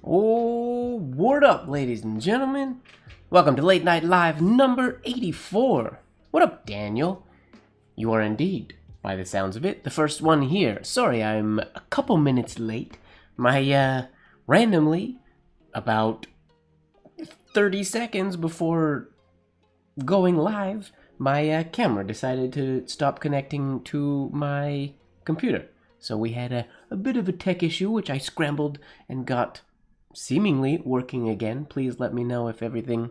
Oh, what up, ladies and gentlemen? Welcome to Late Night Live number 84. What up, Daniel? You are indeed, by the sounds of it, the first one here. Sorry, I'm a couple minutes late. Randomly, about 30 seconds before going live, my camera decided to stop connecting to my computer. So we had a bit of a tech issue, which I scrambled and got seemingly working again. Please let me know if everything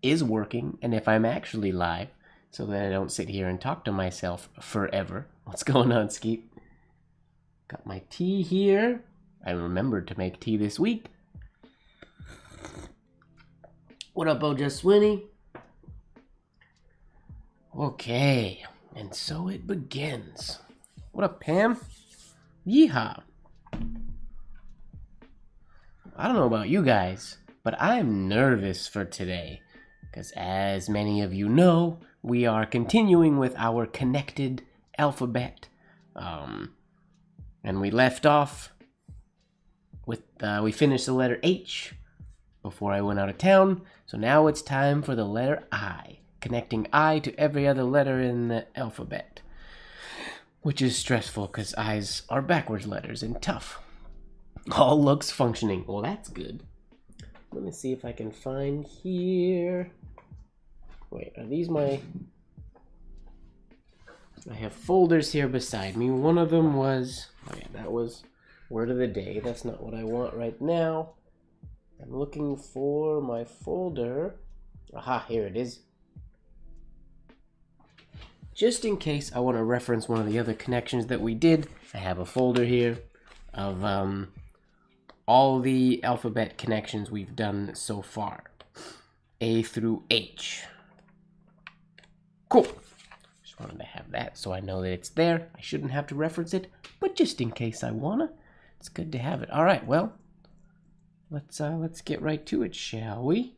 is working and if I'm actually live, so that I don't sit here and talk to myself forever. What's going on, Skeet? Got my tea here. I remembered to make tea this week. What up, Boja Swinny? Okay, and so it begins. What up, Pam? Yeehaw. I don't know about you guys, but I'm nervous for today, because as many of you know, we are continuing with our connected alphabet, and we left off with, we finished the letter H before I went out of town, so now it's time for the letter I, connecting I to every other letter in the alphabet, which is stressful because I's are backwards letters and tough. All looks functioning. Well, that's good. Let me see if I can find here. Wait, are these my... I have folders here beside me. One of them was... Oh yeah, that was word of the day. That's not what I want right now. I'm looking for my folder. Aha, here it is. Just in case I want to reference one of the other connections that we did, I have a folder here of all the alphabet connections we've done so far. A through H. Cool. Just wanted to have that so I know that it's there. I shouldn't have to reference it, but just in case I wanna, it's good to have it. All right, well, let's get right to it, shall we?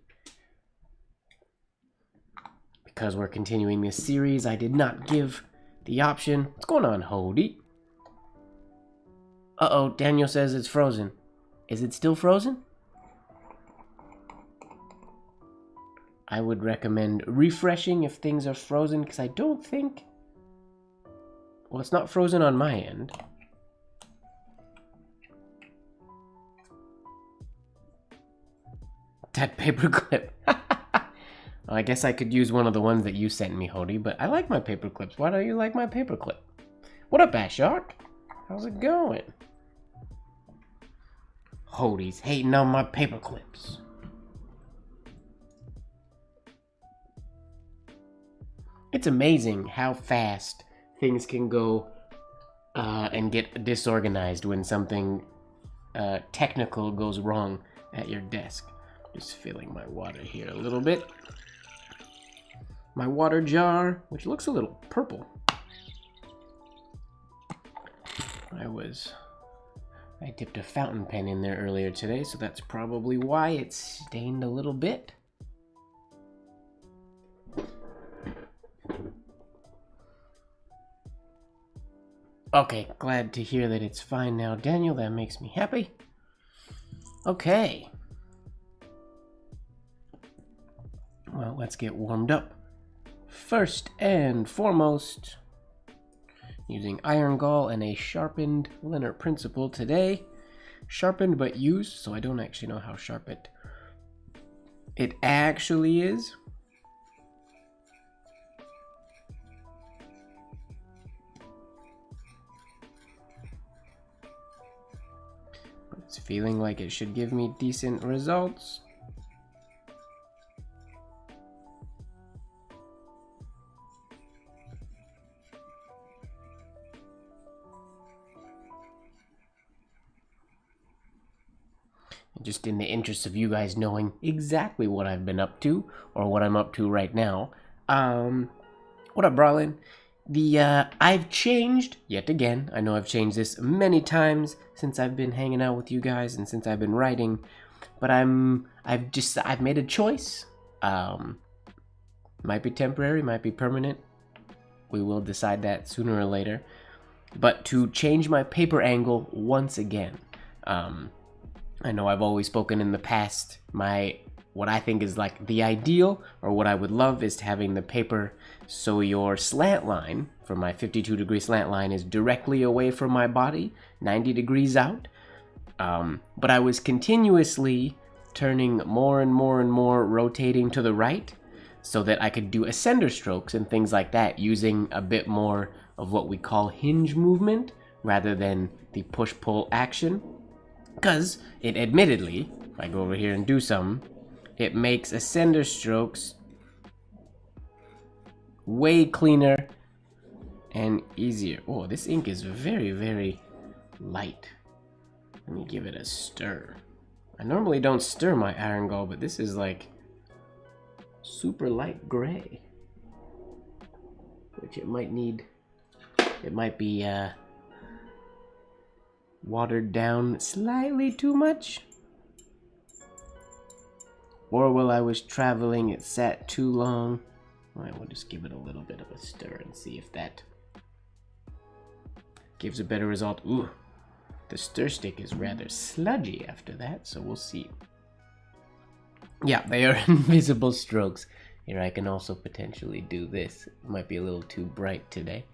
Because we're continuing this series, I did not give the option. What's going on, Hody? Uh-oh, Daniel says it's frozen. Is it still frozen? I would recommend refreshing if things are frozen, because I don't think... Well, it's not frozen on my end. That paperclip. I guess I could use one of the ones that you sent me, Hody, but I like my paper clips. Why don't you like my paperclip? What up, Ashark? How's it going? Hody's hating on my paper clips. It's amazing how fast things can go and get disorganized when something technical goes wrong at your desk. Just filling my water here a little bit. My water jar, which looks a little purple. I dipped a fountain pen in there earlier today, so that's probably why it's stained a little bit. Okay, glad to hear that it's fine now, Daniel. That makes me happy. Okay. Well, let's get warmed up. First and foremost, using iron gall and a sharpened Leonard principle today, sharpened but used, so I don't actually know how sharp it actually is. But it's feeling like it should give me decent results. Just in the interest of you guys knowing exactly what I've been up to, or what I'm up to right now. What up, Brawlin? I've changed, yet again, I know I've changed this many times since I've been hanging out with you guys and since I've been writing, but I've made a choice. Might be temporary, might be permanent. We will decide that sooner or later. But to change my paper angle once again. I know I've always spoken in the past, what I think is like the ideal, or what I would love, is having the paper so your slant line, for my 52-degree slant line, is directly away from my body, 90 degrees out. But I was continuously turning more and more and more, rotating to the right, so that I could do ascender strokes and things like that, using a bit more of what we call hinge movement, rather than the push-pull action. Because it admittedly, if I go over here and do some, it makes ascender strokes way cleaner and easier. Oh, this ink is very, very light. Let me give it a stir. I normally don't stir my iron gall, but this is like super light gray, which it might be watered down slightly too much, or while I was traveling it sat too long. Alright, we'll just give it a little bit of a stir and see if that gives a better result. Ooh, the stir stick is rather sludgy after that, so we'll see. Yeah, they are invisible strokes. Here I can also potentially do this. It might be a little too bright today.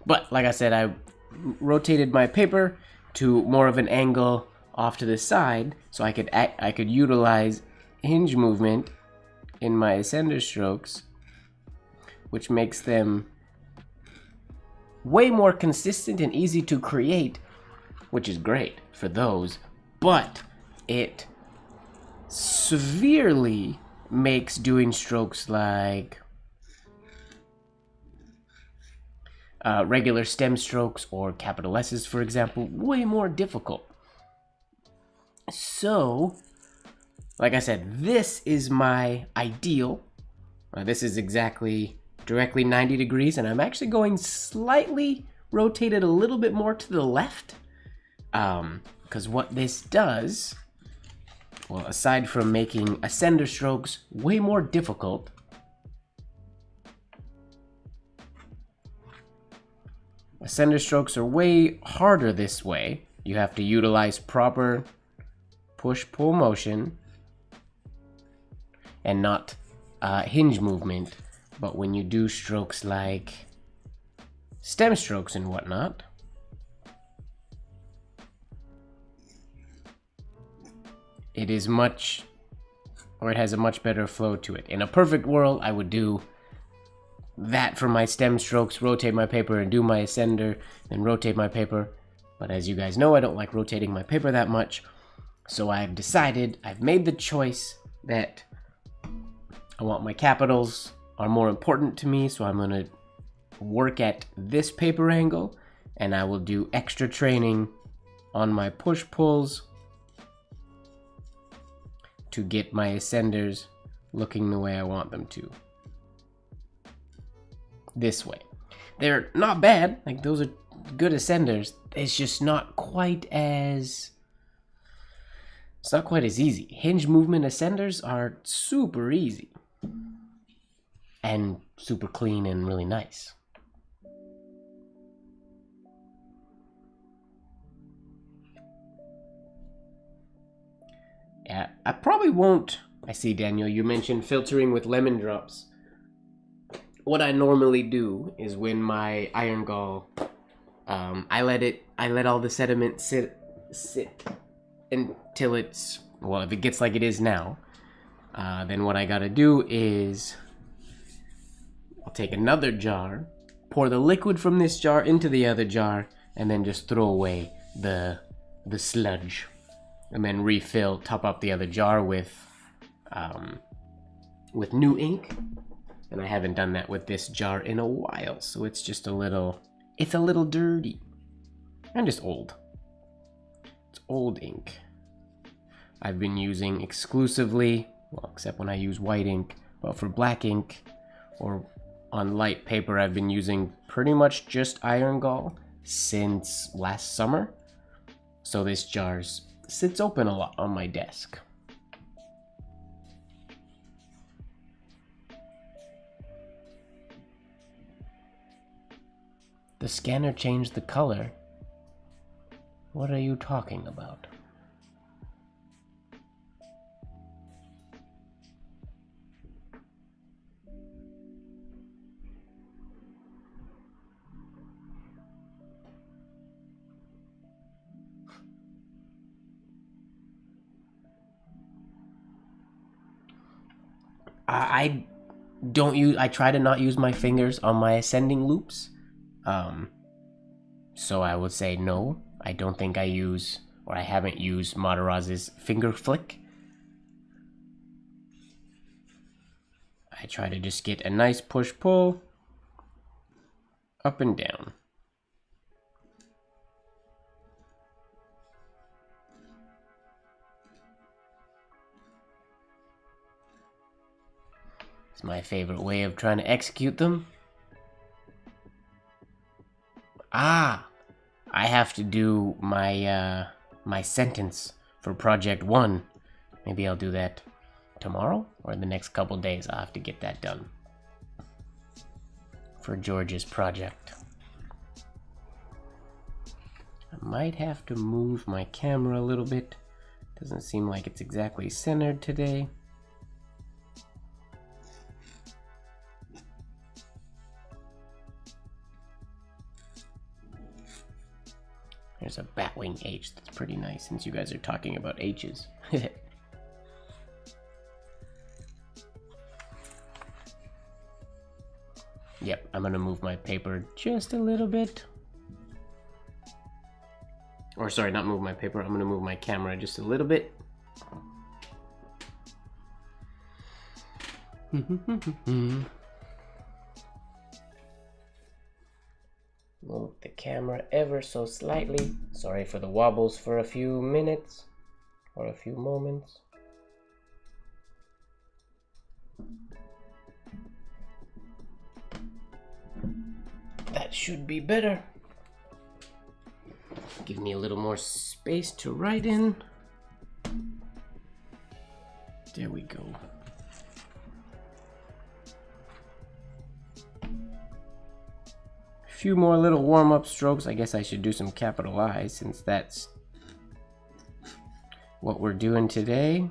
But like I said, I rotated my paper to more of an angle off to the side, so I could utilize hinge movement in my ascender strokes, which makes them way more consistent and easy to create, which is great for those, but it severely makes doing strokes like regular stem strokes or capital S's, for example, way more difficult. So, like I said, this is my ideal. This is exactly directly 90 degrees, and I'm actually going slightly rotated a little bit more to the left. Because what this does, well, aside from making ascender strokes way more difficult, ascender strokes are way harder this way. You have to utilize proper push-pull motion and not hinge movement. But when you do strokes like stem strokes and whatnot, it has a much better flow to it. In a perfect world, I would do that for my stem strokes, rotate my paper and do my ascender, then rotate my paper. But as you guys know, I don't like rotating my paper that much. So I've made the choice that I want my capitals are more important to me. So I'm going to work at this paper angle, and I will do extra training on my push-pulls to get my ascenders looking the way I want them to. This way. They're not bad, like those are good ascenders. It's just not quite as easy. Hinge movement ascenders are super easy and super clean and really nice. Yeah, I probably won't. I see, Daniel, you mentioned filtering with lemon drops. what I normally do is when my iron gall, I let all the sediment sit until it's, well, if it gets like it is now, then what I gotta do is I'll take another jar, pour the liquid from this jar into the other jar, and then just throw away the sludge, and then refill, top up the other jar with new ink. And I haven't done that with this jar in a while, so it's just a little dirty. And just old. It's old ink. I've been using exclusively, well, except when I use white ink, but for black ink or on light paper, I've been using pretty much just iron gall since last summer. So this jar sits open a lot on my desk. The scanner changed the color. What are you talking about? I try to not use my fingers on my ascending loops. So I would say no. I don't think I use, or I haven't used Mataraz's finger flick. I try to just get a nice push-pull up and down. It's my favorite way of trying to execute them. I have to do my my sentence for Project 1. Maybe I'll do that tomorrow or the next couple days. I'll have to get that done for George's project. I might have to move my camera a little bit. Doesn't seem like it's exactly centered today. There's a Batwing H. That's pretty nice since you guys are talking about H's. Yep, I'm gonna move my paper just a little bit. Or sorry, not move my paper. I'm gonna move my camera just a little bit. Move the camera ever so slightly. Sorry for the wobbles for a few minutes or a few moments. That should be better. Give me a little more space to write in. There we go. Few more little warm-up strokes. I guess I should do some capital I since that's what we're doing today.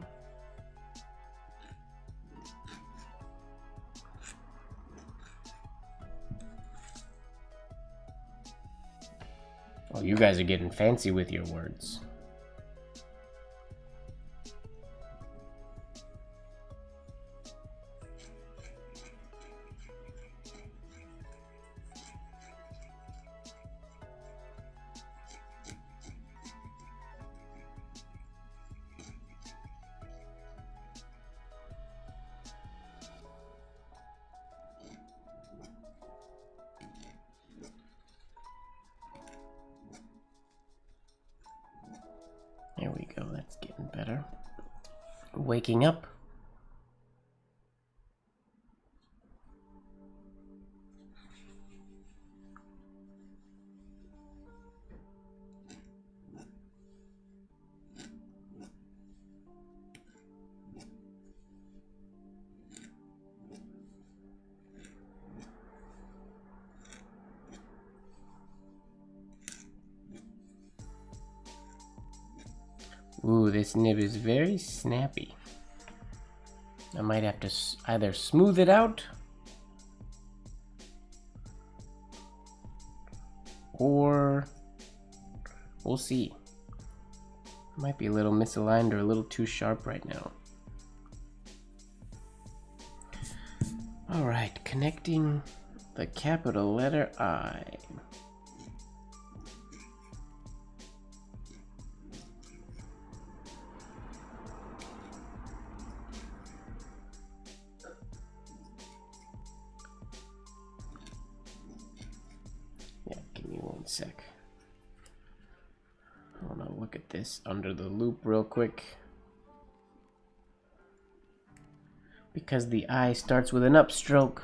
Oh, you guys are getting fancy with your words. There we go, that's getting better. Waking up. Ooh, this nib is very snappy. I might have to either smooth it out or we'll see. Might be a little misaligned or a little too sharp right now. Alright, connecting the capital letter I. Yeah, give me 1 sec. I want to look at this under the loop real quick. Because the I starts with an upstroke,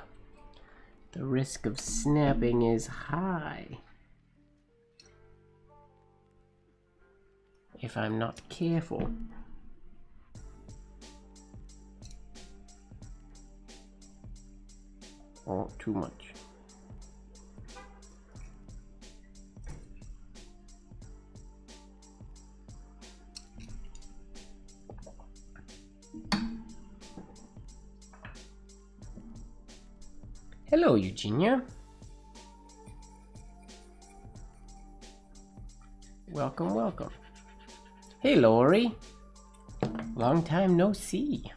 the risk of snapping is high if I'm not careful. Or too much. Hello, Eugenia. Welcome, welcome. Hey, Lori. Long time no see.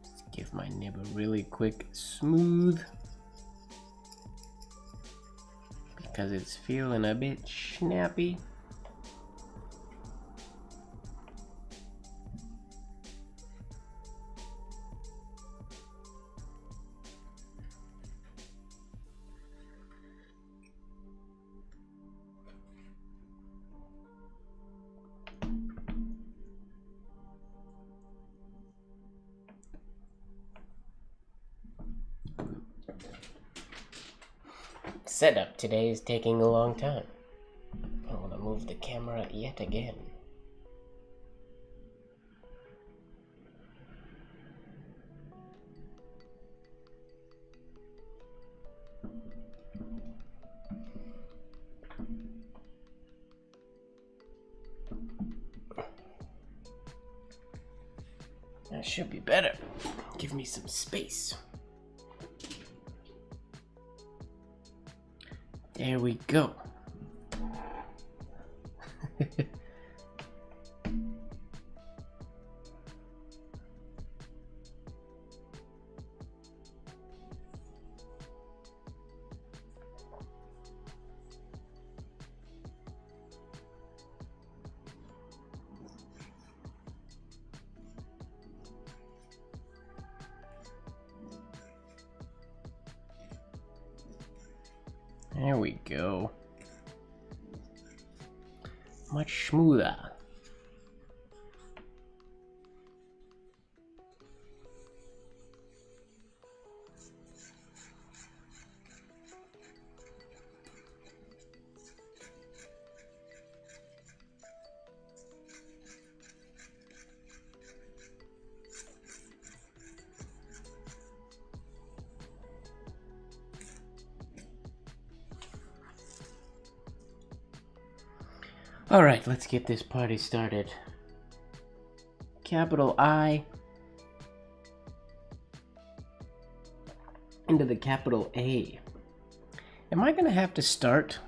Let's give my nib a really quick smooth. Because it's feeling a bit snappy. Setup today is taking a long time. I want to move the camera yet again. That should be better. Give me some space. There we go. There we go. Much smoother. All right, let's get this party started. Capital I into the capital A. Am I gonna have to start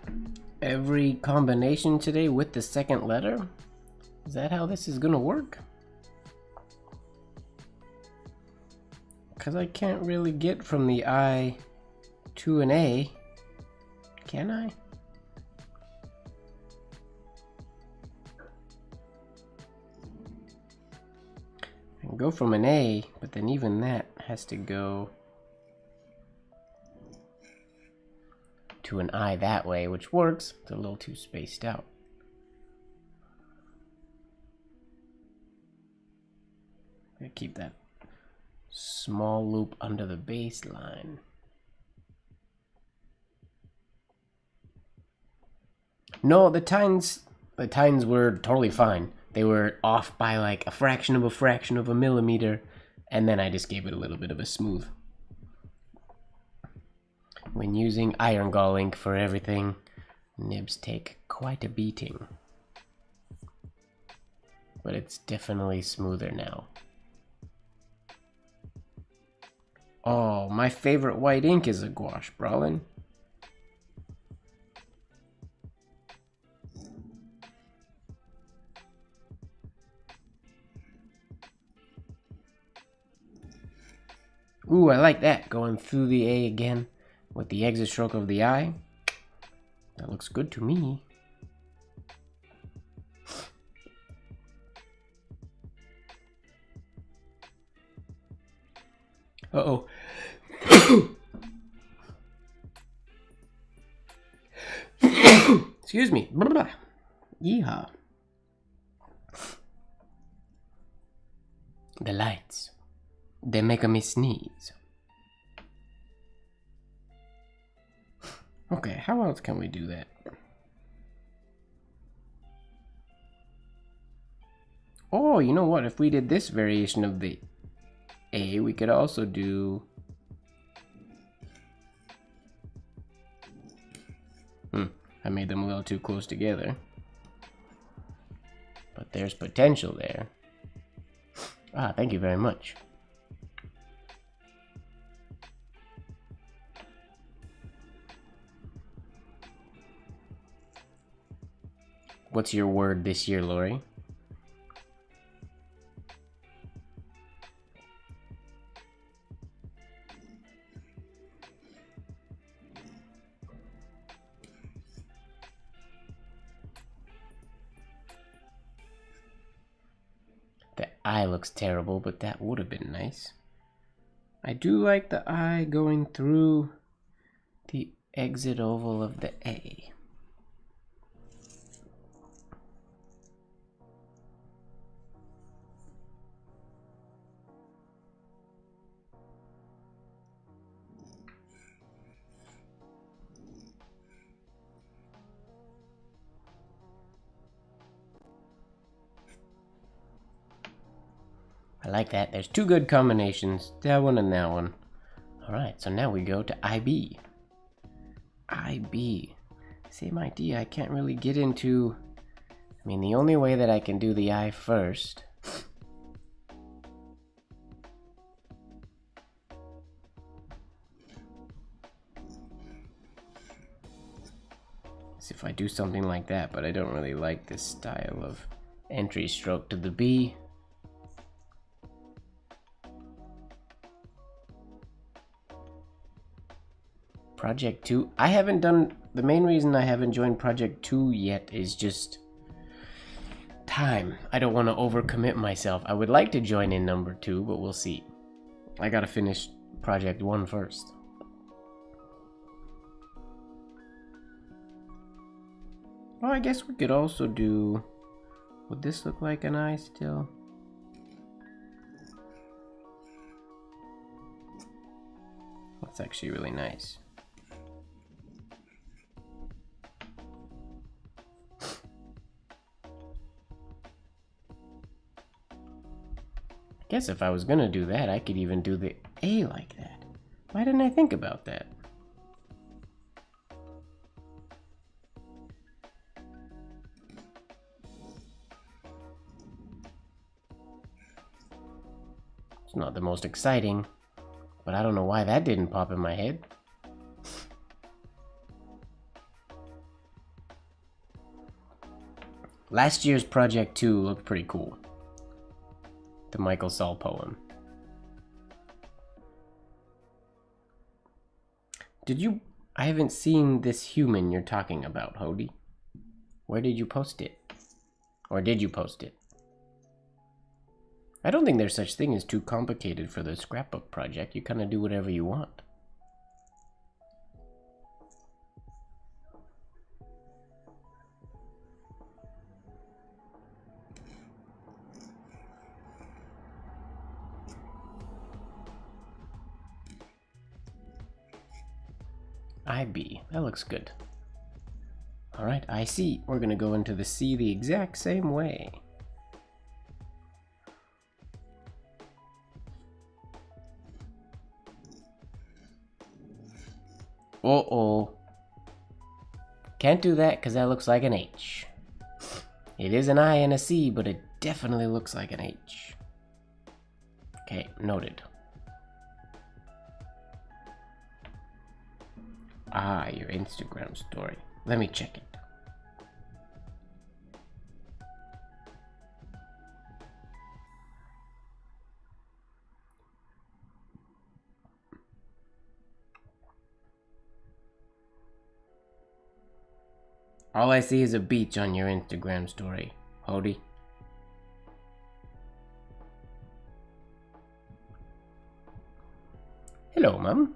every combination today with the second letter? Is that how this is gonna work? Because I can't really get from the I to an A, can I? I can go from an A, but then even that has to go to an I that way, which works. It's a little too spaced out. I'm gonna keep that small loop under the baseline. No, the tines were totally fine. They were off by like a fraction of a millimeter, and then I just gave it a little bit of a smooth. When using iron gall ink for everything, nibs take quite a beating. but it's definitely smoother now. Oh, my favorite white ink is a gouache, Brolin. Ooh, I like that. Going through the A again with the exit stroke of the I. That looks good to me. Uh-oh. Excuse me. Yeehaw. The lights. They make me sneeze. Okay, how else can we do that? Oh, you know what? If we did this variation of the A, we could also do... I made them a little too close together. But there's potential there. Ah, thank you very much. What's your word this year, Lori? The eye looks terrible, but that would have been nice. I do like the eye going through the exit oval of the A. I like that. There's two good combinations. That one and that one. Alright, so now we go to IB. IB. Same idea. I can't really get into... I mean, the only way that I can do the I first... is if I do something like that, but I don't really like this style of entry stroke to the B. Project 2. I haven't done... The main reason I haven't joined Project 2 yet is just... time. I don't want to overcommit myself. I would like to join in number 2, but we'll see. I gotta finish Project 1 first. Well, I guess we could also do... Would this look like an eye still? That's actually really nice. I guess if I was gonna do that, I could even do the A like that. Why didn't I think about that? It's not the most exciting, but I don't know why that didn't pop in my head. Last year's Project 2 looked pretty cool. The Michael Saul poem. I haven't seen this human you're talking about, Hody. Where did you post it? Or did you post it? I don't think there's such thing as too complicated for the scrapbook project. You kind of do whatever you want. IB, that looks good. Alright, IC. We're gonna go into the C the exact same way. Uh-oh. Can't do that because that looks like an H. It is an I and a C, but it definitely looks like an H. Okay, noted. Ah, your Instagram story. Let me check it. All I see is a beach on your Instagram story, Hody. Hello, Mum.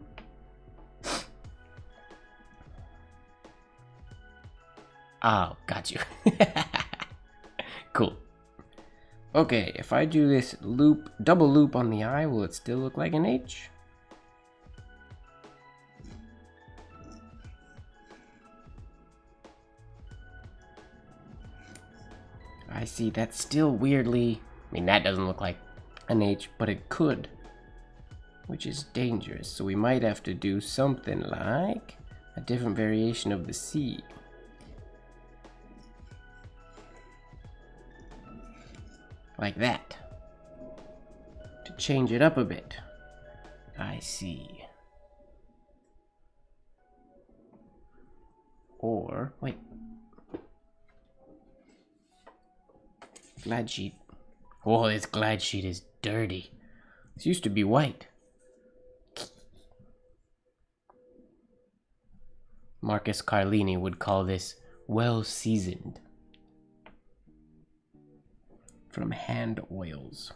Oh, got you. Cool. Okay, if I do this loop, double loop on the eye, will it still look like an H? I see, that's still weirdly... I mean, that doesn't look like an H, but it could. Which is dangerous, so we might have to do something like a different variation of the C. Like that. To change it up a bit. I see. Or, wait. Glad sheet. Oh, this glad sheet is dirty. This used to be white. Marcus Carlini would call this well seasoned. From hand oils.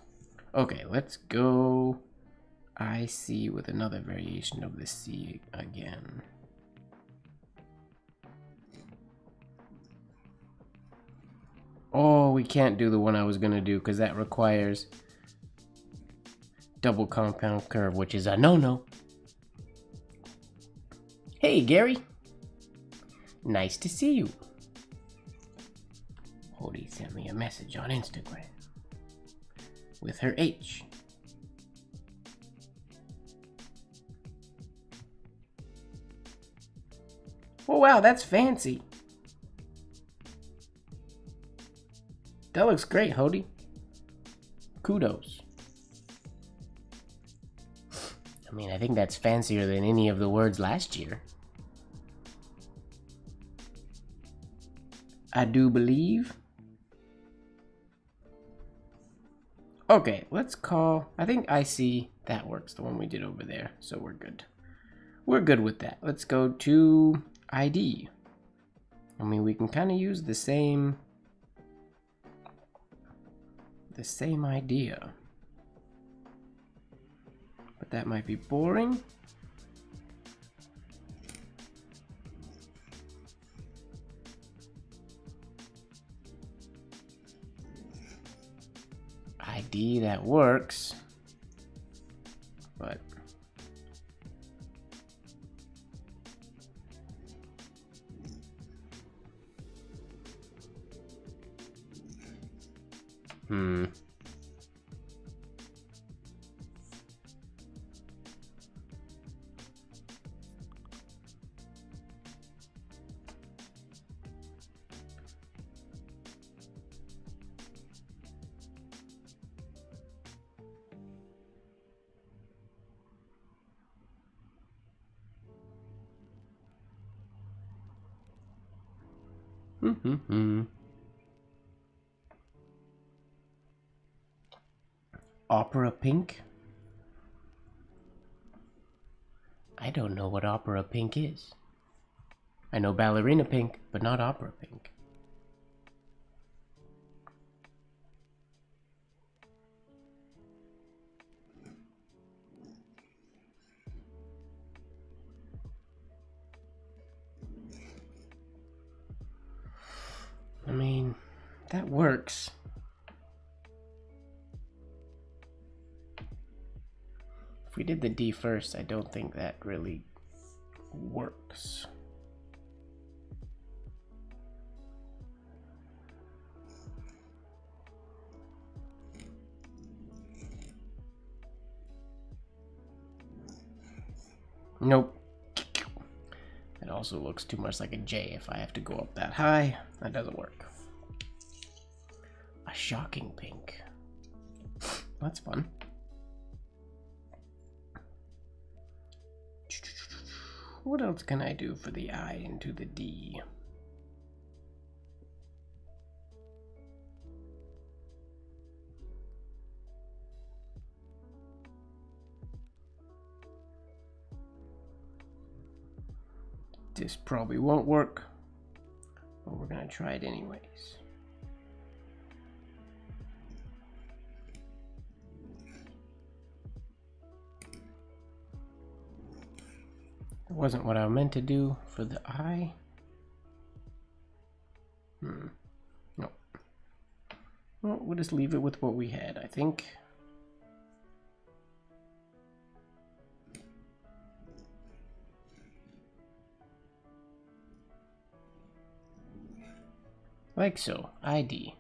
Okay, let's go IC with another variation of the C again. Oh, we can't do the one I was gonna do because that requires double compound curve, which is a no-no. Hey, Gary. Nice to see you. Hody sent me a message on Instagram with her H. Oh wow, that's fancy. That looks great, Hody. Kudos. I mean, I think that's fancier than any of the words last year. I do believe. Okay, let's call, I think IC, that works, the one we did over there, so we're good. We're good with that. Let's go to ID. I mean, we can kind of use the same idea. But that might be boring. ID, that works. But Opera pink? I don't know what opera pink is. I know ballerina pink, but not opera pink. I mean, that works. If we did the D first, I don't think that really works. Nope. It also looks too much like a J if I have to go up that high. That doesn't work. A shocking pink. That's fun. What else can I do for the I into the D? This probably won't work, but we're gonna try it anyways. It wasn't what I meant to do for the I. No. Well, we'll just leave it with what we had, I think. Like so. ID.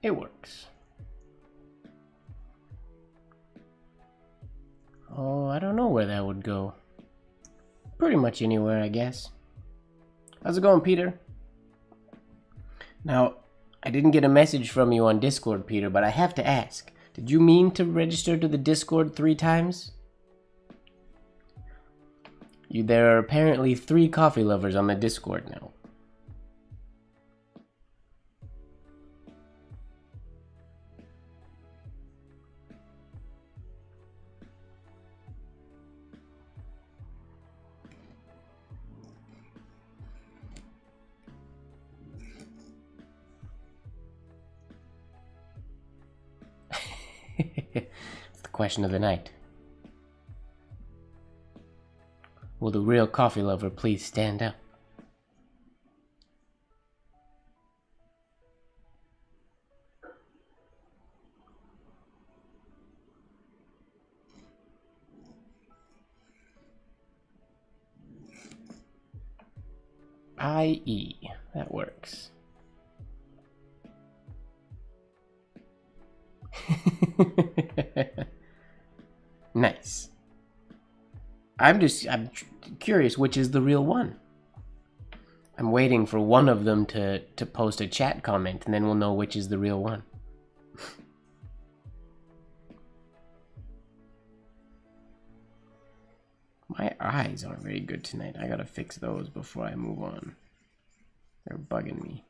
It works. Oh, I don't know where that would go. Pretty much anywhere, I guess. How's it going, Peter? Now, I didn't get a message from you on Discord, Peter, but I have to ask. Did you mean to register to the Discord 3 times? There are apparently 3 coffee lovers on the Discord now. It's the question of the night. Will the real coffee lover please stand up? IE. That works. Nice. I'm curious which is the real one. I'm waiting for one of them to post a chat comment, and then we'll know which is the real one. My eyes aren't very good tonight. I gotta fix those before I move on. They're bugging me.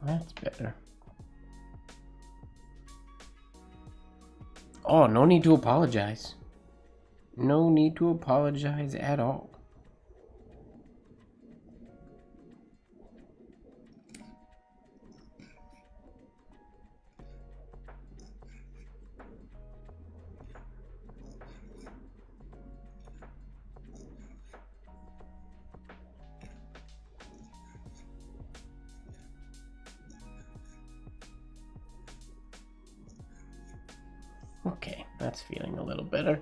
That's better. Oh, no need to apologize. No need to apologize at all. Okay, that's feeling a little better.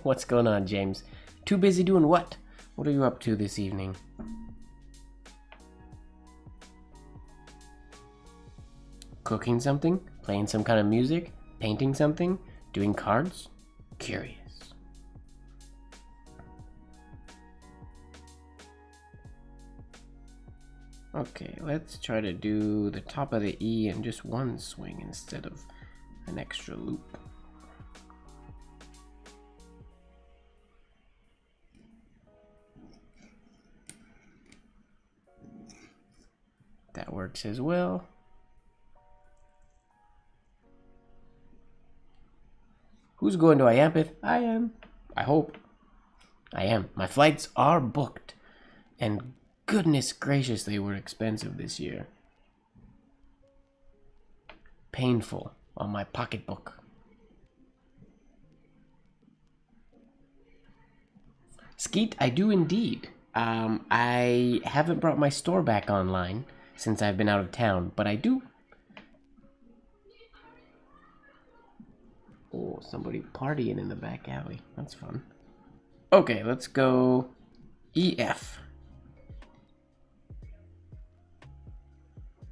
What's going on, James? Too busy doing what? What are you up to this evening? Cooking something? Playing some kind of music? Painting something? Doing cards? Curious. Okay, let's try to do the top of the E in just one swing instead of an extra loop. That works as well. Who's going to Iampith? I am. I hope. I am. My flights are booked. And goodness gracious, they were expensive this year. Painful on my pocketbook. Skeet, I do indeed. I haven't brought my store back online since I've been out of town, but I do. Oh, somebody partying in the back alley. That's fun. Okay, let's go EF.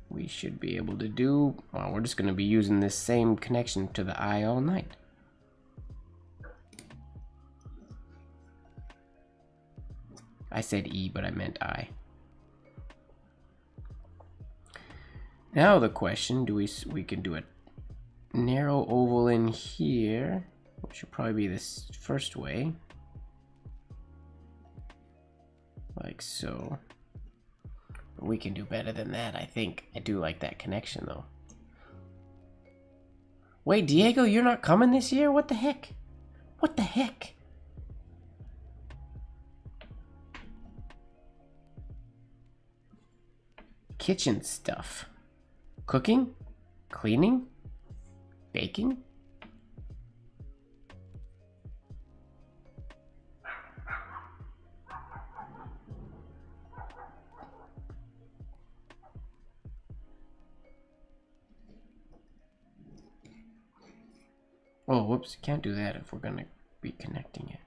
We should be able to do... Well, we're just going to be using this same connection to the I all night. I said E, but I meant I. Now the question, we can do a narrow oval in here, which should probably be this first way. Like so. But we can do better than that, I think. I do like that connection, though. Wait, Diego, you're not coming this year? What the heck? What the heck? Kitchen stuff. Cooking? Cleaning? Baking? Oh, whoops, can't do that if we're gonna be connecting it.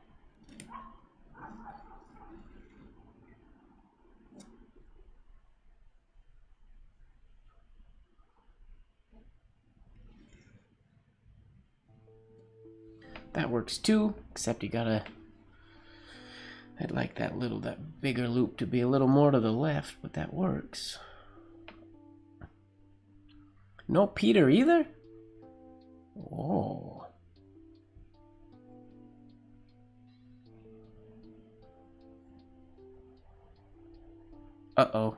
That works too, except you gotta... I'd like that bigger loop to be a little more to the left, but that works. No Peter either? Oh. Uh-oh.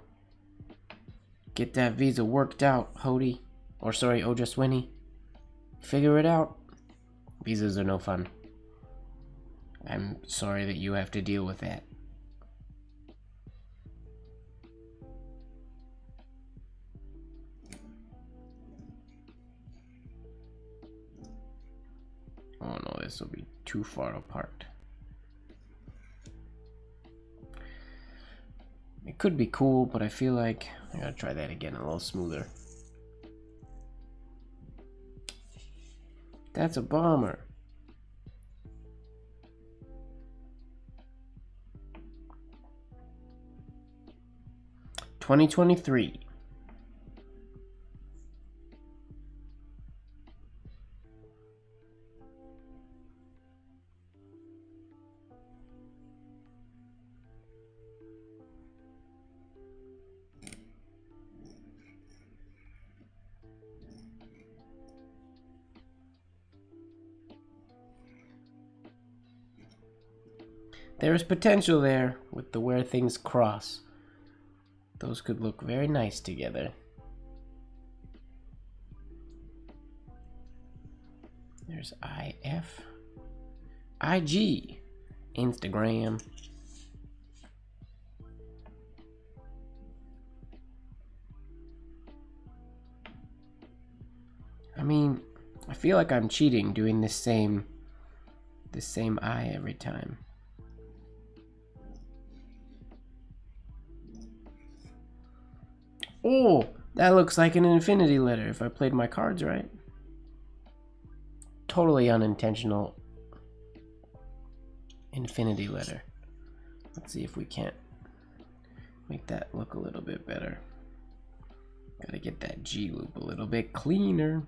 Get that visa worked out, Hody. Or sorry, Ojaswini. Figure it out. Visas are no fun. I'm sorry that you have to deal with that. Oh no, this will be too far apart. It could be cool, but I feel like I gotta try that again a little smoother. That's a bomber. $2023. There's potential there with the where things cross. Those could look very nice together. There's IF. IG. Instagram. I mean, I feel like I'm cheating doing this same I every time. Oh, that looks like an infinity letter if I played my cards right. Totally unintentional infinity letter. Let's see if we can't make that look a little bit better. Gotta get that G loop a little bit cleaner.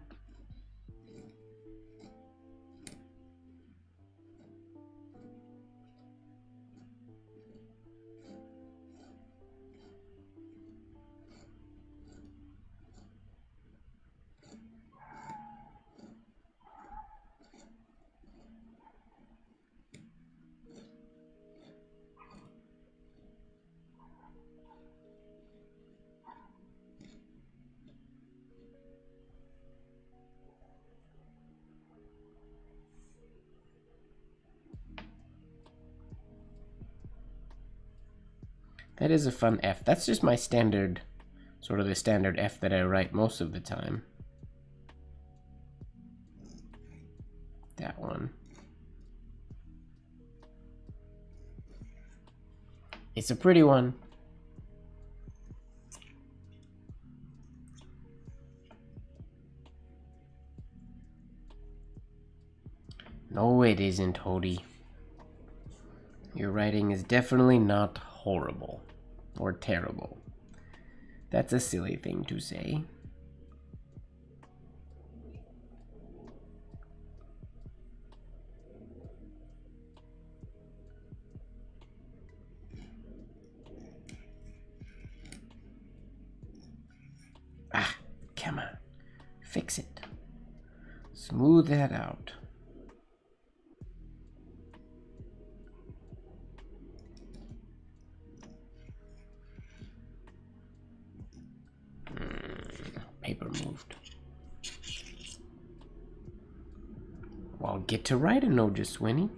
That is a fun F. That's just my standard, sort of the standard F that I write most of the time. That one. It's a pretty one. No, it isn't, Hody. Your writing is definitely not horrible or terrible. That's a silly thing to say. Ah, come on. Fix it. Smooth that out. Paper moved. Well, get to writing, no, just Swinny.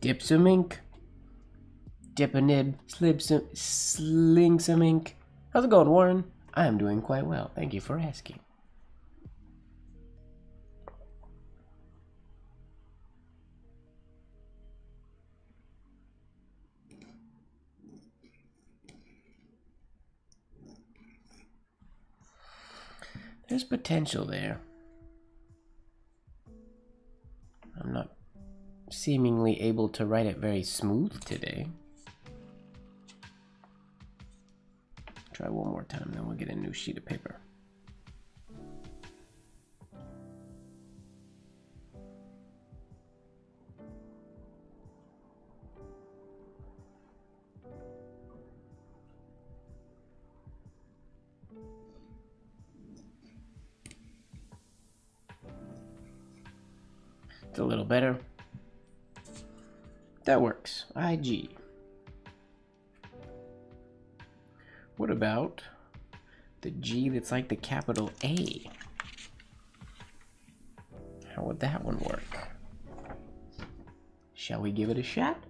Dip some ink. Dip a nib, sling some ink. How's it going, Warren? I am doing quite well. Thank you for asking. There's potential there. I'm not seemingly able to write it very smooth today. Try one more time, then we'll get a new sheet of paper. It's a little better. That works. IG. What about the G that's like the capital A? How would that one work? Shall we give it a shot?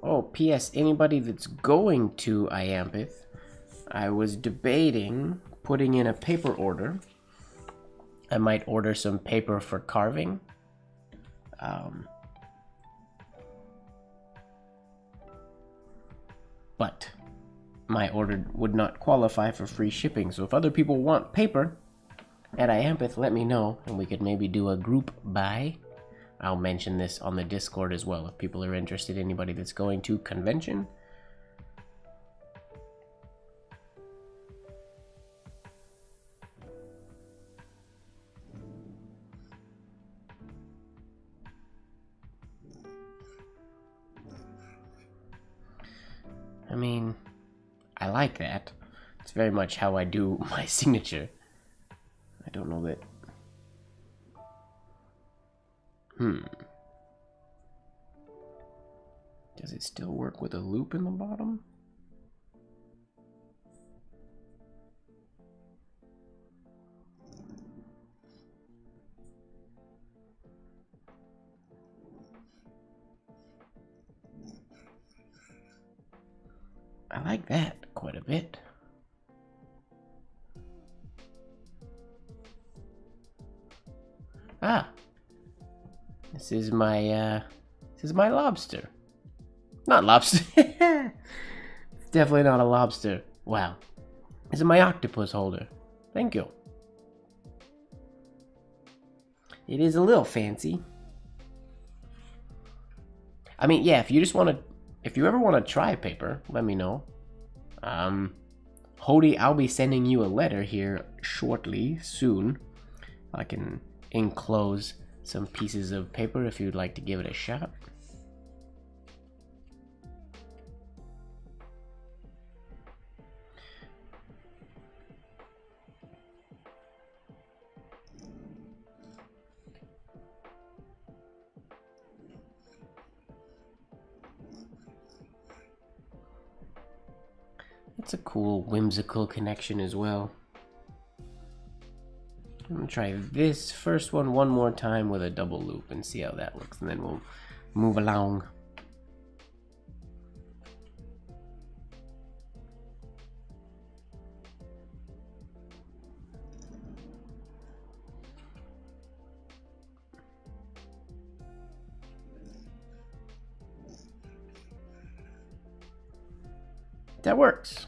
Oh, P.S. Anybody that's going to Iampith, I was debating putting in a paper order. I might order some paper for carving. But my order would not qualify for free shipping. So if other people want paper at Iampith, let me know, and we could maybe do a group buy. I'll mention this on the Discord as well if people are interested. Anybody that's going to convention. I mean, I like that. It's very much how I do my signature. I don't know that. Does it still work with a loop in the bottom? I like that quite a bit. Ah, this is my lobster. Not lobster. It's definitely not a lobster. Wow. This is my octopus holder. Thank you. It is a little fancy. I mean, yeah, if you just want to, if you ever want to try paper, let me know. Hody, I'll be sending you a letter here shortly, soon. I can enclose some pieces of paper if you'd like to give it a shot. That's a cool, whimsical connection as well. I'm gonna try this first one more time with a double loop and see how that looks, and then we'll move along. That works.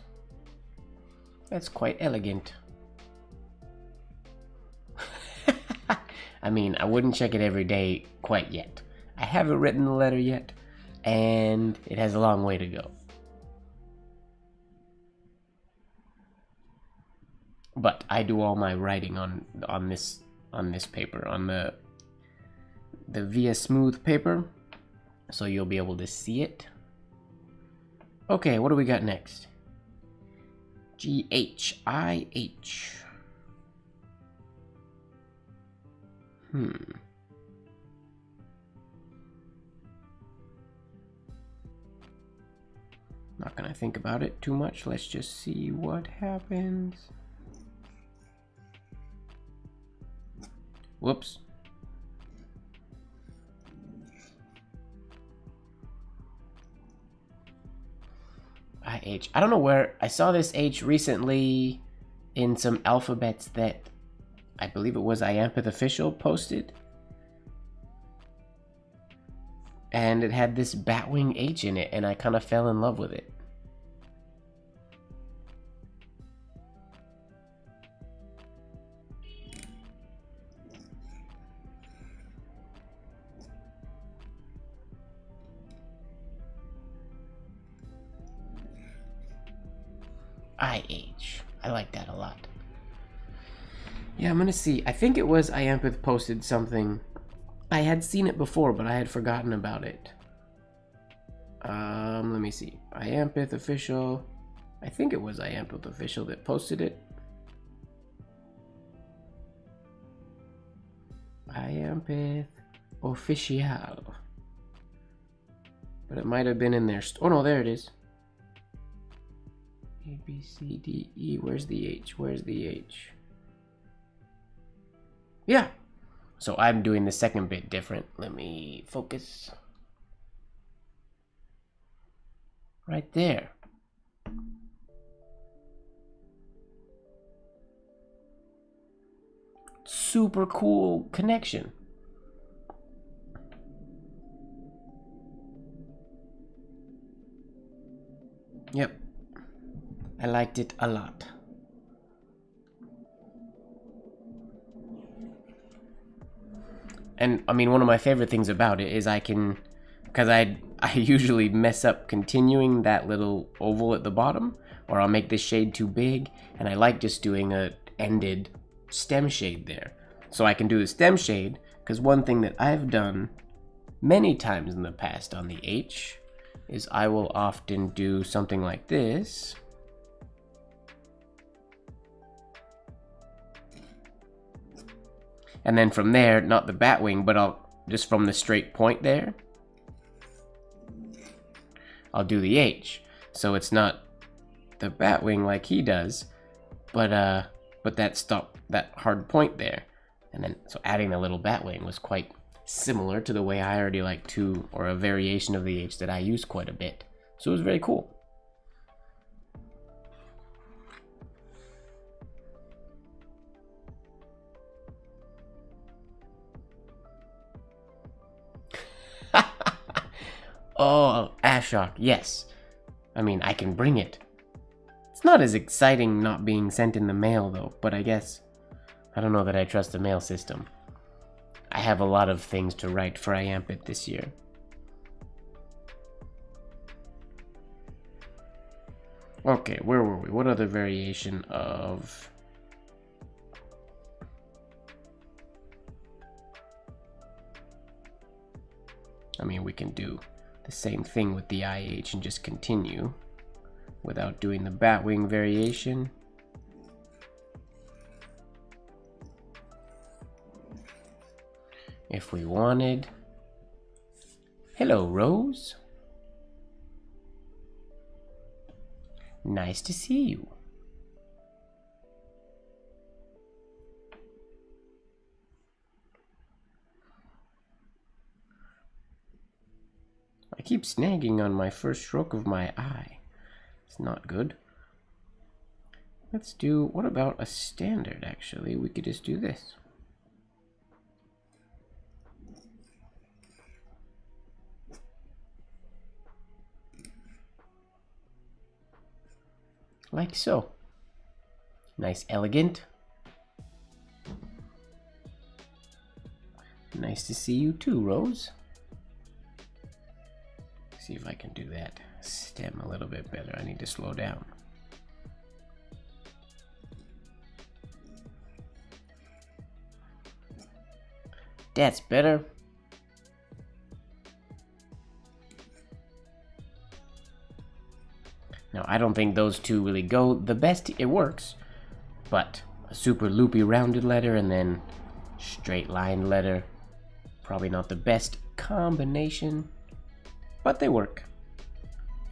That's quite elegant. I mean, I wouldn't check it every day quite yet. I haven't written the letter yet, and it has a long way to go. But I do all my writing on this paper, on the Via Smooth paper, so you'll be able to see it. Okay, what do we got next? GHIH. Not gonna think about it too much. Let's just see what happens. Whoops. IH. I don't know where I saw this H recently in some alphabets that I believe it was Iampith Official posted. And it had this Batwing H in it, and I kind of fell in love with it. IH. I like that a lot. Yeah, I'm gonna see. I think it was Iampith posted something. I had seen it before, but I had forgotten about it. Let me see. Iampith Official. I think it was Iampith Official that posted it. Iampith Official. But it might have been in there. Oh no, there it is. A, B, C, D, E. Where's the H? Where's the H? Yeah. So I'm doing the second bit different. Let me focus. Right there. Super cool connection. Yep. I liked it a lot. And I mean, one of my favorite things about it is I can, because I usually mess up continuing that little oval at the bottom, or I'll make this shade too big, and I like just doing a ended stem shade there. So I can do the stem shade, because one thing that I've done many times in the past on the H is I will often do something like this. And then from there, not the Batwing, but I'll just from the straight point there, I'll do the H. So it's not the Batwing like he does, but that hard point there. And then so adding a little Batwing was quite similar to the way I already like to, or a variation of the H that I use quite a bit. So it was very cool. Oh, Ashok, yes. I mean, I can bring it. It's not as exciting not being sent in the mail, though, but I guess I don't know that I trust the mail system. I have a lot of things to write for Iampith this year. Okay, where were we? What other variation of... I mean, we can do the same thing with the IH and just continue without doing the Batwing variation. If we wanted. Hello, Rose. Nice to see you. I keep snagging on my first stroke of my eye. It's not good. Let's do, what about a standard actually? We could just do this. Like so. Nice, elegant. Nice to see you too, Rose. See if I can do that stem a little bit better. I need to slow down. That's better. Now, I don't think those two really go the best. It works, but a super loopy rounded letter and then straight line letter, probably not the best combination, but they work.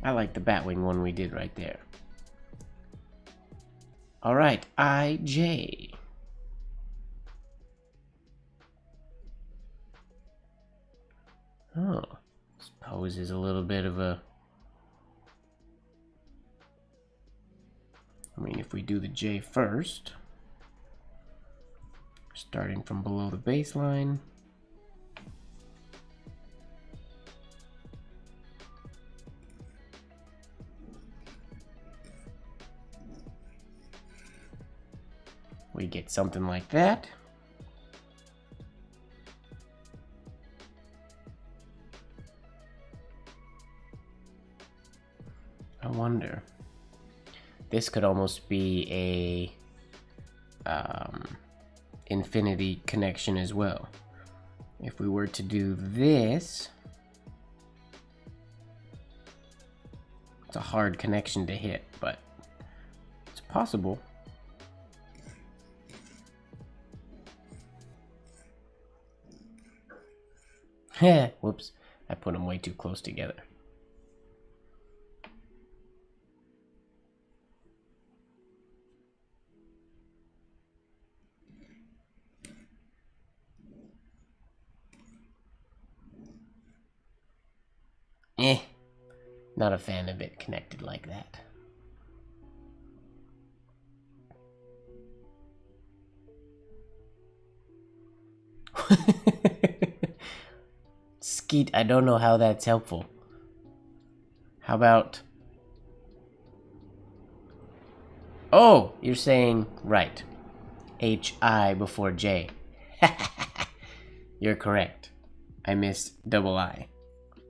I like the Batwing one we did right there. All right, IJ. Oh, this pose is a little bit of a... I mean, if we do the J first, starting from below the baseline, we get something like that. I wonder. This could almost be a infinity connection as well. If we were to do this, it's a hard connection to hit, but it's possible. Whoops, I put them way too close together. Not a fan of it connected like that. Skeet, I don't know how that's helpful. How about... Oh, you're saying, right. H-I before J. You're correct. I missed double I.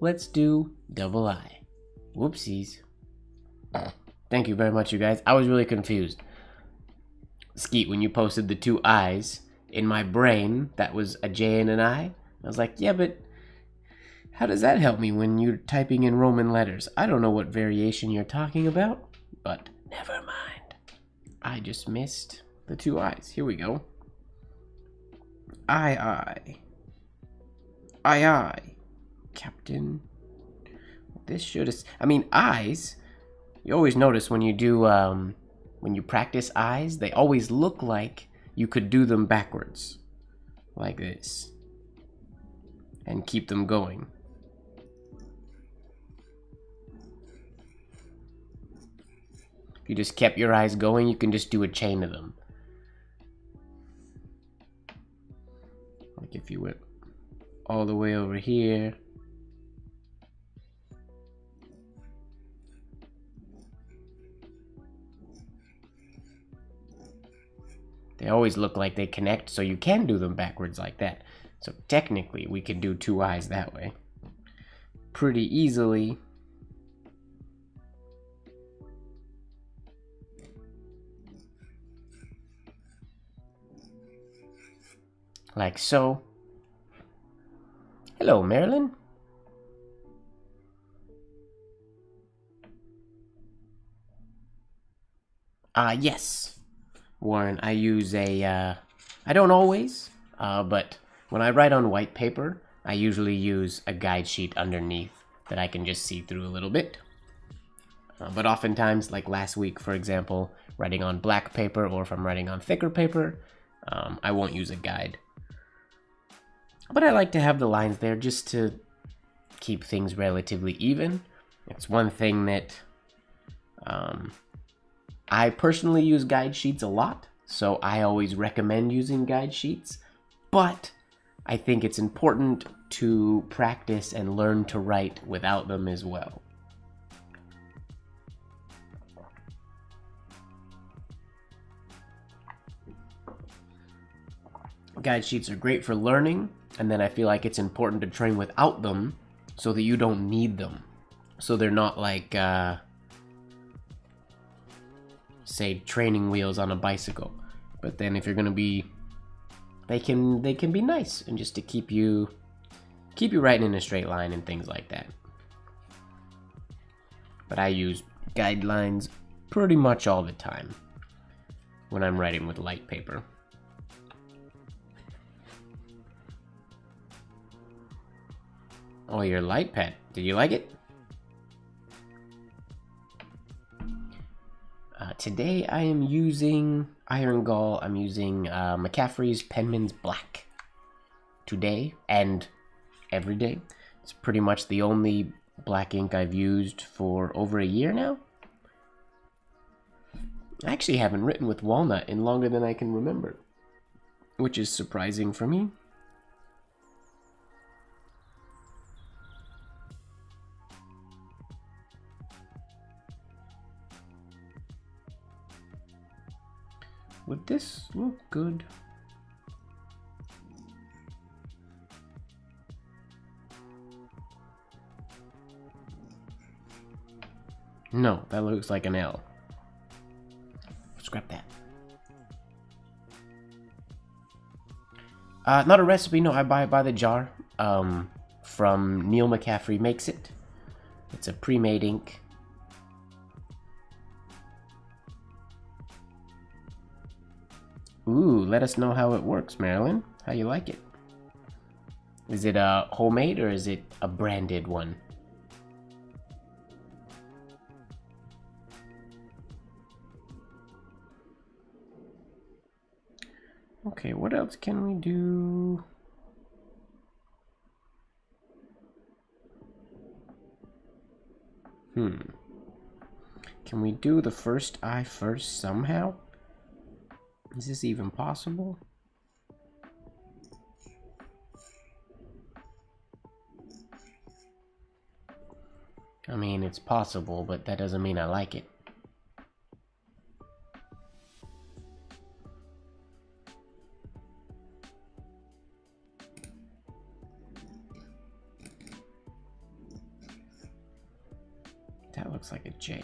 Let's do double I. Whoopsies. Thank you very much, you guys. I was really confused. Skeet, when you posted the two I's, in my brain, that was a J and an I. I was like, yeah, but how does that help me when you're typing in Roman letters? I don't know what variation you're talking about, but never mind. I just missed the two I's. Here we go. I. Captain. This should have... I mean, I's, you always notice when you do, when you practice I's, they always look like you could do them backwards. Like this. And keep them going. If you just kept your eyes going, you can just do a chain of them. Like if you went all the way over here. They always look like they connect, so you can do them backwards like that. So technically, we can do two I's that way. Pretty easily. Like so. Hello, Marilyn. Yes. Warren, I use a, I don't always, but when I write on white paper, I usually use a guide sheet underneath that I can just see through a little bit. But oftentimes, like last week, for example, writing on black paper, or if I'm writing on thicker paper, I won't use a guide. But I like to have the lines there just to keep things relatively even. It's one thing that I personally use guide sheets a lot, so I always recommend using guide sheets, but I think it's important to practice and learn to write without them as well. Guide sheets are great for learning, and then I feel like it's important to train without them so that you don't need them. So they're not like, say, training wheels on a bicycle. But then if you're gonna be, they can be nice and just to keep you writing in a straight line and things like that. But I use guidelines pretty much all the time when I'm writing with light paper. Oh, your light pad. Did you like it? Today I am using Iron Gall. I'm using McCaffrey's Penman's Black. Today and every day. It's pretty much the only black ink I've used for over a year now. I actually haven't written with walnut in longer than I can remember, which is surprising for me. Would this look good? No, that looks like an L. Scrap that. Not a recipe, no, I buy it by the jar. From Neil McCaffrey Makes It. It's a pre-made ink. Ooh, let us know how it works, Marilyn. How you like it? Is it a homemade or is it a branded one? Okay, what else can we do? Can we do the first eye first somehow? Is this even possible? I mean, it's possible, but that doesn't mean I like it. That looks like a J.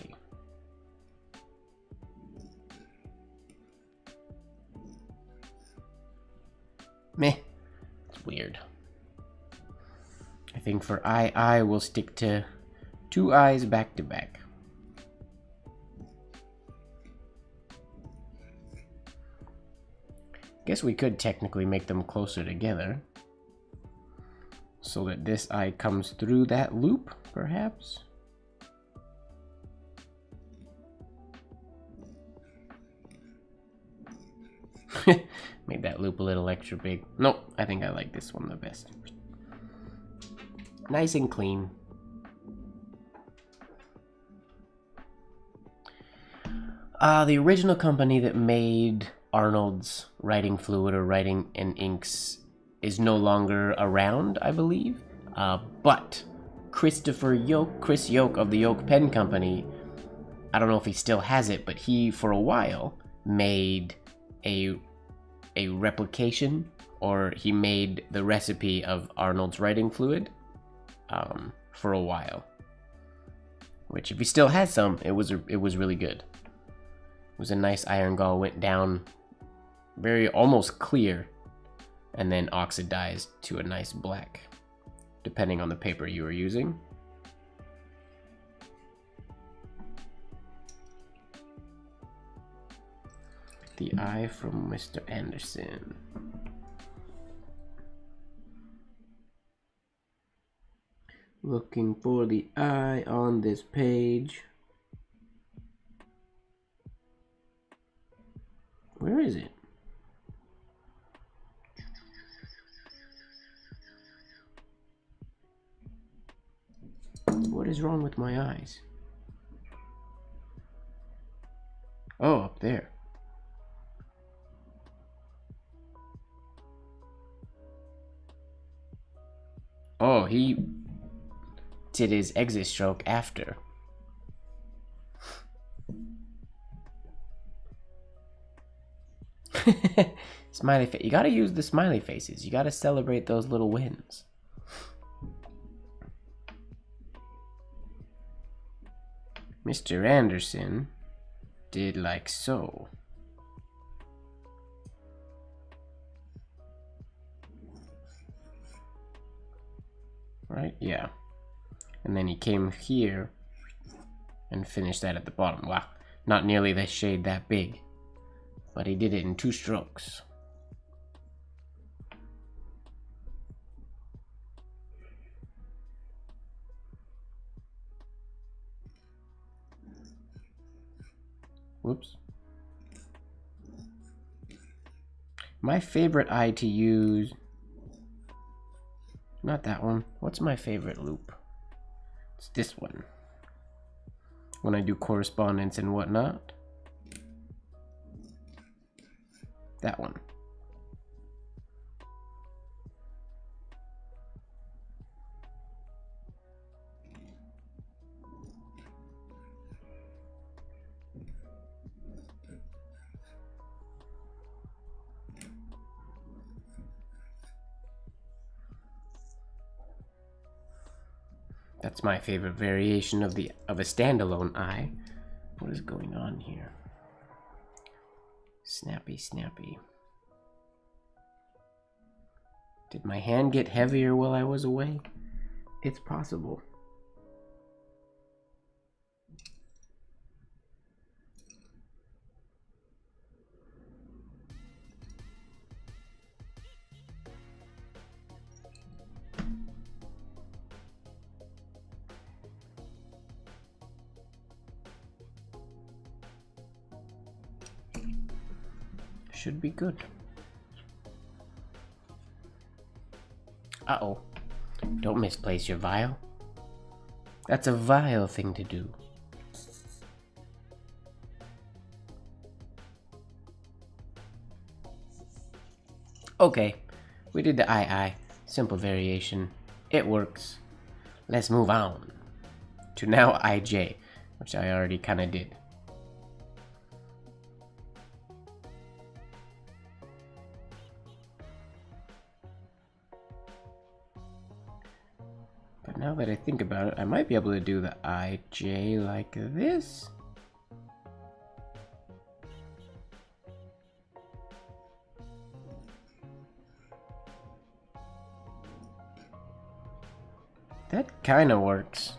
Meh. It's weird. I think for I will stick to 2 eyes back to back. Guess we could technically make them closer together so that this eye comes through that loop, perhaps? Made that loop a little extra big. Nope, I think I like this one the best. Nice and clean. The original company that made Arnold's writing fluid or writing and inks is no longer around, I believe. But Chris Yoke of the Yoke Pen Company, I don't know if he still has it, but he, for a while, made a replication, or he made the recipe of Arnold's writing fluid for a while. Which, if he still has some, it was really good. It was a nice iron gall, went down very almost clear, and then oxidized to a nice black, depending on the paper you were using. The eye from Mr. Anderson. Looking for the eye on this page. Where is it? What is wrong with my eyes? Oh, up there. Oh, he did his exit stroke after. Smiley face. You gotta use the smiley faces. You gotta celebrate those little wins. Mr. Anderson did like so. Right? Yeah. And then he came here and finished that at the bottom. Wow. Not nearly the shade that big. But he did it in 2 strokes. Whoops. My favorite eye to use... Not that one. What's my favorite loop? It's this one. When I do correspondence and whatnot. That one. That's my favorite variation of a standalone eye. What is going on here? Snappy, snappy. Did my hand get heavier while I was away? It's possible. Should be good. Uh-oh. Don't misplace your vial. That's a vile thing to do. Okay. We did the eye. Simple variation. It works. Let's move on to now IJ, which I already kind of did. But now that I think about it, I might be able to do the IJ like this. That kind of works.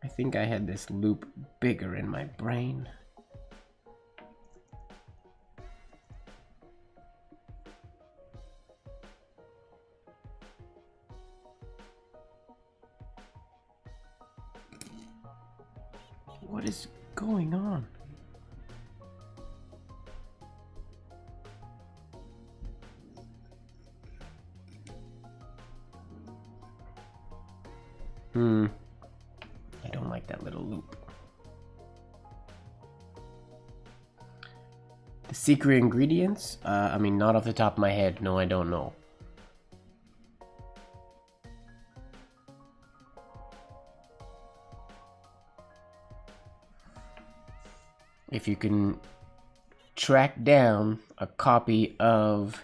I think I had this loop bigger in my brain. What is going on? I don't like that little loop. The secret ingredients? I mean, not off the top of my head. No, I don't know. If you can track down a copy of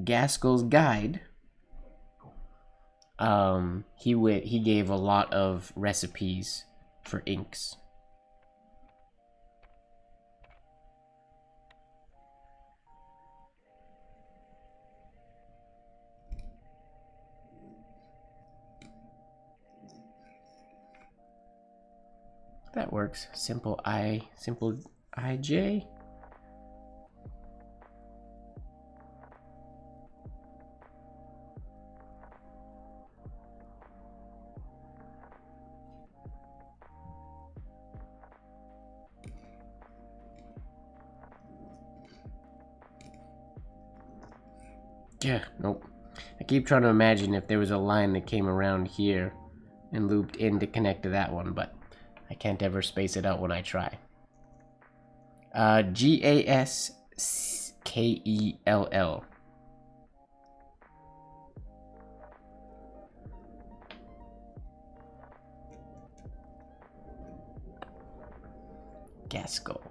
Gaskell's guide, he gave a lot of recipes for inks. That works. Simple IJ. Yeah, nope. I keep trying to imagine if there was a line that came around here and looped in to connect to that one, but I can't ever space it out when I try. Gaskell. Gaskell.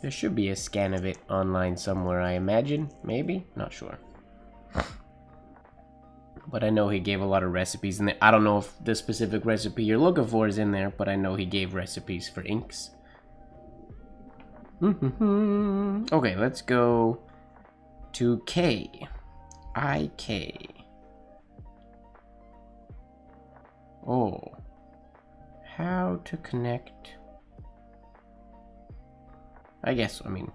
There should be a scan of it online somewhere, I imagine. Maybe? Not sure. But I know he gave a lot of recipes in there. I don't know if the specific recipe you're looking for is in there, but I know he gave recipes for inks. Okay, let's go to K. IK. Oh. How to connect... I guess, I mean,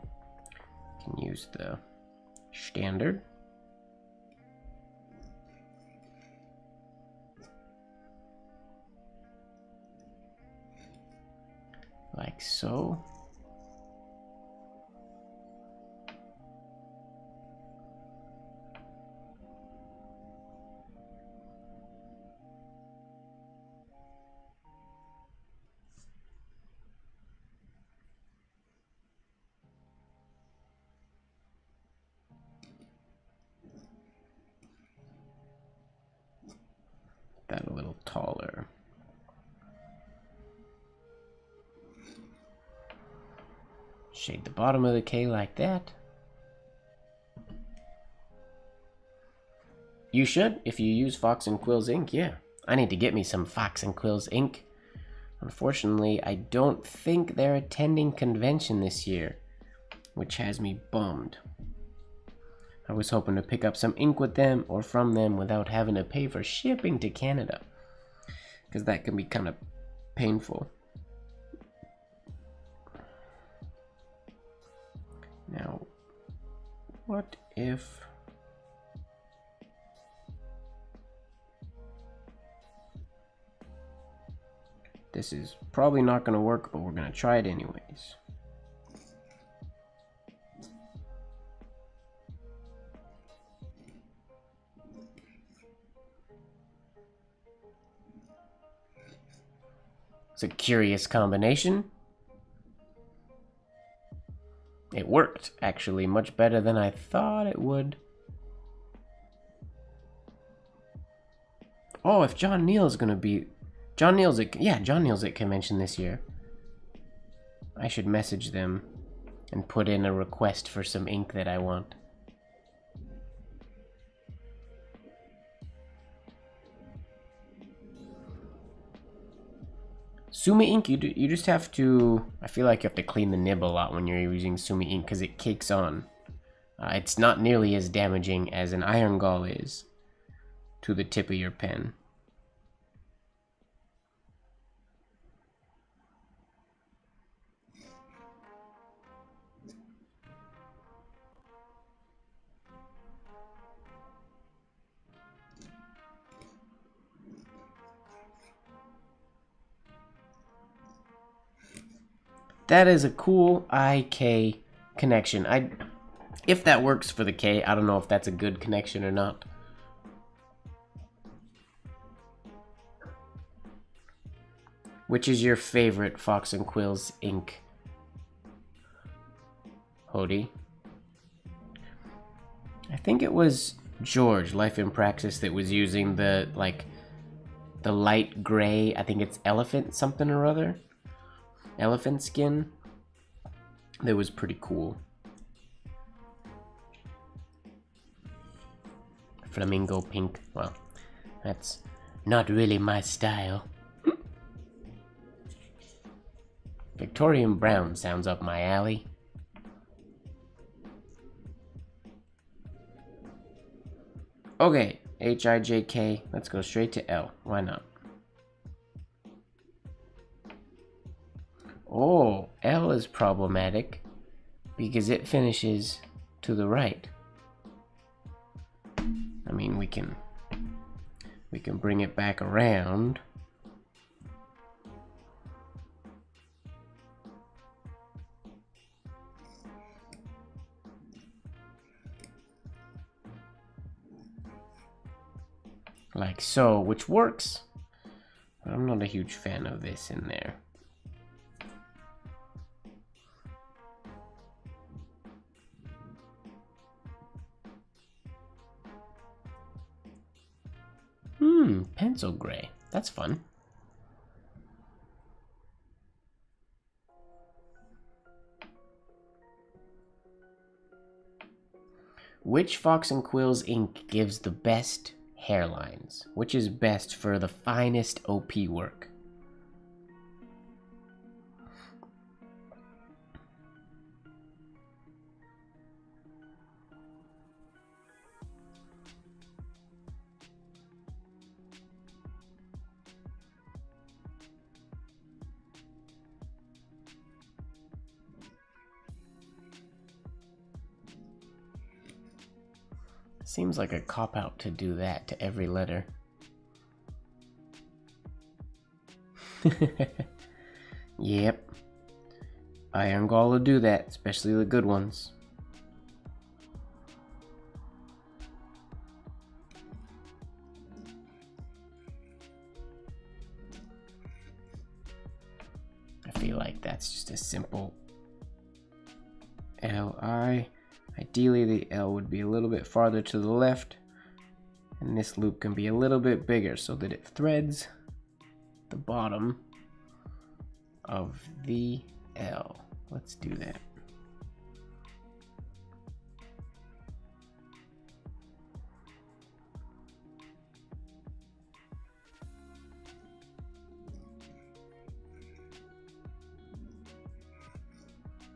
you can use the standard. Like so. That a little taller. Shade the bottom of the K like that. You should, if you use Fox and Quills ink, yeah. I need to get me some Fox and Quills ink. Unfortunately, I don't think they're attending convention this year, which has me bummed. I was hoping to pick up some ink with them or from them without having to pay for shipping to Canada, because that can be kind of painful. Now, what if... This is probably not going to work, but we're going to try it anyways. It's a curious combination. It worked, actually, much better than I thought it would. Oh, if John Neal's gonna be... John Neal's at convention this year. I should message them and put in a request for some ink that I want. Sumi ink, you just have to... I feel like you have to clean the nib a lot when you're using Sumi ink because it cakes on. It's not nearly as damaging as an iron gall is to the tip of your pen. That is a cool IK connection. If that works for the K, I don't know if that's a good connection or not. Which is your favorite Fox and Quills ink? Hody? I think it was George, Life in Praxis, that was using the light gray, I think it's elephant something or other. Elephant skin. That was pretty cool. Flamingo pink. Well, that's not really my style. Victorian brown sounds up my alley. Okay, HIJK. Let's go straight to L. Why not? Oh, L is problematic because it finishes to the right. I mean, we can bring it back around. like so, which works. But I'm not a huge fan of this in there. Pencil gray. That's fun. Which Fox and Quills ink gives the best hairlines? Which is best for the finest OP work? Seems like a cop-out to do that to every letter. Yep. Iron Gall will do that, especially the good ones. I feel like that's just a simple L-I. Ideally, the L would be a little bit farther to the left, and this loop can be a little bit bigger so that it threads the bottom of the L. Let's do that.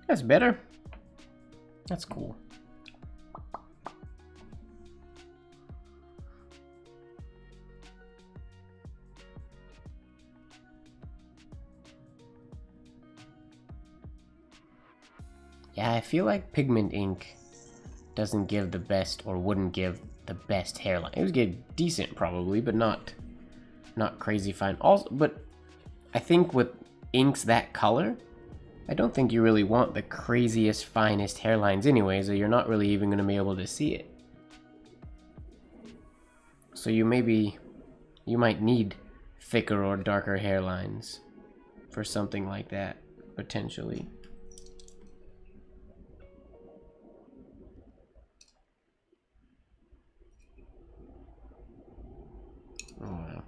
That's better. That's cool. Yeah, I feel like pigment ink doesn't give the best, or wouldn't give the best hairline. It would get decent probably, but not crazy fine. Also, but I think with inks that color, I don't think you really want the craziest, finest hairlines anyways, or you're not really even going to be able to see it. So you might need thicker or darker hairlines for something like that, potentially. Oh wow.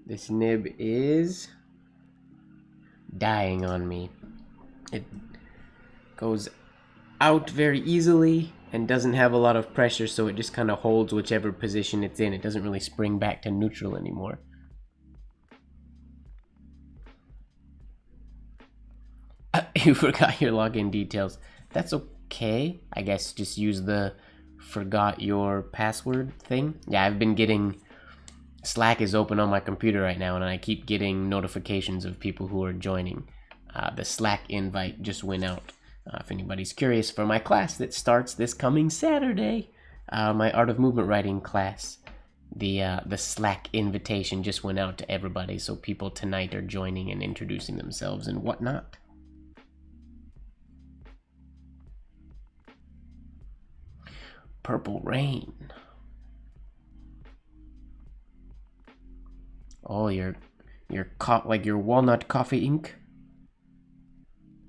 This nib is dying on me. It goes out very easily and doesn't have a lot of pressure, so it just kind of holds whichever position it's in. It doesn't really spring back to neutral anymore. You forgot your login details. That's okay. I guess just use the forgot your password thing. Yeah, I've been getting... Slack is open on my computer right now, and I keep getting notifications of people who are joining. The Slack invite just went out. If anybody's curious, for my class that starts this coming Saturday, my Art of Movement Writing class, the Slack invitation just went out to everybody, so people tonight are joining and introducing themselves and whatnot. Purple Rain. Oh, your like your walnut coffee ink.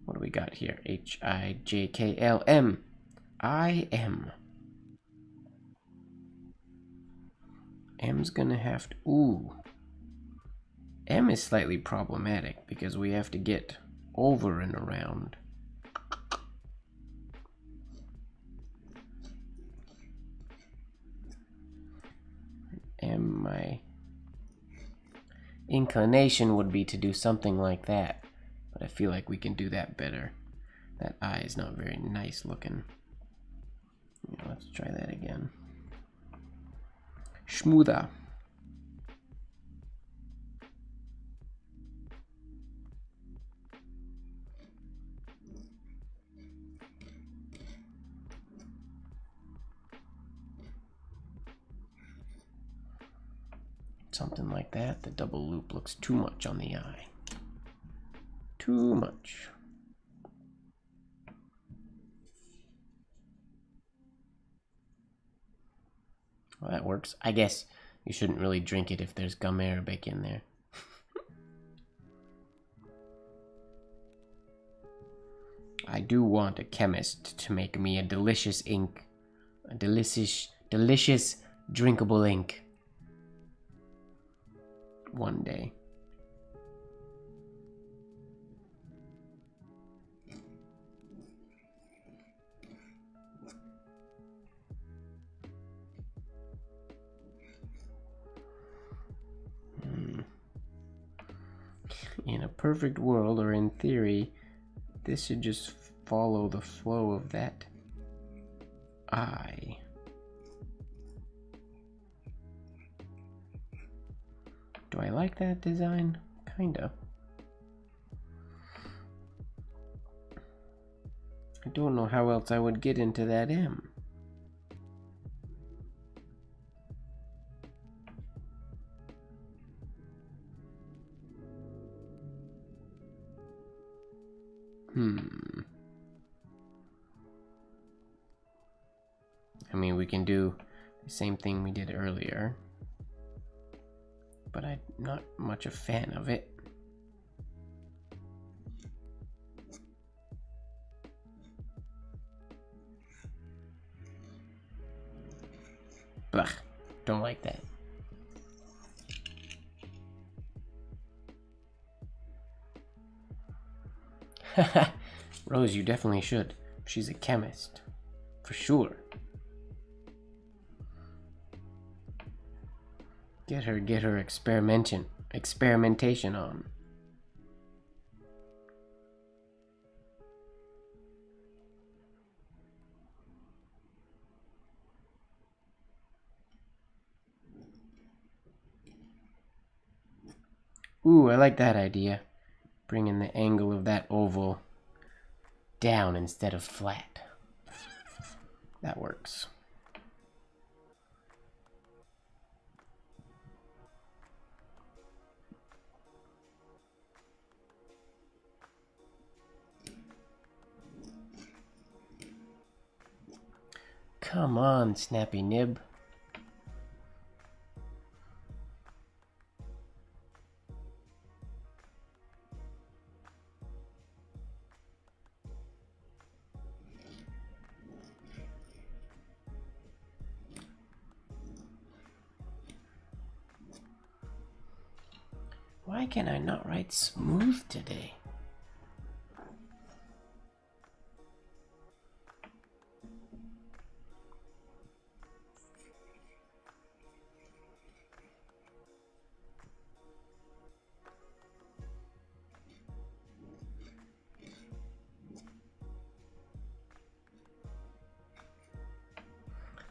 What do we got here? HIJKLM. IM. M's gonna have to... Ooh. M is slightly problematic because we have to get over and around. M, my inclination would be to do something like that, but I feel like we can do that better. That I is not very nice looking. Yeah, let's try that again. Schmoother. Something like that. The double loop looks too much on the eye. Too much. Well, that works. I guess you shouldn't really drink it if there's gum arabic in there. I do want a chemist to make me a delicious ink. A delicious drinkable ink. One day. In a perfect world, or in theory, this should just follow the flow of that eye. Do I like that design? Kinda. I don't know how else I would get into that M. I mean, we can do the same thing we did earlier, but I'm not much a fan of it. Blah, don't like that. Haha, Rose, you definitely should. She's a chemist. For sure. Get her experimentation on. Ooh, I like that idea. Bringing the angle of that oval down instead of flat. That works. Come on, Snappy Nib. Why can I not write smooth today?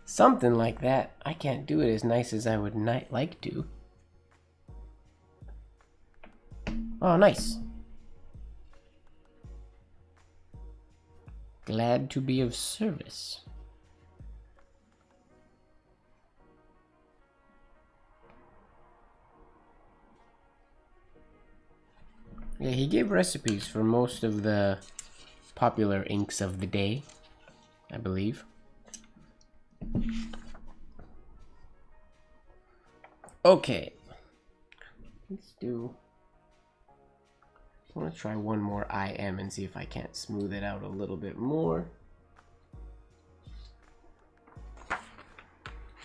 Something like that. I can't do it as nice as I would like to. Oh, nice. Glad to be of service. Yeah, he gave recipes for most of the popular inks of the day, I believe. Okay. Let's do... I want to try one more IM and see if I can't smooth it out a little bit more.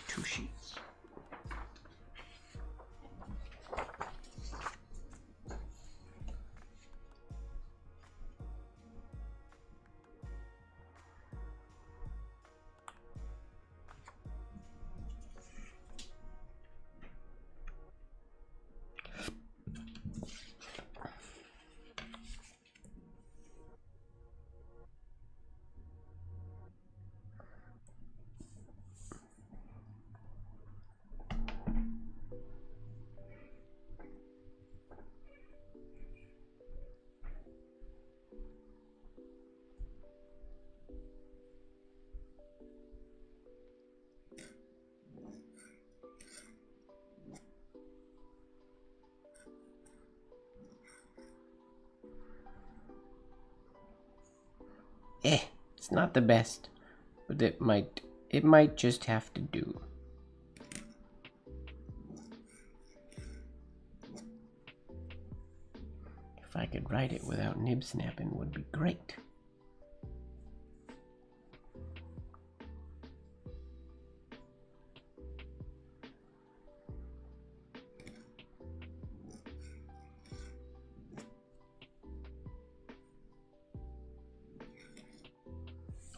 2 sheets. It's not the best, but it might just have to do. could write it without nib snapping would be great.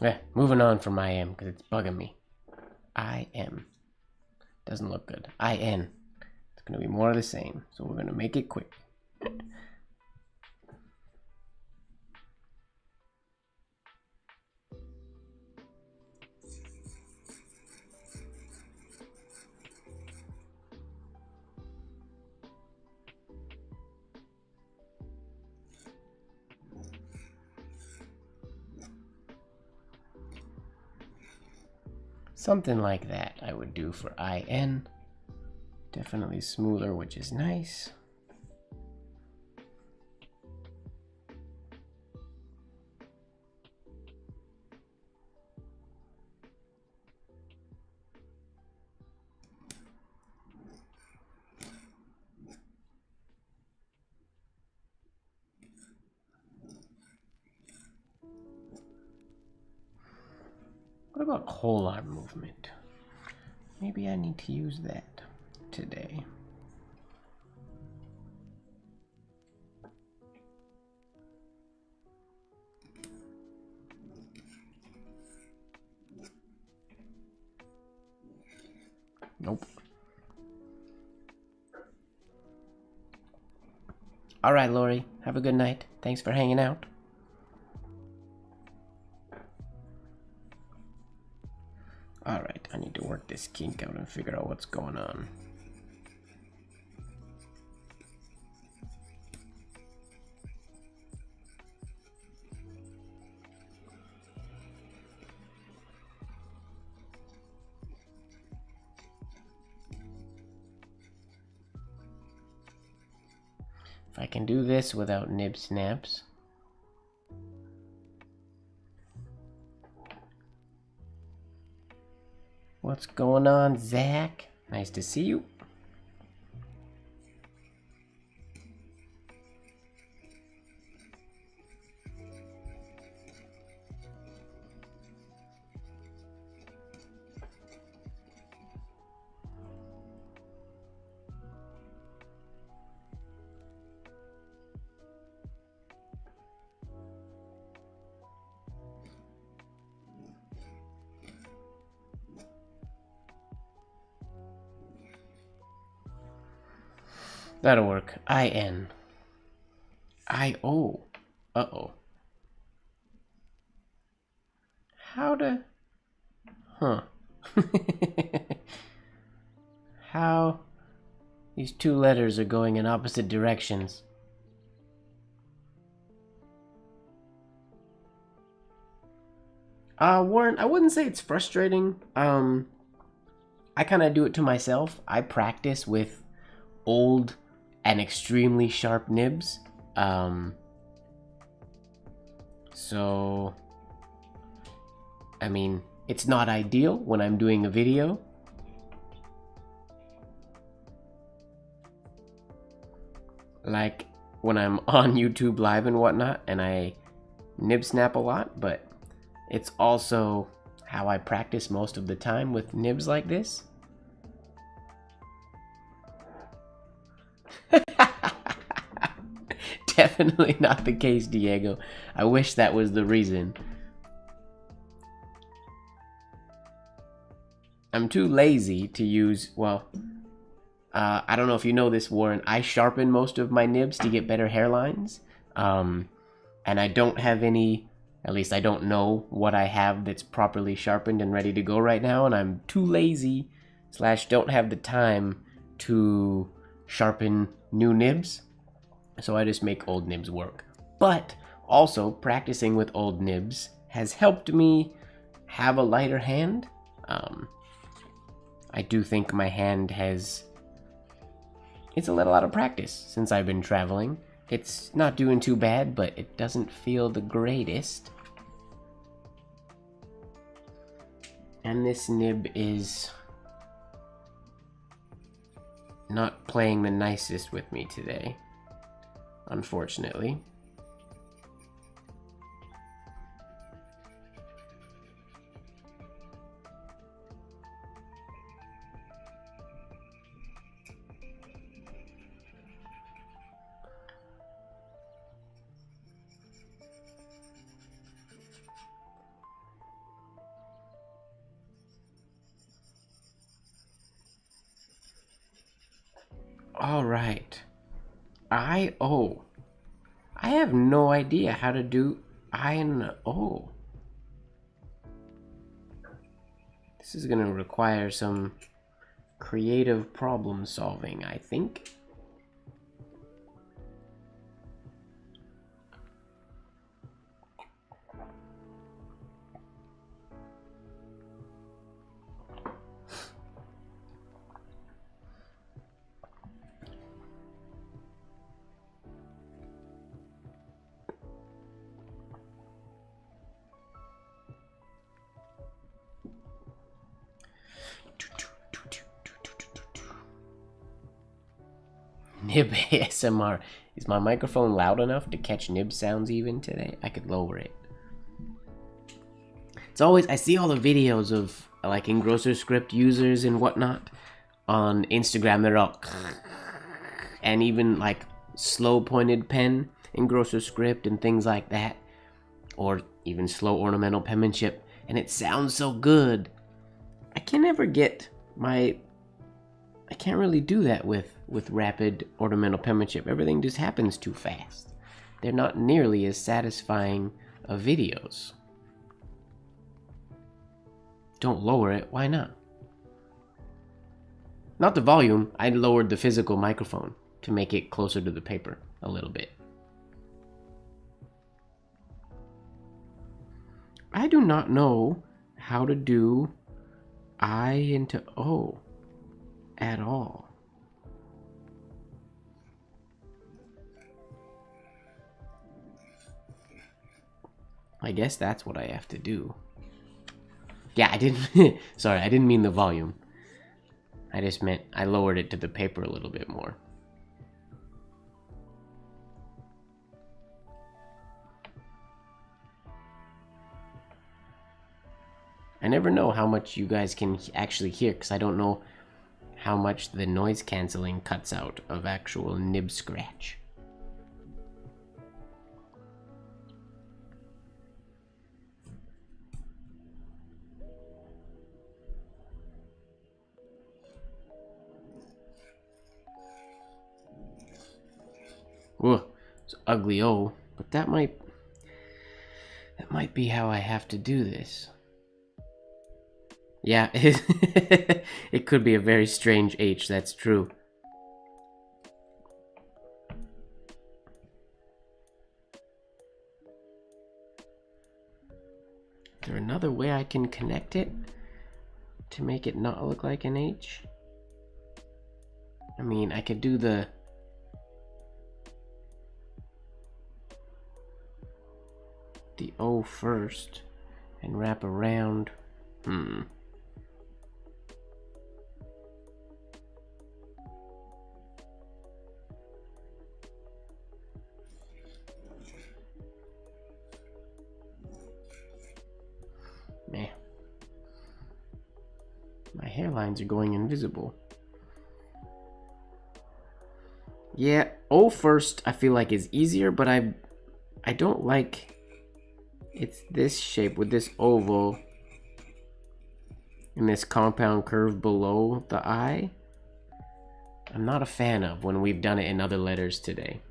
Yeah, moving on from IM because it's bugging me. IM doesn't look good. IN. It's gonna be more of the same, so we're gonna make it quick. Something like that I would do for IN. Definitely smoother, which is nice. What about whole arm movement? Maybe I need to use that today. Nope. All right, Lori. Have a good night. Thanks for hanging out. All right, I need to work this kink out and figure out what's going on. If I can do this without nib snaps. What's going on, Zach? Nice to see you. That'll work. IN. IO. Uh-oh. How to... Huh. How these two letters are going in opposite directions. Warren, I wouldn't say it's frustrating. I kind of do it to myself. I practice with old and extremely sharp nibs. So, I mean, it's not ideal when I'm doing a video. Like when I'm on YouTube Live and whatnot, and I nib snap a lot, but it's also how I practice most of the time with nibs like this. Definitely not the case, Diego. I wish that was the reason. I'm too lazy to use, well, I don't know if you know this, Warren. I sharpen most of my nibs to get better hairlines. And I don't have any, at least I don't know what I have that's properly sharpened and ready to go right now. And I'm too lazy / don't have the time to sharpen new nibs. So I just make old nibs work. But also practicing with old nibs has helped me have a lighter hand. I do think my hand has... It's a little out of practice since I've been traveling. It's not doing too bad, but it doesn't feel the greatest. And this nib is not playing the nicest with me today. unfortunately. All right. I-O. I have no idea how to do I and O. This is going to require some creative problem solving, I think. Nib ASMR. Is my microphone loud enough to catch nib sounds even today? I could lower it. It's always, I see all the videos of like EngrosserScript users and whatnot on Instagram. They're all, and even like slow pointed pen EngrosserScript and things like that, or even slow ornamental penmanship, and it sounds so good. I can never get my, I can't really do that with rapid ornamental penmanship. Everything just happens too fast. They're not nearly as satisfying of videos. Don't lower it. Why not? Not the volume. I lowered the physical microphone to make it closer to the paper a little bit. I do not know how to do I into O at all. I guess that's what I have to do. Yeah, I didn't, sorry, I didn't mean the volume. I just meant I lowered it to the paper a little bit more. I never know how much you guys can actually hear, because I don't know how much the noise canceling cuts out of actual nib scratch. Ugh, it's ugly O, but that might be how I have to do this. Yeah, it could be a very strange H, that's true. Is there another way I can connect it to make it not look like an H? I mean, I could do the O first and wrap around. Meh. My hairlines are going invisible. Yeah, O first I feel like is easier, but I don't like it's this shape with this oval and this compound curve below the I. I'm not a fan of when we've done it in other letters today.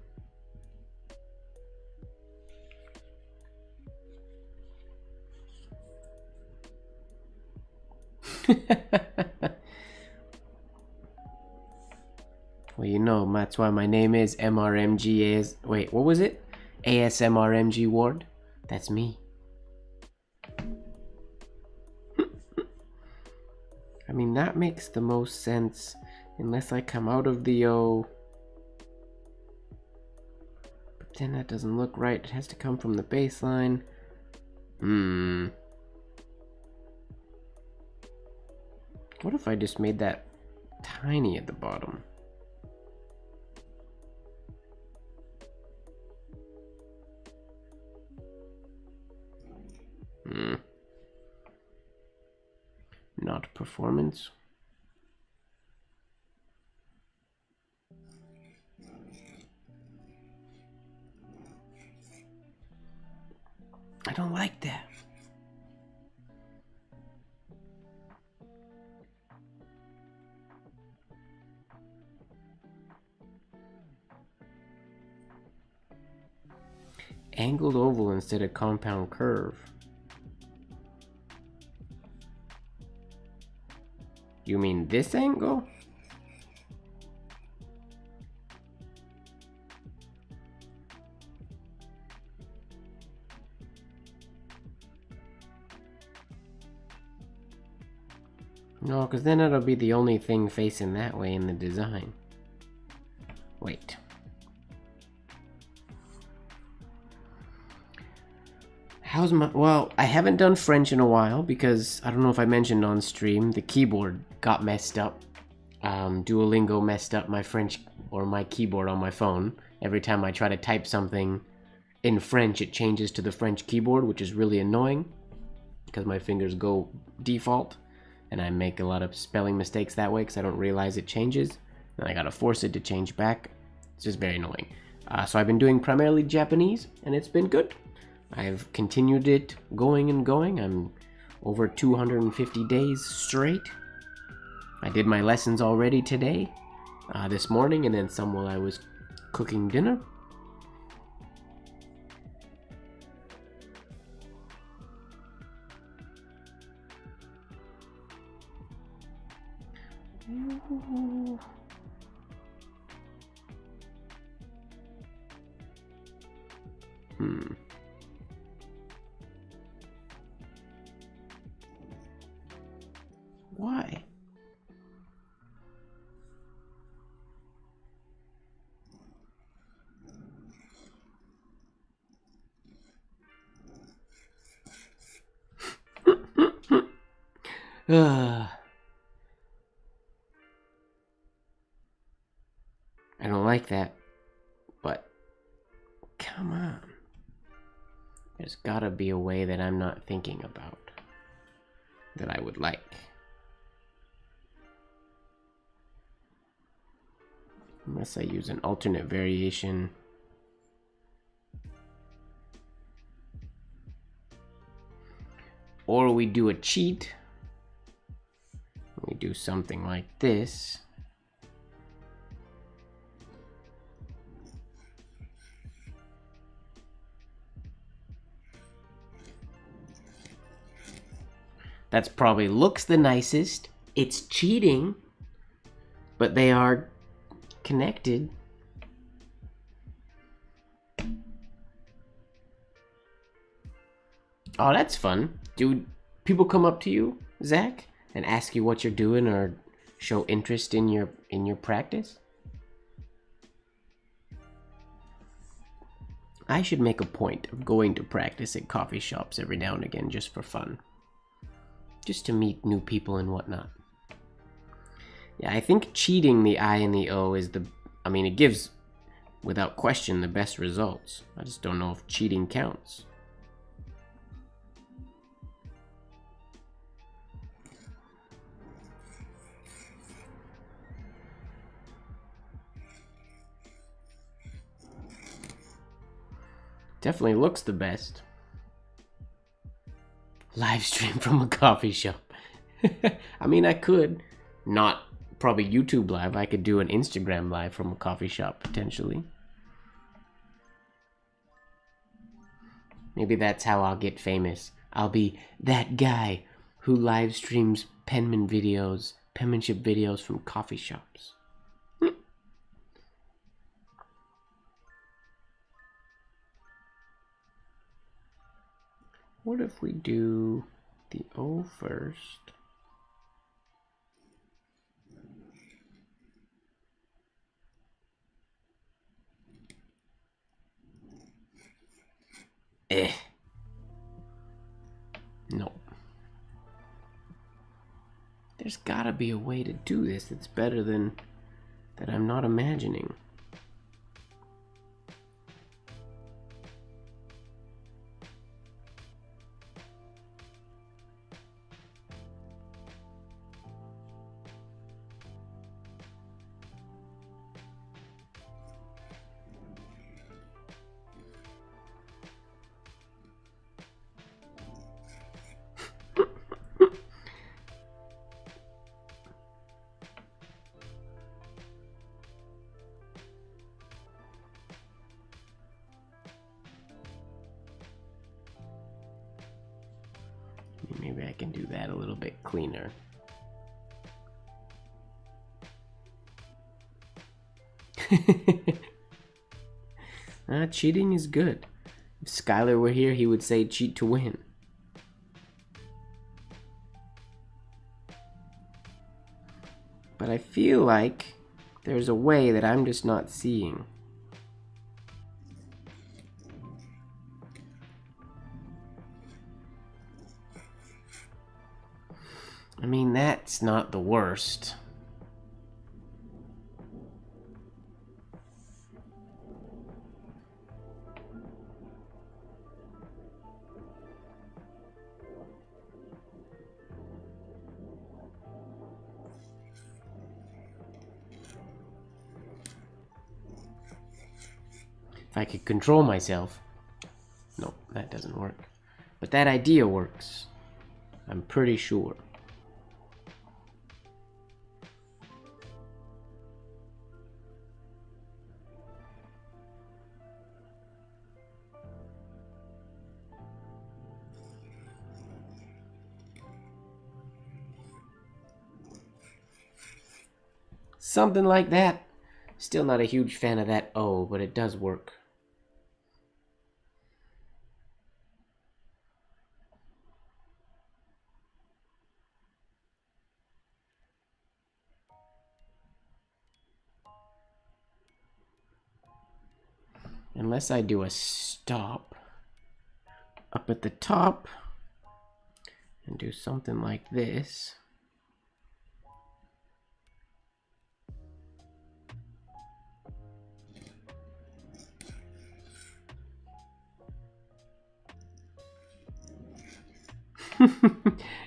Well, you know, that's why my name is MrMG. Wait, what was it? MrMGWard? That's me. I mean, that makes the most sense unless I come out of the O. But then that doesn't look right. It has to come from the baseline. What if I just made that tiny at the bottom? Not performance. I don't like that. Angled oval instead of compound curve. You mean this angle? No, because then it'll be the only thing facing that way in the design. Wait. How's my... Well, I haven't done French in a while because I don't know if I mentioned on stream, the keyboard got messed up. Duolingo messed up my French or my keyboard on my phone. Every time I try to type something in French, it changes to the French keyboard, which is really annoying because my fingers go default. And I make a lot of spelling mistakes that way because I don't realize it changes. And I gotta force it to change back. It's just very annoying. So I've been doing primarily Japanese, and it's been good. I've continued it going and going. I'm over 250 days straight. I did my lessons already today, this morning, and then some while I was cooking dinner. Why? I don't like that, but come on. There's gotta be a way that I'm not thinking about that I would like. Unless I use an alternate variation. Or we do a cheat. We do something like this. That's probably looks the nicest. It's cheating, but they are connected. Oh, that's fun. Do people come up to you, Zach, and ask you what you're doing or show interest in your practice? I should make a point of going to practice at coffee shops every now and again just for fun. Just to meet new people and whatnot. Yeah, I think cheating the I and the O is it gives, without question, the best results. I just don't know if cheating counts. Definitely looks the best. Live stream from a coffee shop. I mean, I could. Not probably YouTube live. I could do an Instagram live from a coffee shop, potentially. Maybe that's how I'll get famous. I'll be that guy who live streams penmanship videos from coffee shops. What if we do the O first? Nope. There's gotta be a way to do this that's better than that I'm not imagining. Maybe I can do that a little bit cleaner. Cheating is good. If Skylar were here, he would say cheat to win. But I feel like there's a way that I'm just not seeing. I mean, that's not the worst. If I could control myself. No, that doesn't work. But that idea works. I'm pretty sure. Something like that. Still not a huge fan of that O, but it does work. Unless I do a stop up at the top and do something like this.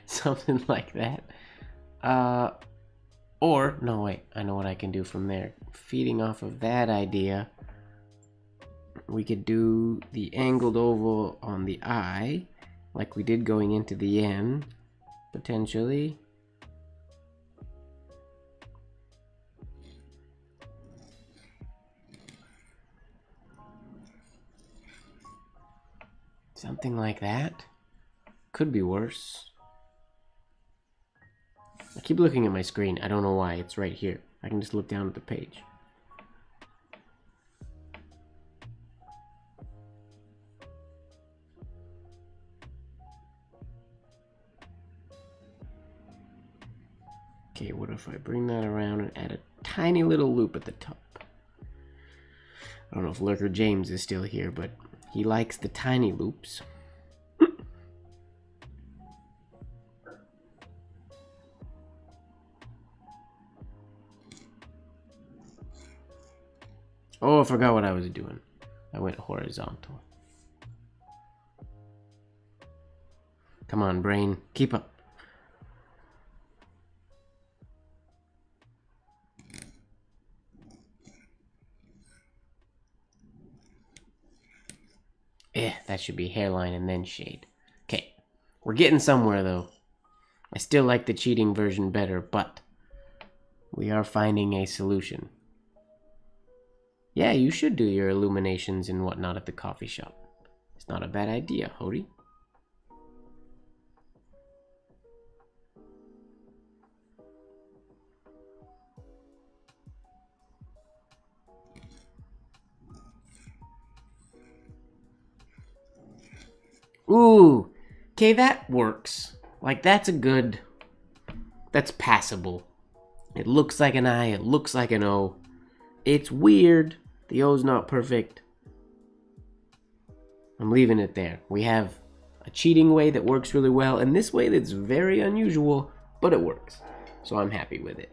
Something like that. Or, no wait, I know what I can do from there. Feeding off of that idea, we could do the angled oval on the eye, like we did going into the N, potentially. Something like that. Could be worse. I keep looking at my screen. I don't know why. It's right here. I can just look down at the page. Okay, what if I bring that around and add a tiny little loop at the top? I don't know if Lurker James is still here, but he likes the tiny loops. Oh, I forgot what I was doing. I went horizontal. Come on, brain. Keep up. That should be hairline and then shade. Okay. We're getting somewhere, though. I still like the cheating version better, but we are finding a solution. Yeah, you should do your illuminations and whatnot at the coffee shop. It's not a bad idea, Hody. Ooh, okay, that works. Like, that's a good... That's passable. It looks like an I, it looks like an O. It's weird. The O's not perfect. I'm leaving it there. We have a cheating way that works really well, and this way that's very unusual, but it works. So I'm happy with it.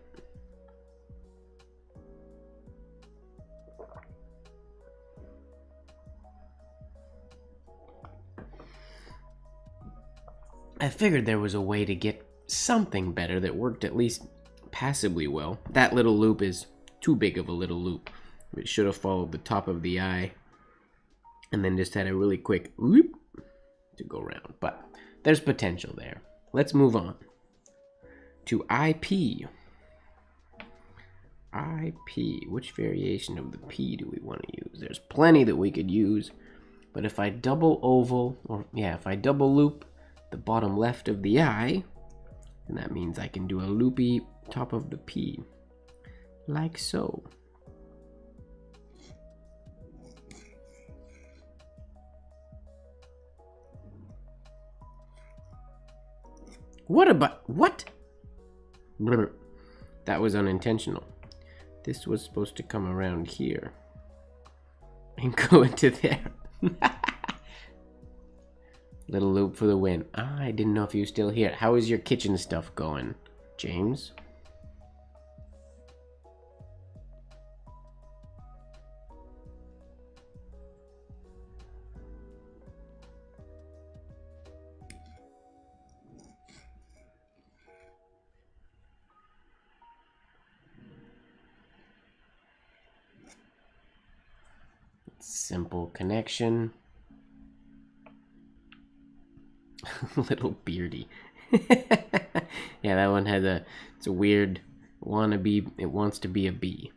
I figured there was a way to get something better that worked at least passably well. That little loop is too big of a little loop. It should have followed the top of the eye and then just had a really quick loop to go around. But there's potential there. Let's move on to IP. IP. Which variation of the P do we want to use? There's plenty that we could use, but if I double oval, or yeah, if I double loop the bottom left of the I, and that means I can do a loopy top of the P, like so. What? Brr. That was unintentional. This was supposed to come around here and go into there. Little loop for the win. I didn't know if you were still here. How is your kitchen stuff going, James? Simple connection. Little beardy. Yeah, that one has it's a weird wannabe. It wants to be a bee.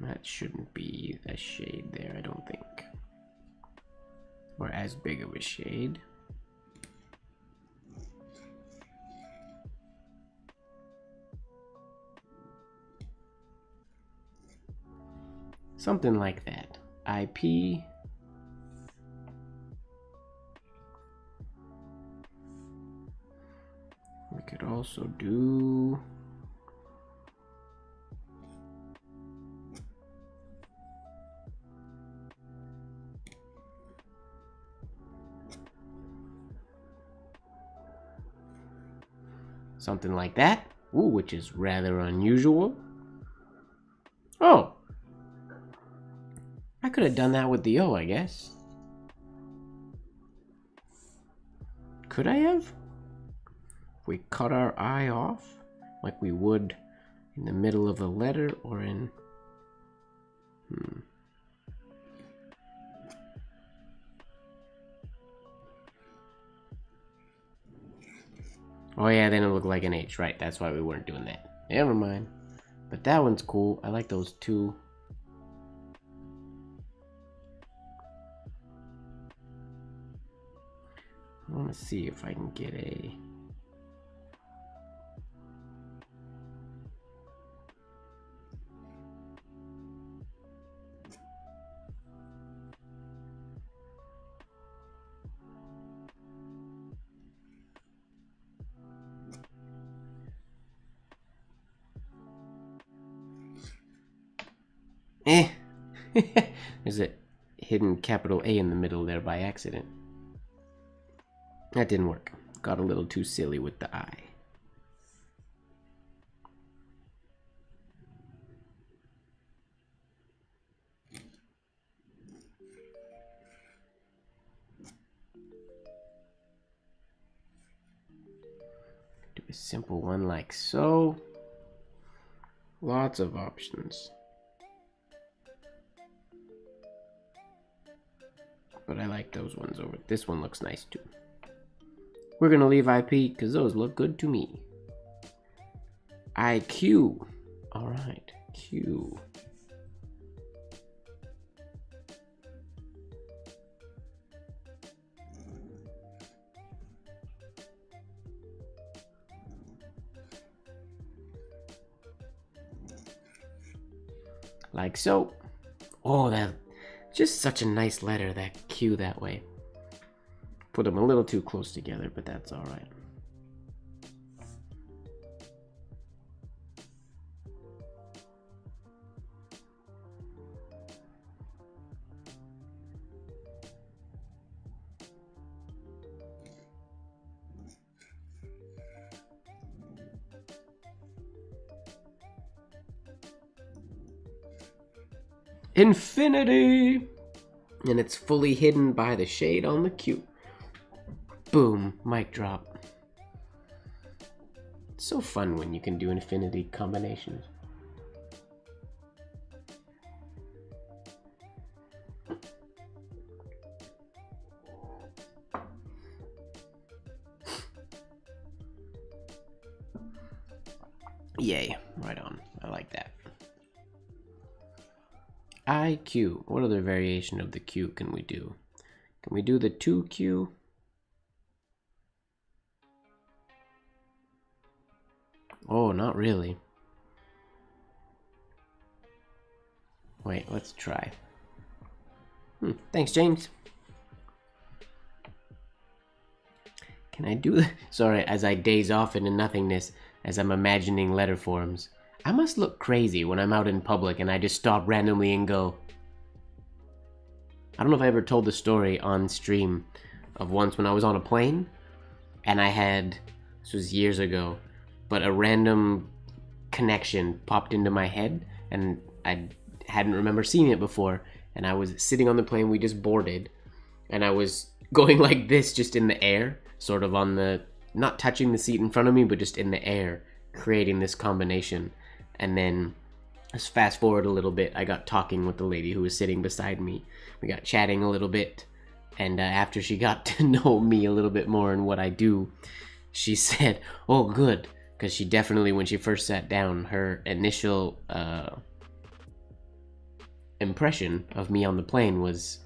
That shouldn't be a shade there, I don't think. Or as big of a shade. Something like that. IP. We could also do something like that. Ooh, which is rather unusual. Oh, I could have done that with the O, I guess. Could I have? If we cut our I off, like we would in the middle of a letter or in... Oh yeah, then it looked like an H, right? That's why we weren't doing that. Never mind. But that one's cool. I like those two. I want to see if I can get a... There's a hidden capital A in the middle there by accident. That didn't work. Got a little too silly with the I. Do a simple one like so. Lots of options. But I like those ones over. This one looks nice too. We're gonna leave IP because those look good to me. IQ. All right, Q. Like so. Oh, that just such a nice letter, that Q that way. Put them a little too close together, but that's all right. Infinity! And it's fully hidden by the shade on the Q. Boom, mic drop. It's so fun when you can do infinity combinations. Yay, right on. I like that. IQ. What other variation of the Q can we do? Can we do the 2Q? not really. Wait, let's try. Thanks, James. Can I do that? Sorry, as I daze off into nothingness, as I'm imagining letter forms. I must look crazy when I'm out in public and I just stop randomly and go. I don't know if I ever told the story on stream of once when I was on a plane and I had, this was years ago, but a random connection popped into my head and I hadn't remembered seeing it before, and I was sitting on the plane, we just boarded, and I was going like this just in the air, sort of on the, not touching the seat in front of me, but just in the air, creating this combination. And then, let's fast forward a little bit, I got talking with the lady who was sitting beside me. We got chatting a little bit, and after she got to know me a little bit more and what I do, she said, oh good, because she definitely, when she first sat down, her initial impression of me on the plane was,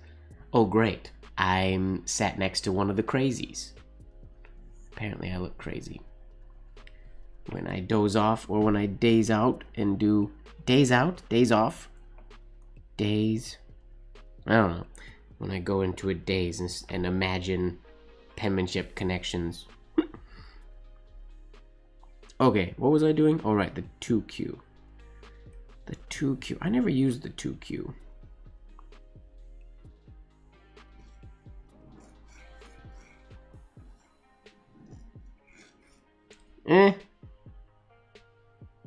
oh great, I'm sat next to one of the crazies. Apparently I look crazy. When I doze off, or when I daze out and do daze out, daze off, daze, I don't know. When I go into a daze and imagine penmanship connections. Okay, what was I doing? All right, the 2Q. The 2Q. I never used the 2Q.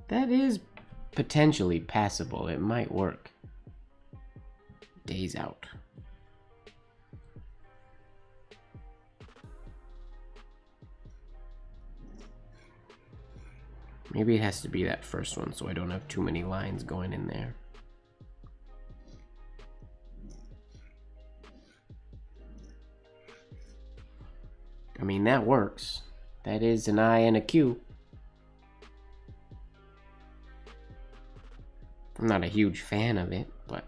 That is potentially passable. It might work. Days out. Maybe it has to be that first one so I don't have too many lines going in there. I mean, that works. That is an I and a Q. I'm not a huge fan of it, but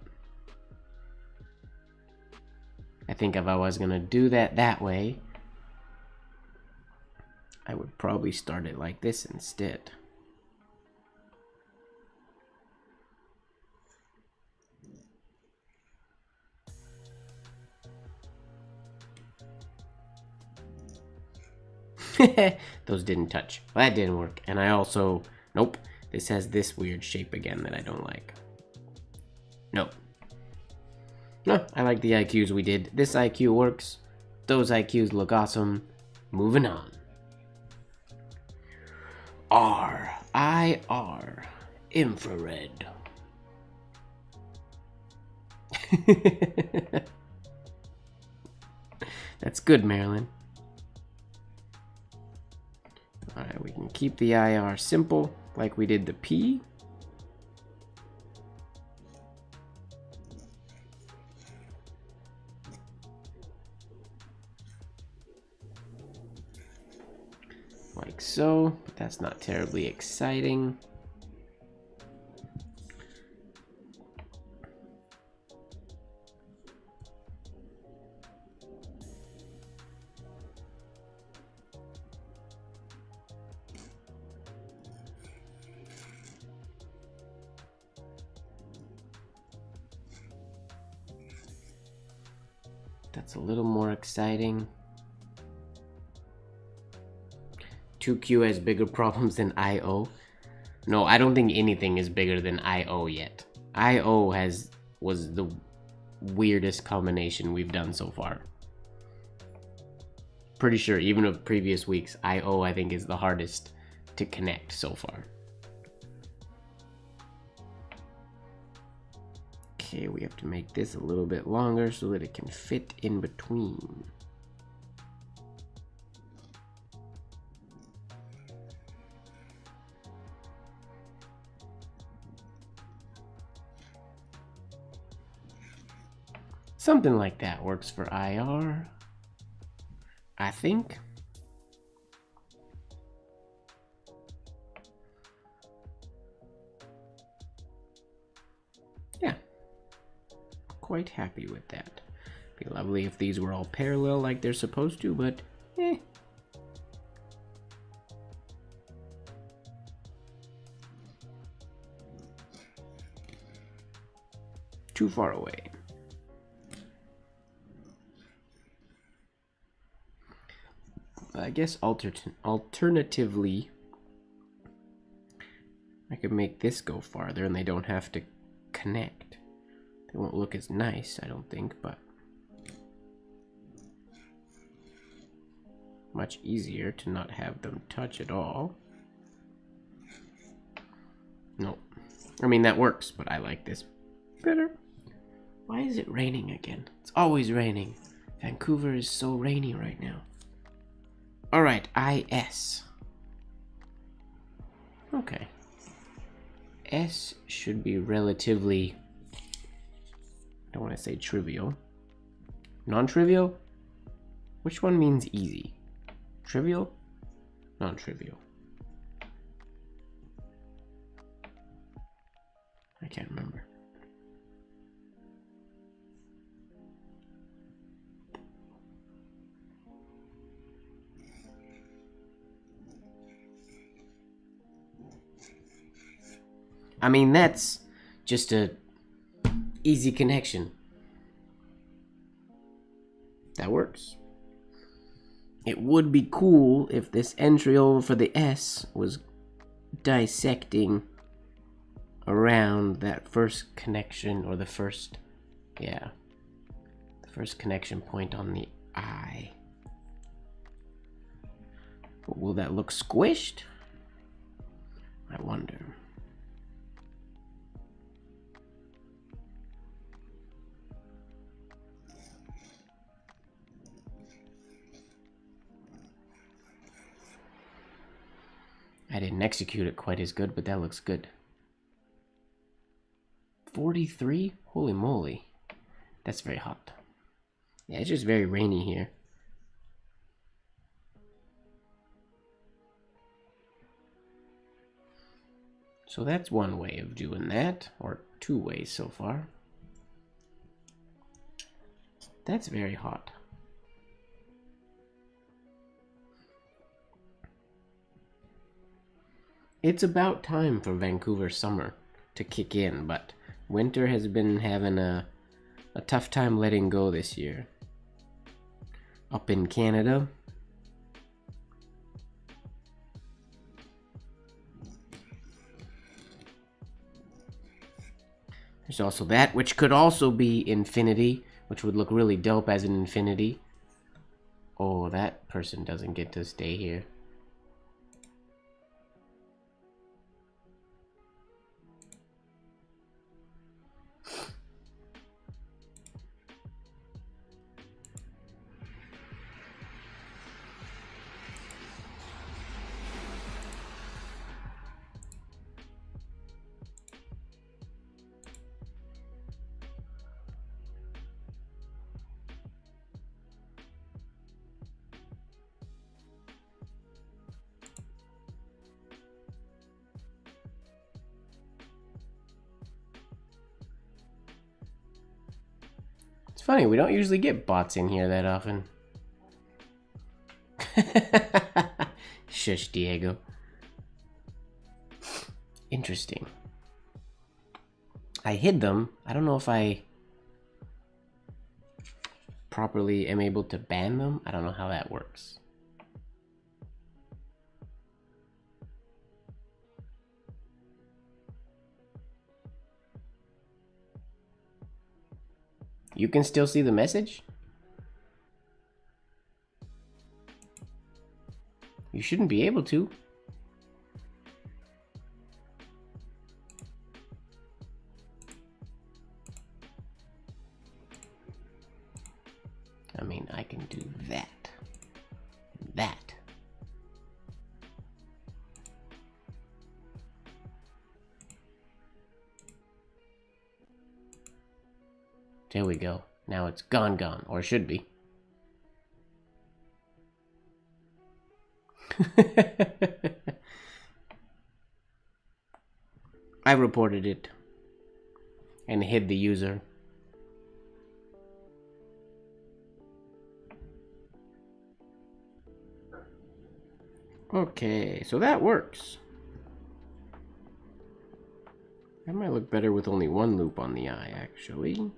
I think if I was gonna do that way, I would probably start it like this instead. Those didn't touch. Well, that didn't work. And I also, nope, this has this weird shape again that I don't like. Nope. No, I like the IQs we did. This IQ works. Those IQs look awesome. Moving on. R. Infrared. That's good, Marilyn. Alright, we can keep the IR simple, like we did the P. Like so, but that's not terribly exciting. That's a little more exciting. 2Q has bigger problems than IO. No, I don't think anything is bigger than IO yet. IO was the weirdest combination we've done so far. Pretty sure, even of previous weeks, IO I think is the hardest to connect so far. Okay, we have to make this a little bit longer so that it can fit in between. Something like that works for IR, I think. Yeah, quite happy with that. Be lovely if these were all parallel like they're supposed to, but too far away. I guess alternatively, I could make this go farther and they don't have to connect. They won't look as nice, I don't think, but much easier to not have them touch at all. No. I mean, that works, but I like this better. Why is it raining again? It's always raining. Vancouver is so rainy right now. Alright, IS. Okay. S should be relatively, I don't want to say trivial. Non-trivial? Which one means easy? Trivial? Non-trivial. I can't remember. I mean, that's just a easy connection. That works. It would be cool if this entry over for the S was dissecting around that first connection, or the first, yeah, the first connection point on the I. But will that look squished? I wonder. I didn't execute it quite as good, but that looks good. 43? Holy moly. That's very hot. Yeah, it's just very rainy here. So that's one way of doing that, or two ways so far. That's very hot. It's about time for Vancouver summer to kick in, but winter has been having a tough time letting go this year. Up in Canada, there's also that, which could also be infinity, which would look really dope as an infinity. Oh, that person doesn't get to stay here. It's funny, we don't usually get bots in here that often. Shush, Diego. Interesting. I hid them. I don't know if I properly am able to ban them. I don't know how that works. You can still see the message? You shouldn't be able to. I mean, I can do that. That. There we go. Now it's gone, or should be. I reported it and hid the user. Okay, so that works. That might look better with only one loop on the eye, actually.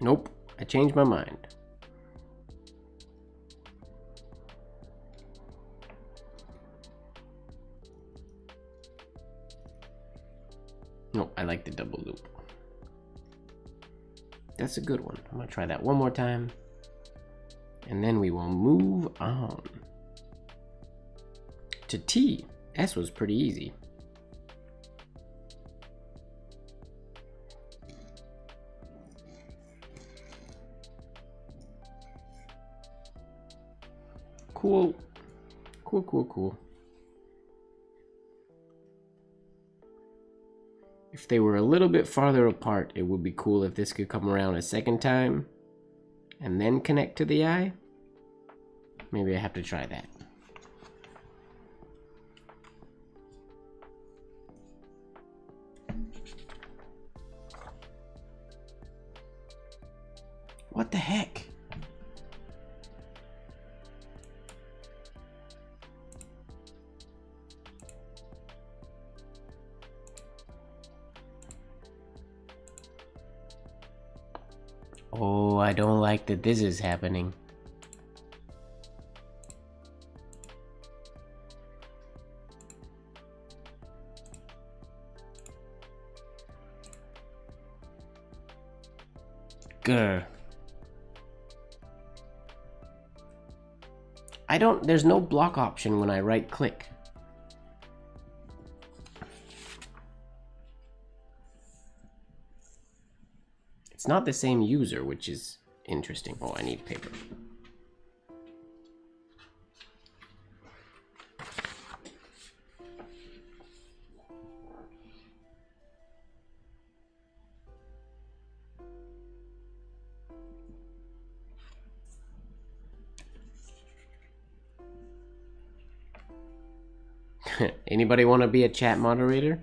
Nope, I changed my mind. Nope, I like the double loop. That's a good one. I'm gonna try that one more time. And then we will move on to T. S was pretty easy. Cool. Cool, cool, cool. If they were a little bit farther apart, it would be cool if this could come around a second time and then connect to the eye. Maybe I have to try that. What the heck? Oh, I don't like that this is happening. Grr. There's no block option when I right click. It's not the same user, which is interesting. Oh, I need paper. Anybody want to be a chat moderator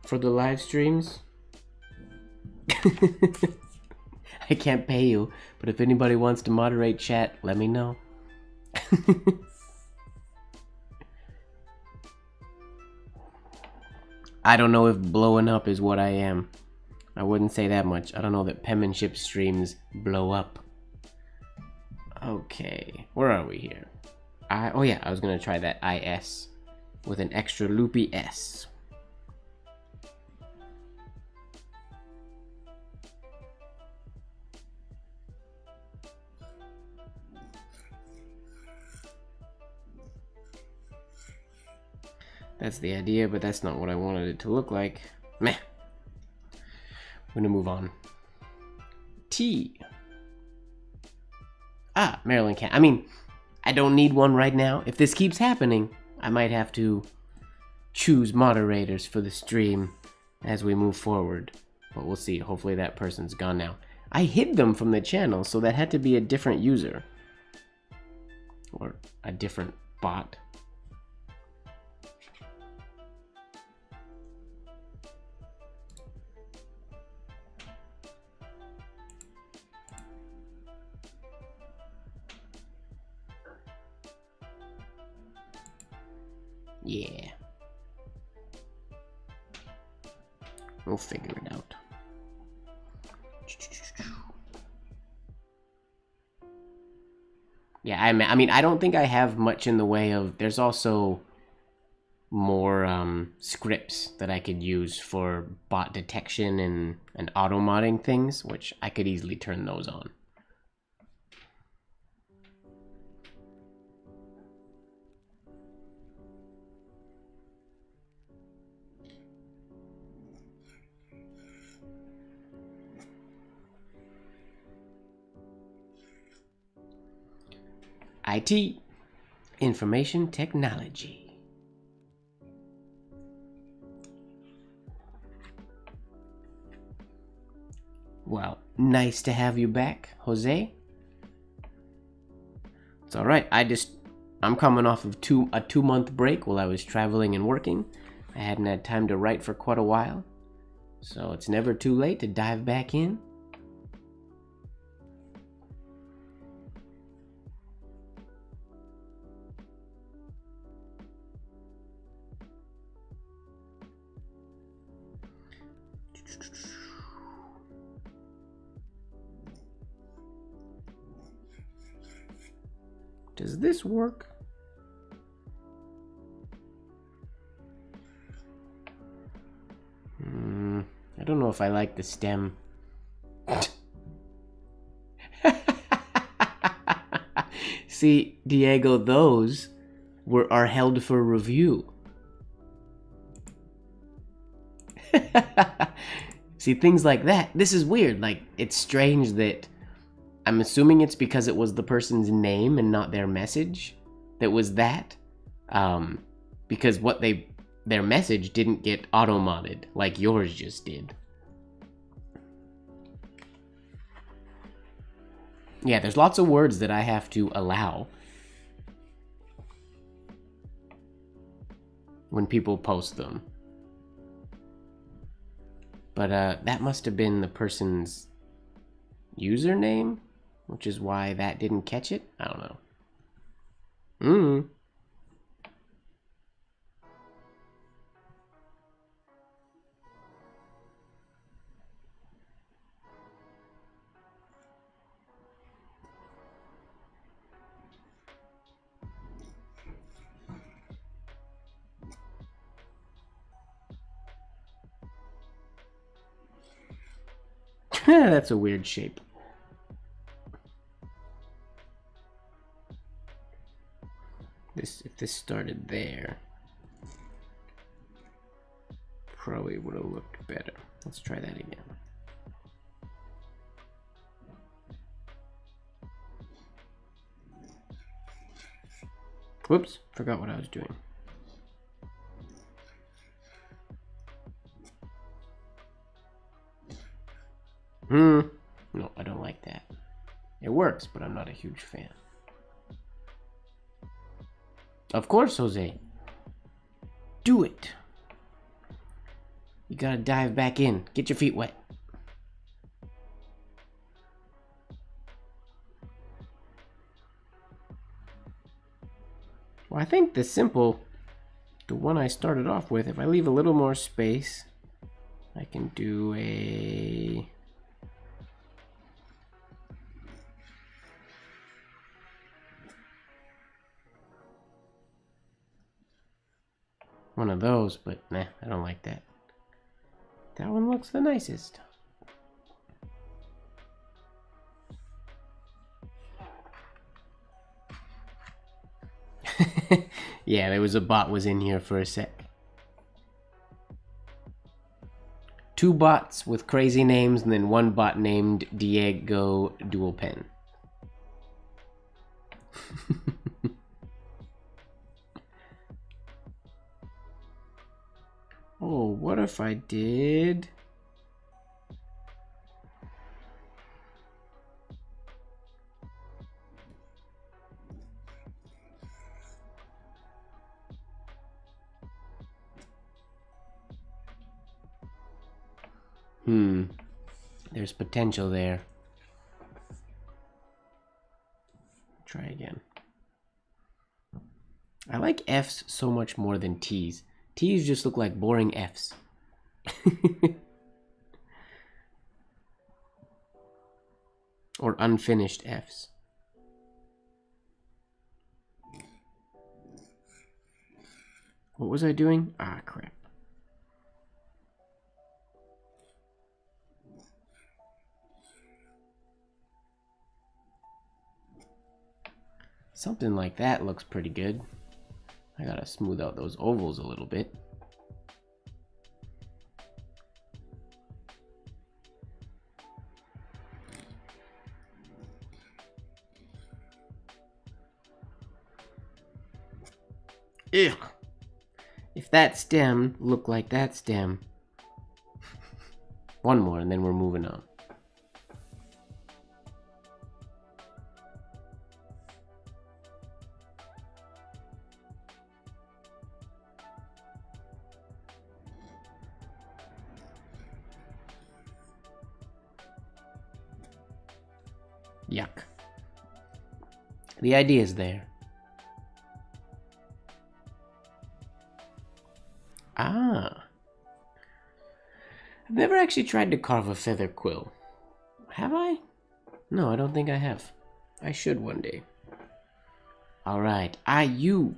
for the live streams? I can't pay you, but if anybody wants to moderate chat, let me know. I don't know if blowing up is what I am. I wouldn't say that much. I don't know that penmanship streams blow up. Okay, where are we here? Oh yeah, I was gonna try that IS with an extra loopy S. That's the idea, but that's not what I wanted it to look like. Meh. I'm gonna move on. T. Ah, Maryland can't. I mean, I don't need one right now. If this keeps happening, I might have to choose moderators for the stream as we move forward. But we'll see. Hopefully that person's gone now. I hid them from the channel, so that had to be a different user. Or a different bot. Yeah. We'll figure it out. Yeah, I mean, I don't think I have much in the way of... There's also more scripts that I could use for bot detection and auto-modding things, which I could easily turn those on. IT, information technology. Well, nice to have you back, Jose. It's all right. I'm coming off of a 2-month break while I was traveling and working. I hadn't had time to write for quite a while, so it's never too late to dive back in. Does this work? I don't know if I like the stem. See, Diego, those are held for review. See, things like that. This is weird. Like, it's strange that I'm assuming it's because it was the person's name and not their message that was that. Because their message didn't get auto-modded like yours just did. Yeah, there's lots of words that I have to allow when people post them. But that must have been the person's username, which is why that didn't catch it. I don't know. That's a weird shape. If this started there, probably would have looked better. Let's try that again. Whoops, forgot what I was doing. No, I don't like that. It works, but I'm not a huge fan. Of course, Jose. Do it. You gotta dive back in. Get your feet wet. Well, I think the one I started off with, if I leave a little more space, I can do a... one of those, but nah, I don't like that. That one looks the nicest. Yeah, there was a bot was in here for a sec. 2 bots with crazy names and then 1 bot named Diego Dual Pen. Oh, what if I did... There's potential there. Try again. I like F's so much more than T's. T's just look like boring F's. Or unfinished F's. What was I doing? Ah, crap. Something like that looks pretty good. I gotta smooth out those ovals a little bit. Ugh. If that stem looked like that stem. One more and then we're moving on. Yuck. The idea is there. Ah. I've never actually tried to carve a feather quill. Have I? No, I don't think I have. I should one day. Alright, IU.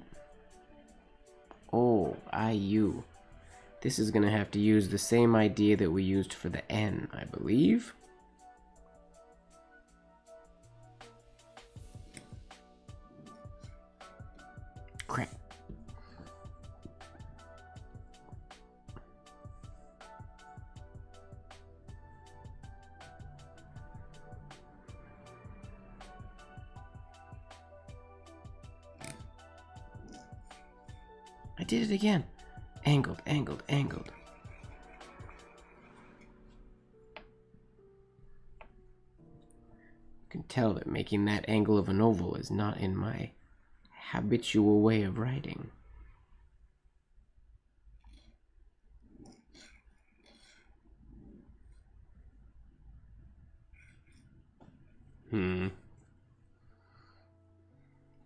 Oh, IU. This is gonna have to use the same idea that we used for the N, I believe. Crap. I did it again. Angled, angled, angled. You can tell that making that angle of an oval is not in my habitual way of writing.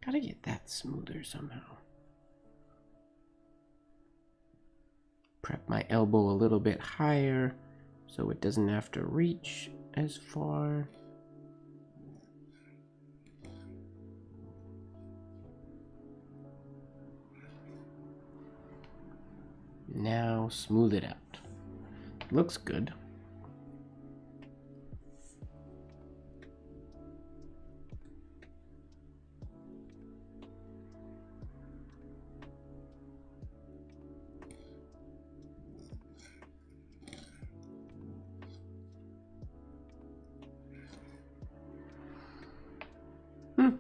Gotta get that smoother somehow. Prep my elbow a little bit higher so it doesn't have to reach as far. Now smooth it out. Looks good.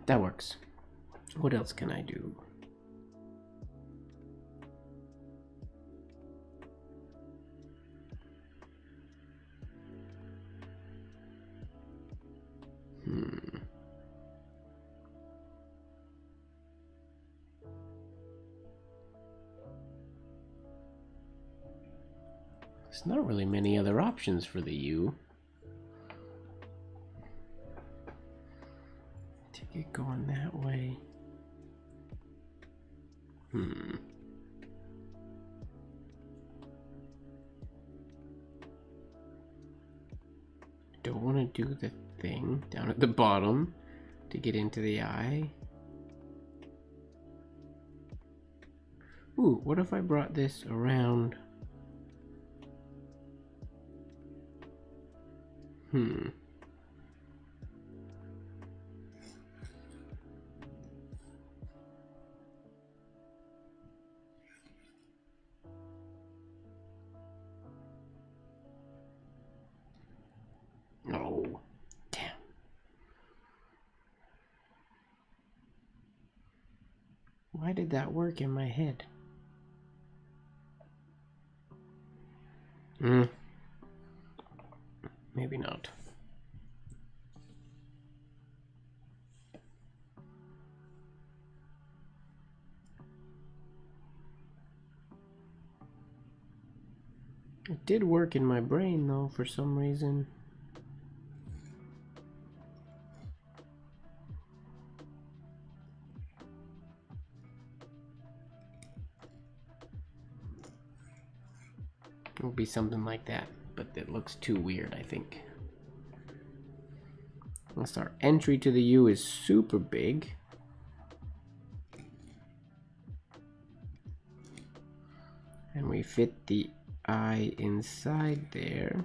That works. What else can I do? There's not really many other options for the U. Take it going that way. Don't want to do the thing down at the bottom to get into the eye. Ooh, what if I brought this around? Oh, damn. Why did that work in my head? Maybe not. It did work in my brain though, for some reason. It'll be something like that, but it looks too weird, I think. Unless our entry to the U is super big. And we fit the eye inside there.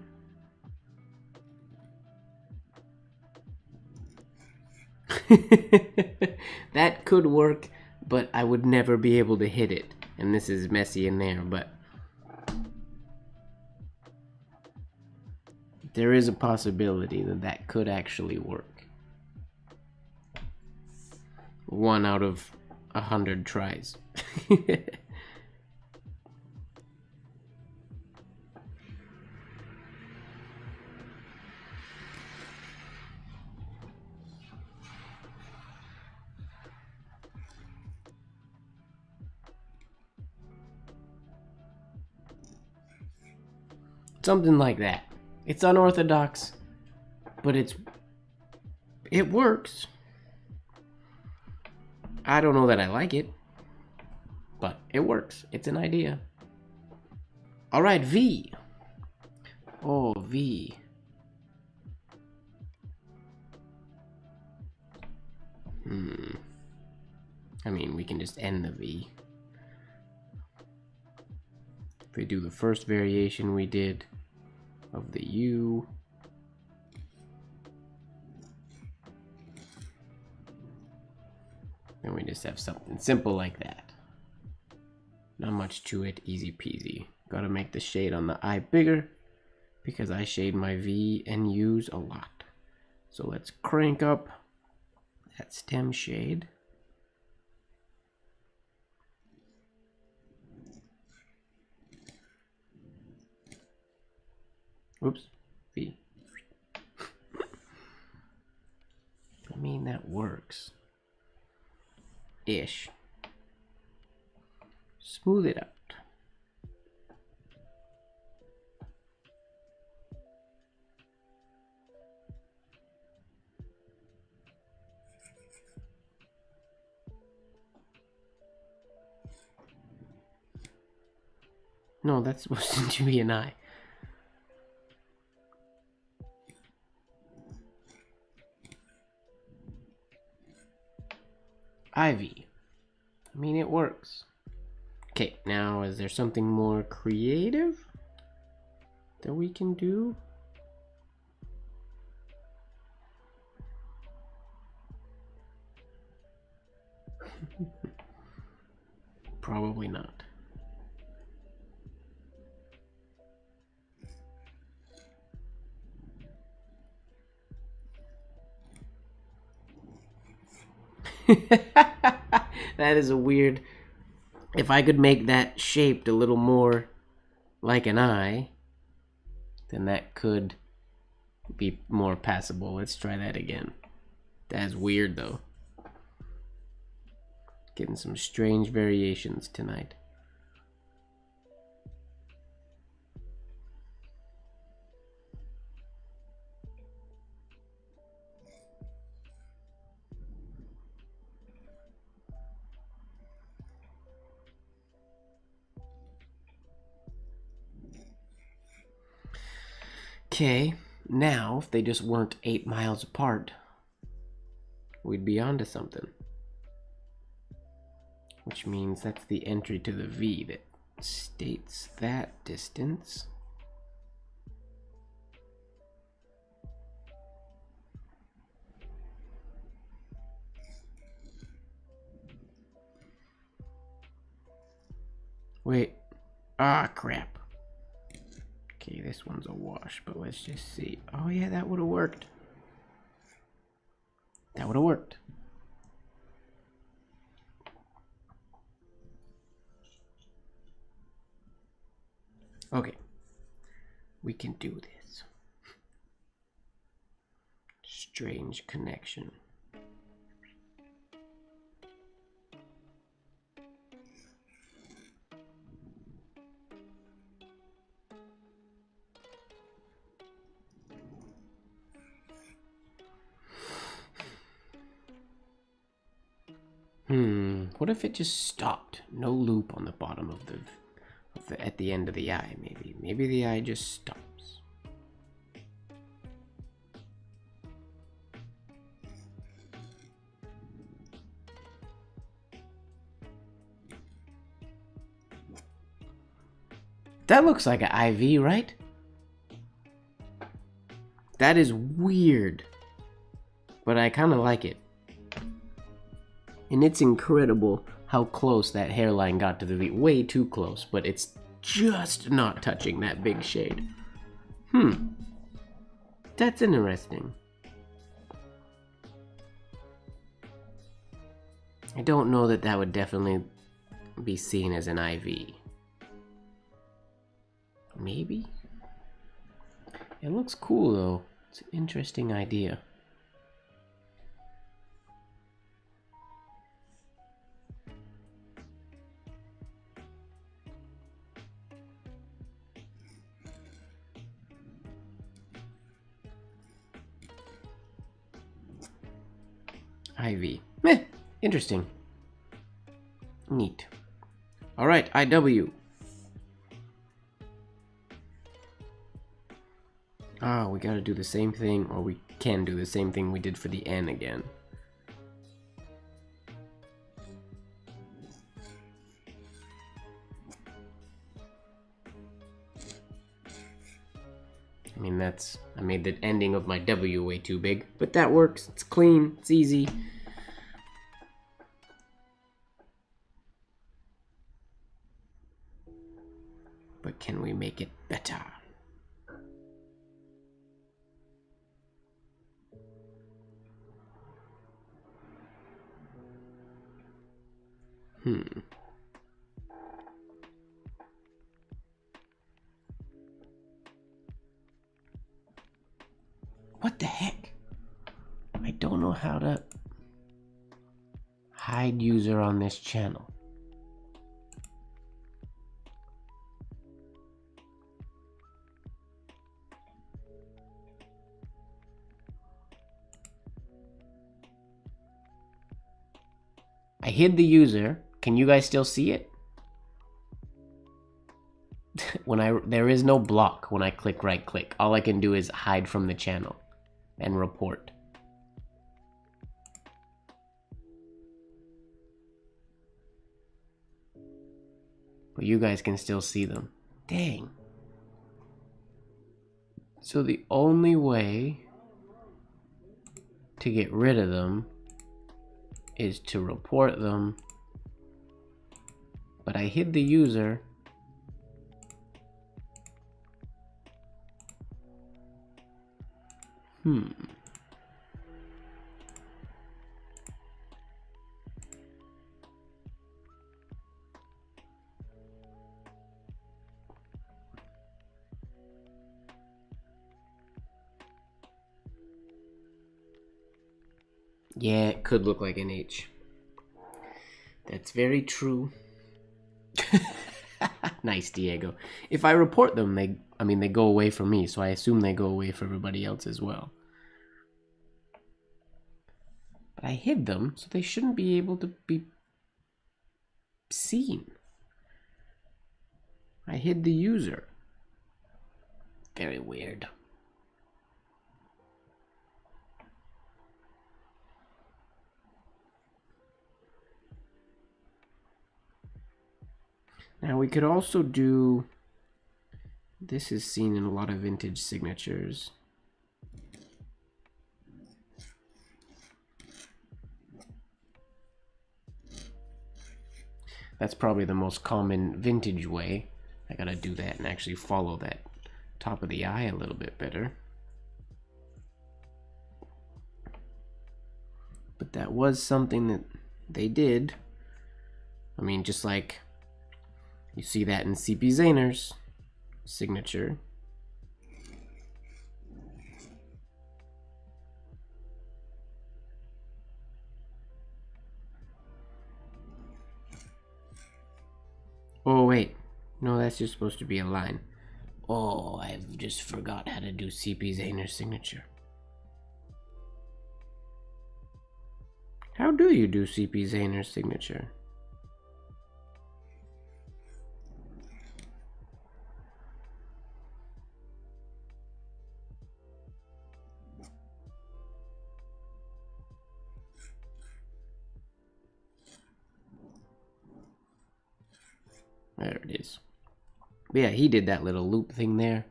That could work, but I would never be able to hit it. And this is messy in there, but there is a possibility that that could actually work. 1 out of 100 tries. Something like that. It's unorthodox, but it works. I don't know that I like it, but it works. It's an idea. All right, V. Oh, V. I mean, we can just end the V. If we do the first variation we did of the U, then we just have something simple like that. Not much to it, easy peasy. Gotta make the shade on the I bigger because I shade my V and U's a lot. So let's crank up that stem shade. Oops, V. I mean, that works. Ish. Smooth it out. No, that's supposed to be an I. Ivy. I mean, it works. Okay, now is there something more creative that we can do? Probably not. That is a weird... If I could make that shaped a little more like an eye, then that could be more passable. Let's try that again. That's weird though. Getting some strange variations tonight. Okay, now if they just weren't 8 miles apart, we'd be onto something. Which means that's the entry to the V that states that distance. Wait. Ah, crap. Okay, this one's a wash, but let's just see. Oh yeah, that would have worked. That would have worked. Okay. We can do this. Strange connection. What if it just stopped? No loop on the bottom of the at the end of the eye, maybe. Maybe the eye just stops. That looks like an IV, right? That is weird. But I kind of like it. And it's incredible how close that hairline got to the V. Way too close, but it's just not touching that big shade. That's interesting. I don't know that that would definitely be seen as an IV. Maybe? It looks cool though. It's an interesting idea. IV. Meh. Interesting. Neat. Alright, IW. Oh, we gotta do the same thing, or we can do the same thing we did for the N again. I mean, I made the ending of my W way too big, but that works. It's clean, it's easy. But can we make it better? What the heck? I don't know how to hide user on this channel. I hid the user. Can you guys still see it? There is no block when I click right click. All I can do is hide from the channel and report. But you guys can still see them. Dang. So the only way to get rid of them is to report them. But I hid the user. Yeah, it could look like an H. That's very true. Nice, Diego. If I report them, they go away from me, so I assume they go away for everybody else as well. But I hid them, so they shouldn't be able to be seen. I hid the user. Very weird. Now we could also do, this is seen in a lot of vintage signatures. That's probably the most common vintage way. I gotta do that and actually follow that top of the eye a little bit better. But that was something that they did. I mean, just like you see that in CP Zahner's signature. Oh wait, no, that's just supposed to be a line. Oh, I've just forgot how to do CP Zahner's signature. How do you do CP Zahner's signature? There it is. But yeah, he did that little loop thing there.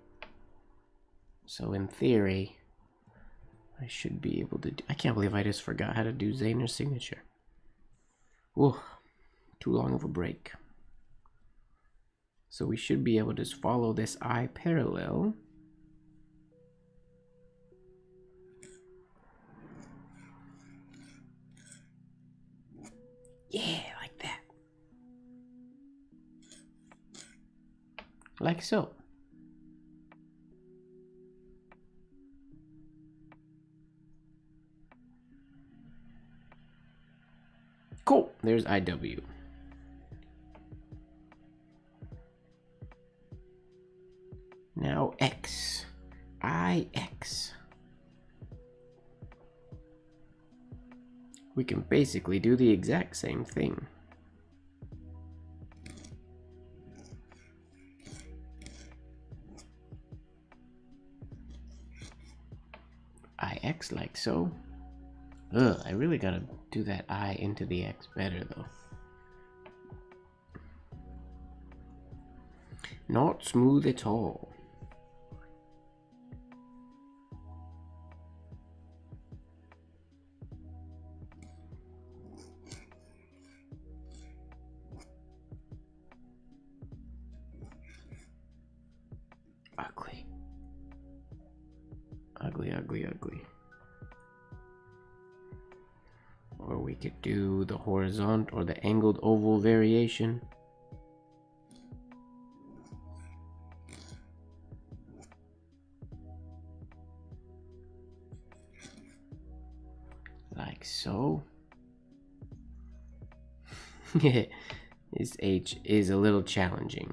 So in theory, I should be able to do, I can't believe I just forgot how to do Zahner's signature. Whoa, too long of a break. So we should be able to just follow this eye parallel. Yeah, like that. Like so. Cool, there's IW. Now X. IX. We can basically do the exact same thing. X like so. Ugh, I really gotta do that I into the X better though. Not smooth at all. Ugly. Ugly, ugly, ugly. Or we could do the horizontal or the angled oval variation. Like so. This H is a little challenging.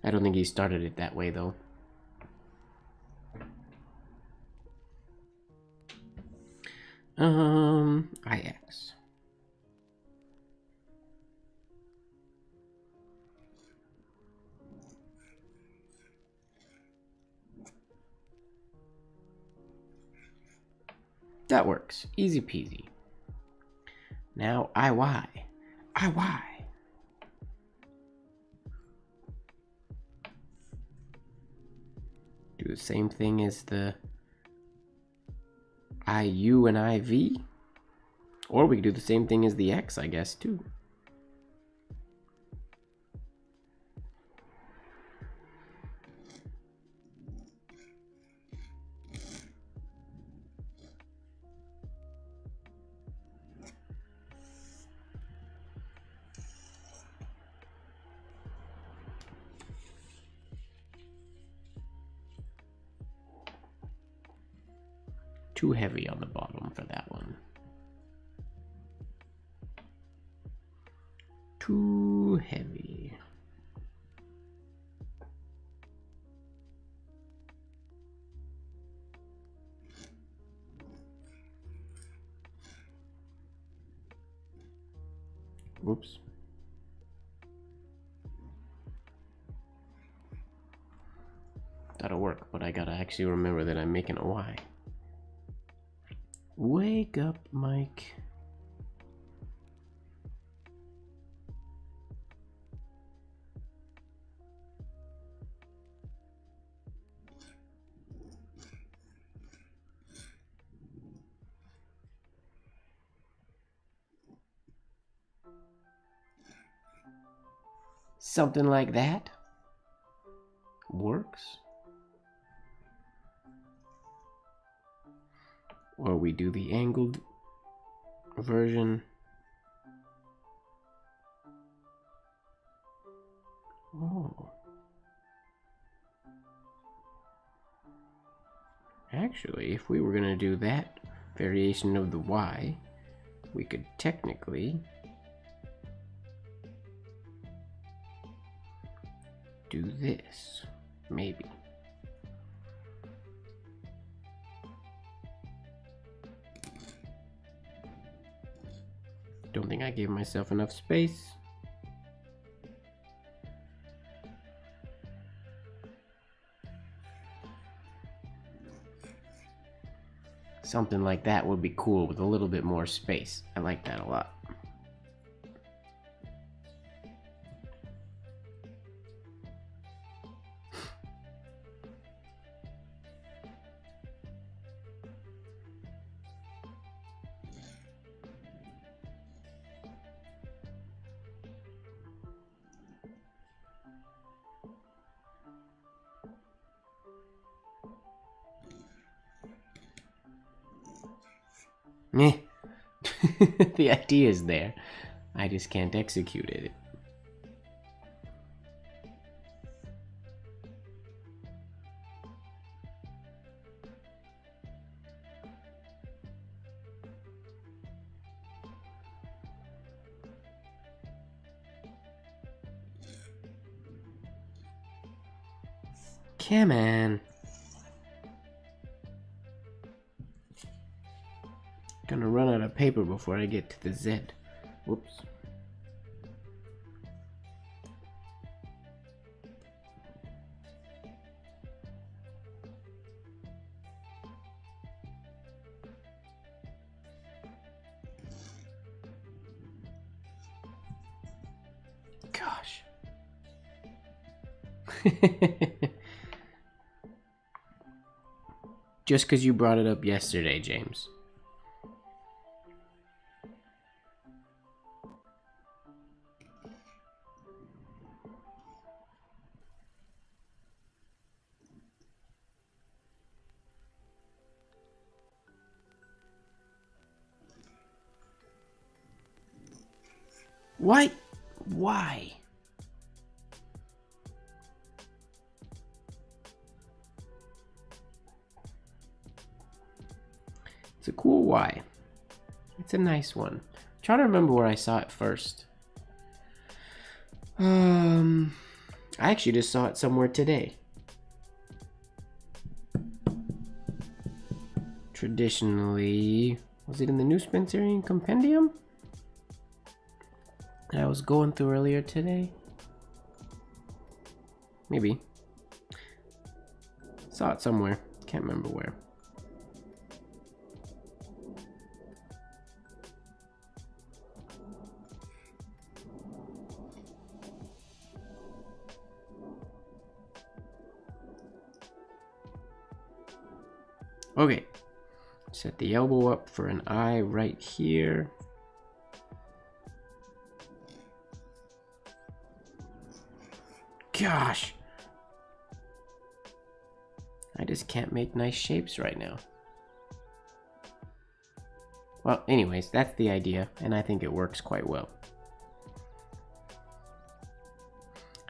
I don't think he started it that way though. IX. That works. Easy peasy. Now IY. IY. Do the same thing as the IU and IV. Or we could do the same thing as the X, I guess, too. Too heavy on the bottom for that one. Too heavy. Whoops. That'll work, but I gotta actually remember that I'm making a Y. Wake up, Mike. Something like that works. Or we do the angled version. Oh. Actually, if we were going to do that variation of the Y, we could technically do this, maybe. Don't think I gave myself enough space. Something like that would be cool with a little bit more space. I like that a lot. Meh. The idea is there. I just can't execute it. Come on. Gonna run out of paper before I get to the Z. Whoops. Gosh. Just because you brought it up yesterday, James. What? Why? It's a cool Y. It's a nice one. I'm trying to remember where I saw it first. I actually just saw it somewhere today. Traditionally, was it in the New Spencerian Compendium that I was going through earlier today? Maybe. Saw it somewhere. Can't remember where. Okay, set the elbow up for an eye right here. Gosh, I just can't make nice shapes right now. Well, anyways, that's the idea, and I think it works quite well.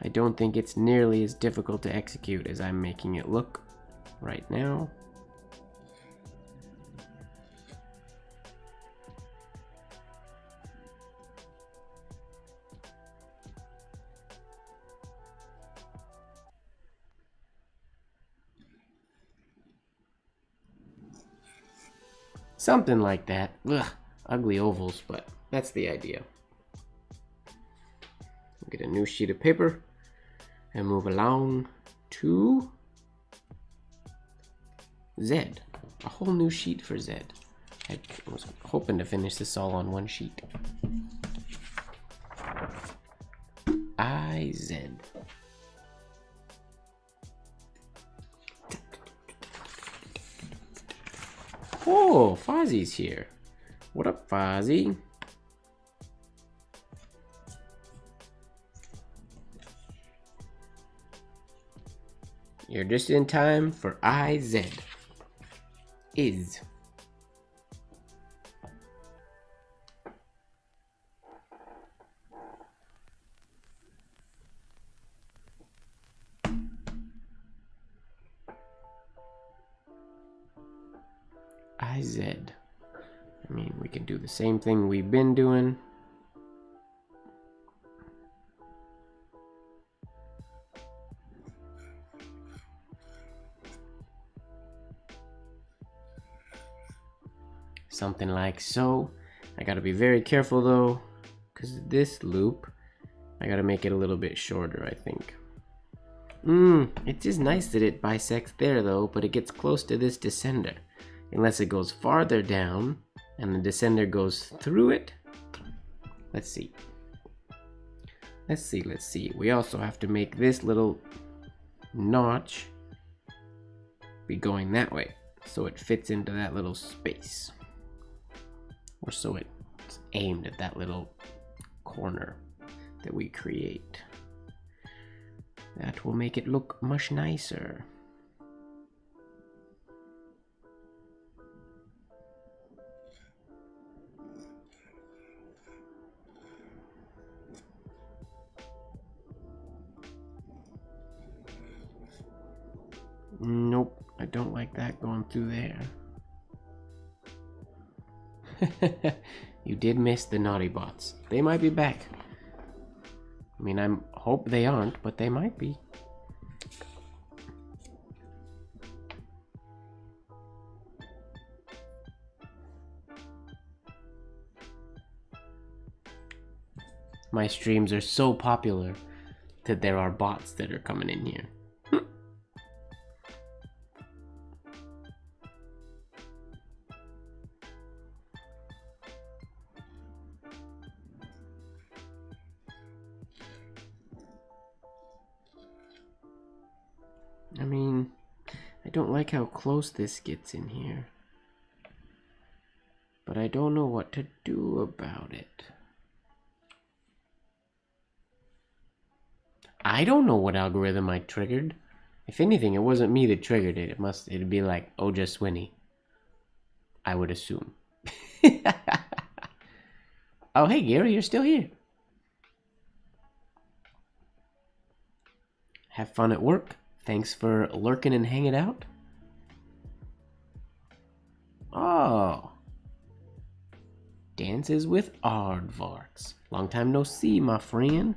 I don't think it's nearly as difficult to execute as I'm making it look right now. Something like that. Ugh, ugly ovals, but that's the idea. Get a new sheet of paper and move along to Z. A whole new sheet for Z. I was hoping to finish this all on one sheet. IZ. Oh, Fozzie's here. What up, Fozzie? You're just in time for IZ. Is. IZ. I mean, we can do the same thing we've been doing. Something like so. I gotta be very careful though, because this loop, I gotta make it a little bit shorter, I think. It is nice that it bisects there though, but it gets close to this descender. Unless it goes farther down and the descender goes through it. Let's see. Let's see. We also have to make this little notch be going that way, so it fits into that little space. Or so it's aimed at that little corner that we create. That will make it look much nicer. Nope, I don't like that going through there. You did miss the naughty bots. They might be back. I mean, I hope they aren't, but they might be. My streams are so popular that there are bots that are coming in here. I mean, I don't like how close this gets in here, but I don't know what to do about it. I don't know what algorithm I triggered. If anything, it wasn't me that triggered it. It'd be like Oja Swinney, I would assume. Oh, hey, Gary, you're still here. Have fun at work. Thanks for lurking and hanging out. Oh. Dances with Aardvarks. Long time no see, my friend.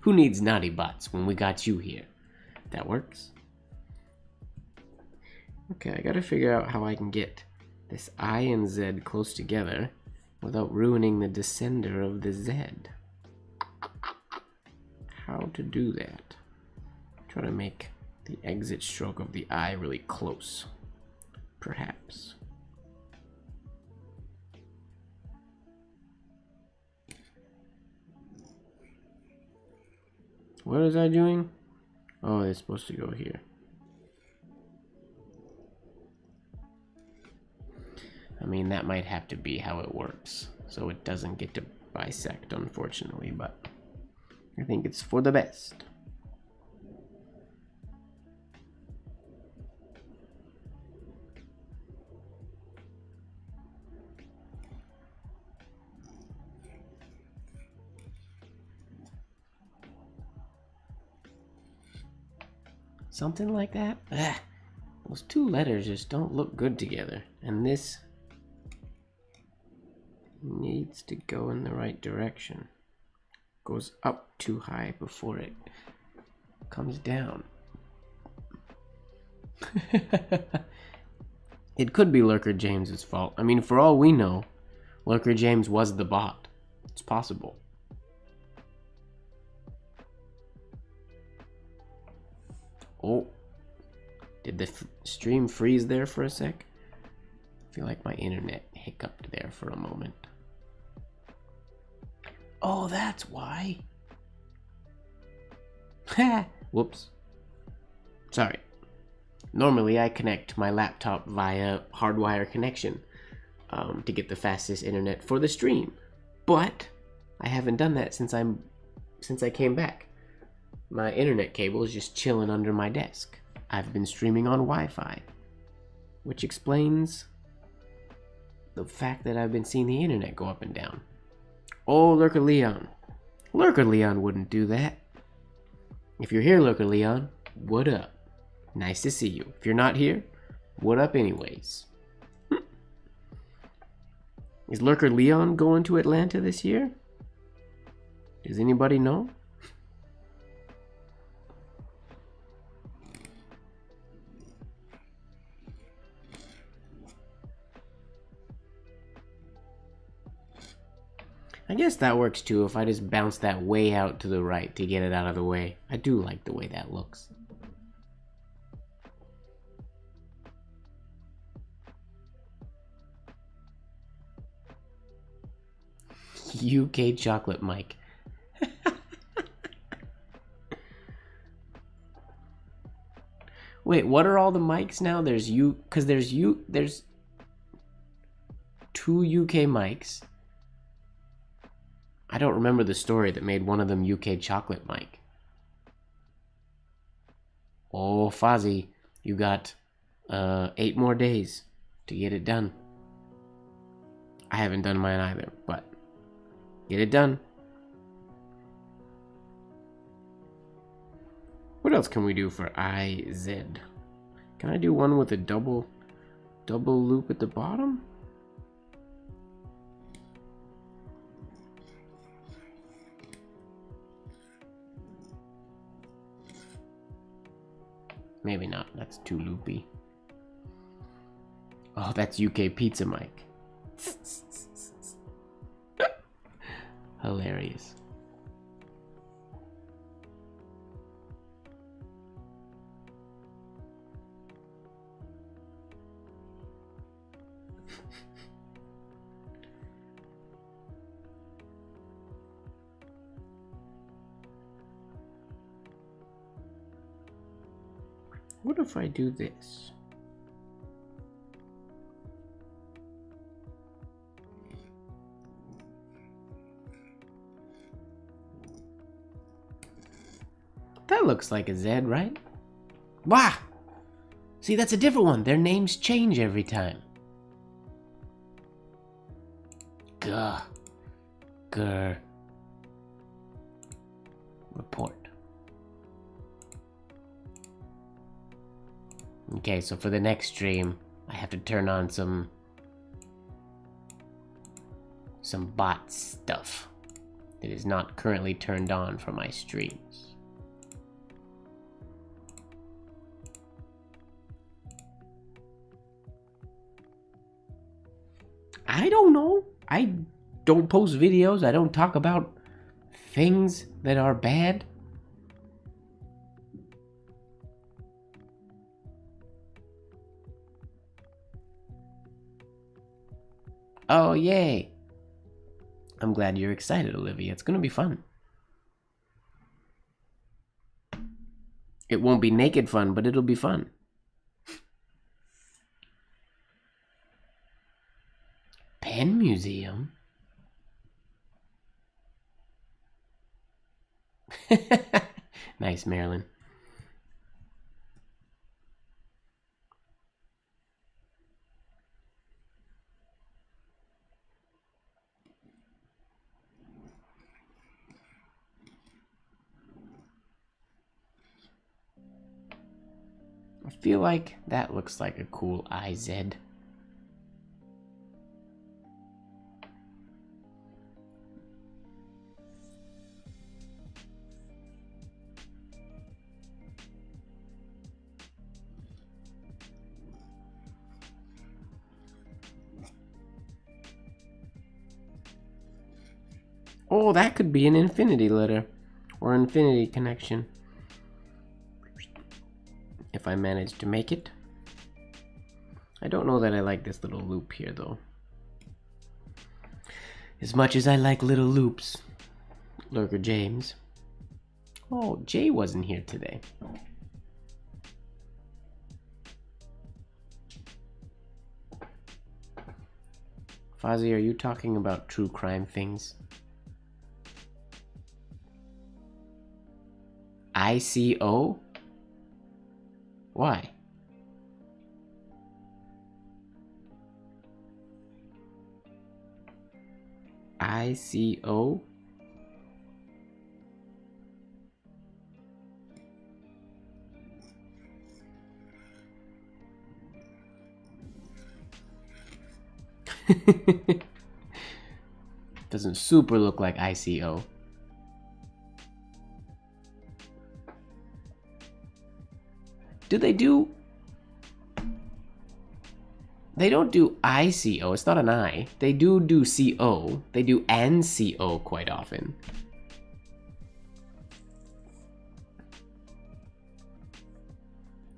Who needs naughty bots when we got you here? That works. Okay, I gotta figure out how I can get this I and Z close together without ruining the descender of the Z. How to do that? Try to make the exit stroke of the I really close. Perhaps. What is I doing? Oh, it's supposed to go here. I mean, that might have to be how it works, so it doesn't get to bisect, unfortunately, but I think it's for the best. Something like that? Ugh. Those two letters just don't look good together, and this needs to go in the right direction. Goes up too high before it comes down. It could be Lurker James's fault. I mean, for all we know, Lurker James was the bot. It's possible. Oh, did the stream freeze there for a sec? I feel like my internet hiccuped there for a moment. Oh, that's why. Ha! Whoops. Sorry. Normally I connect my laptop via hardwire connection to get the fastest internet for the stream, but I haven't done that since I came back. My internet cable is just chilling under my desk. I've been streaming on Wi-Fi, which explains the fact that I've been seeing the internet go up and down. Oh, Lurker Leon. Lurker Leon wouldn't do that. If you're here, Lurker Leon, what up? Nice to see you. If you're not here, what up anyways? Is Lurker Leon going to Atlanta this year? Does anybody know? I guess that works too if I just bounce that way out to the right to get it out of the way. I do like the way that looks. UK chocolate Mike. Wait, what are all the mics now? There's there's 2 UK mics. I don't remember the story that made one of them UK chocolate Mike. Oh, Fozzie, you got 8 more days to get it done. I haven't done mine either, but get it done. What else can we do for IZ? Can I do one with a double loop at the bottom? Maybe not. That's too loopy. Oh, that's UK Pizza Mike. Hilarious. What if I do this? That looks like a Z, right? Wah! See, that's a different one. Their names change every time. Gah. Grr. Report. Okay, so for the next stream, I have to turn on some bot stuff that is not currently turned on for my streams. I don't know. I don't post videos. I don't talk about things that are bad. Oh, yay. I'm glad you're excited, Olivia. It's gonna be fun. It won't be naked fun, but it'll be fun. Pen Museum? Nice, Marilyn. I feel like that looks like a cool IZ. Oh, that could be an infinity letter or infinity connection. If I manage to make it. I don't know that I like this little loop here though. As much as I like little loops. Lurker James. Oh, Jay wasn't here today. Fozzie, are you talking about true crime things? ICO? Why? ICO? Doesn't super look like ICO. Do they do... They don't do ICO, it's not an I. They do CO. They do and CO quite often.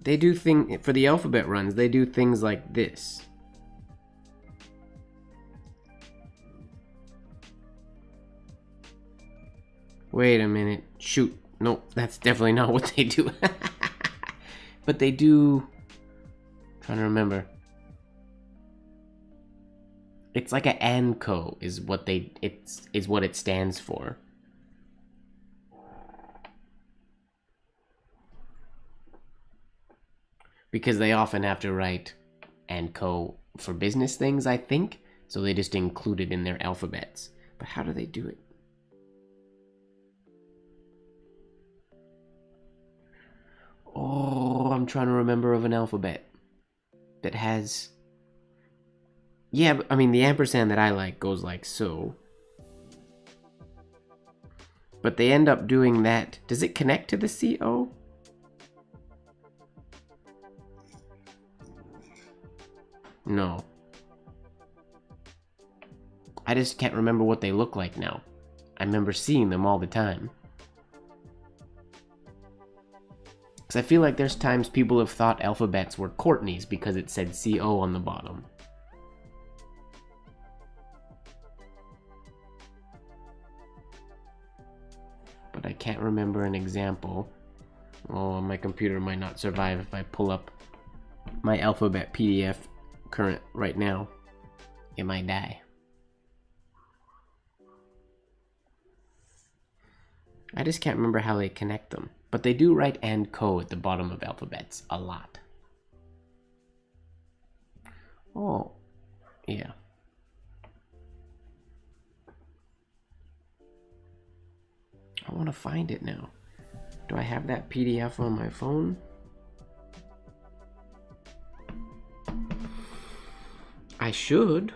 They do for the alphabet runs, they do things like this. Wait a minute. Shoot. No, that's definitely not what they do. But they do... I'm trying to remember. It's like a ANCO is what what it stands for. Because they often have to write ANCO for business things, I think. So they just include it in their alphabets. But how do they do it? Oh, I'm trying to remember of an alphabet that has... Yeah, but, I mean, the ampersand that I like goes like so. But they end up doing that. Does it connect to the CO? No. I just can't remember what they look like now. I remember seeing them all the time. Because I feel like there's times people have thought alphabets were Courtney's because it said CO on the bottom. But I can't remember an example. Oh, my computer might not survive if I pull up my alphabet PDF current right now. It might die. I just can't remember how they connect them. But they do write and co at the bottom of alphabets a lot. Oh, yeah. I want to find it now. Do I have that PDF on my phone? I should.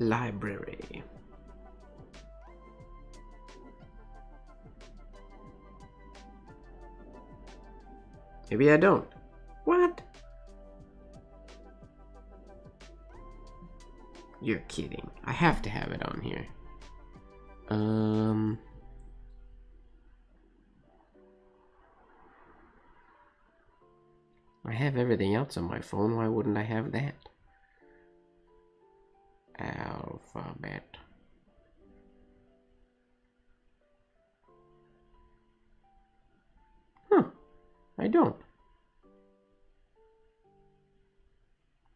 Library. Maybe I don't. What? You're kidding. I have to have it on here. I have everything else on my phone. Why wouldn't I have that? Alphabet. Huh. I don't.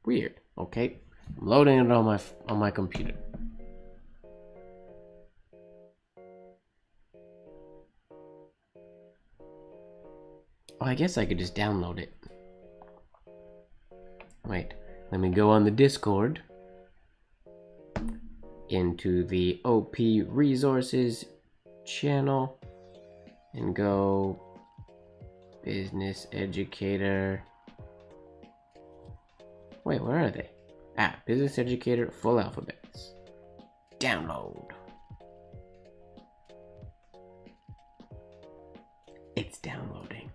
Weird. Okay. I'm loading it on my computer. Oh, I guess I could just download it. Wait, let me go on the Discord into the OP resources channel and go business educator. Wait, where are they? Ah, business educator full alphabets. Download. It's downloading.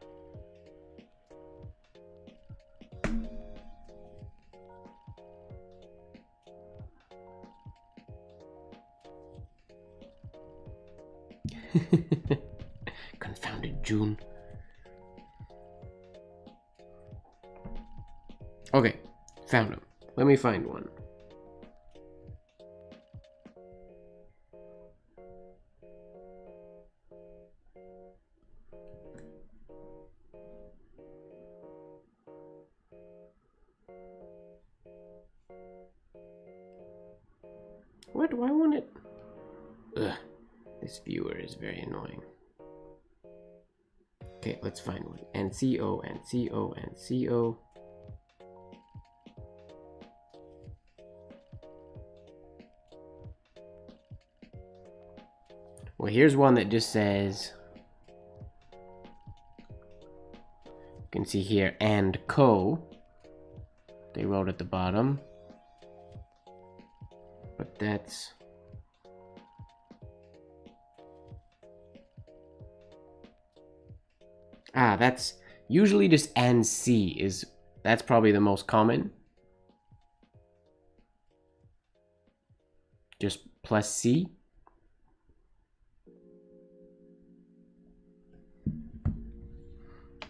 Confounded June. Okay, found him. Let me find one. What? Why won't it? Ugh. This viewer is very annoying. Okay, let's find one. NCO, NCO, NCO. Well, here's one that just says, you can see here, and co. They wrote at the bottom. But that's... Ah, that's usually just and C is, that's probably the most common. Just plus C.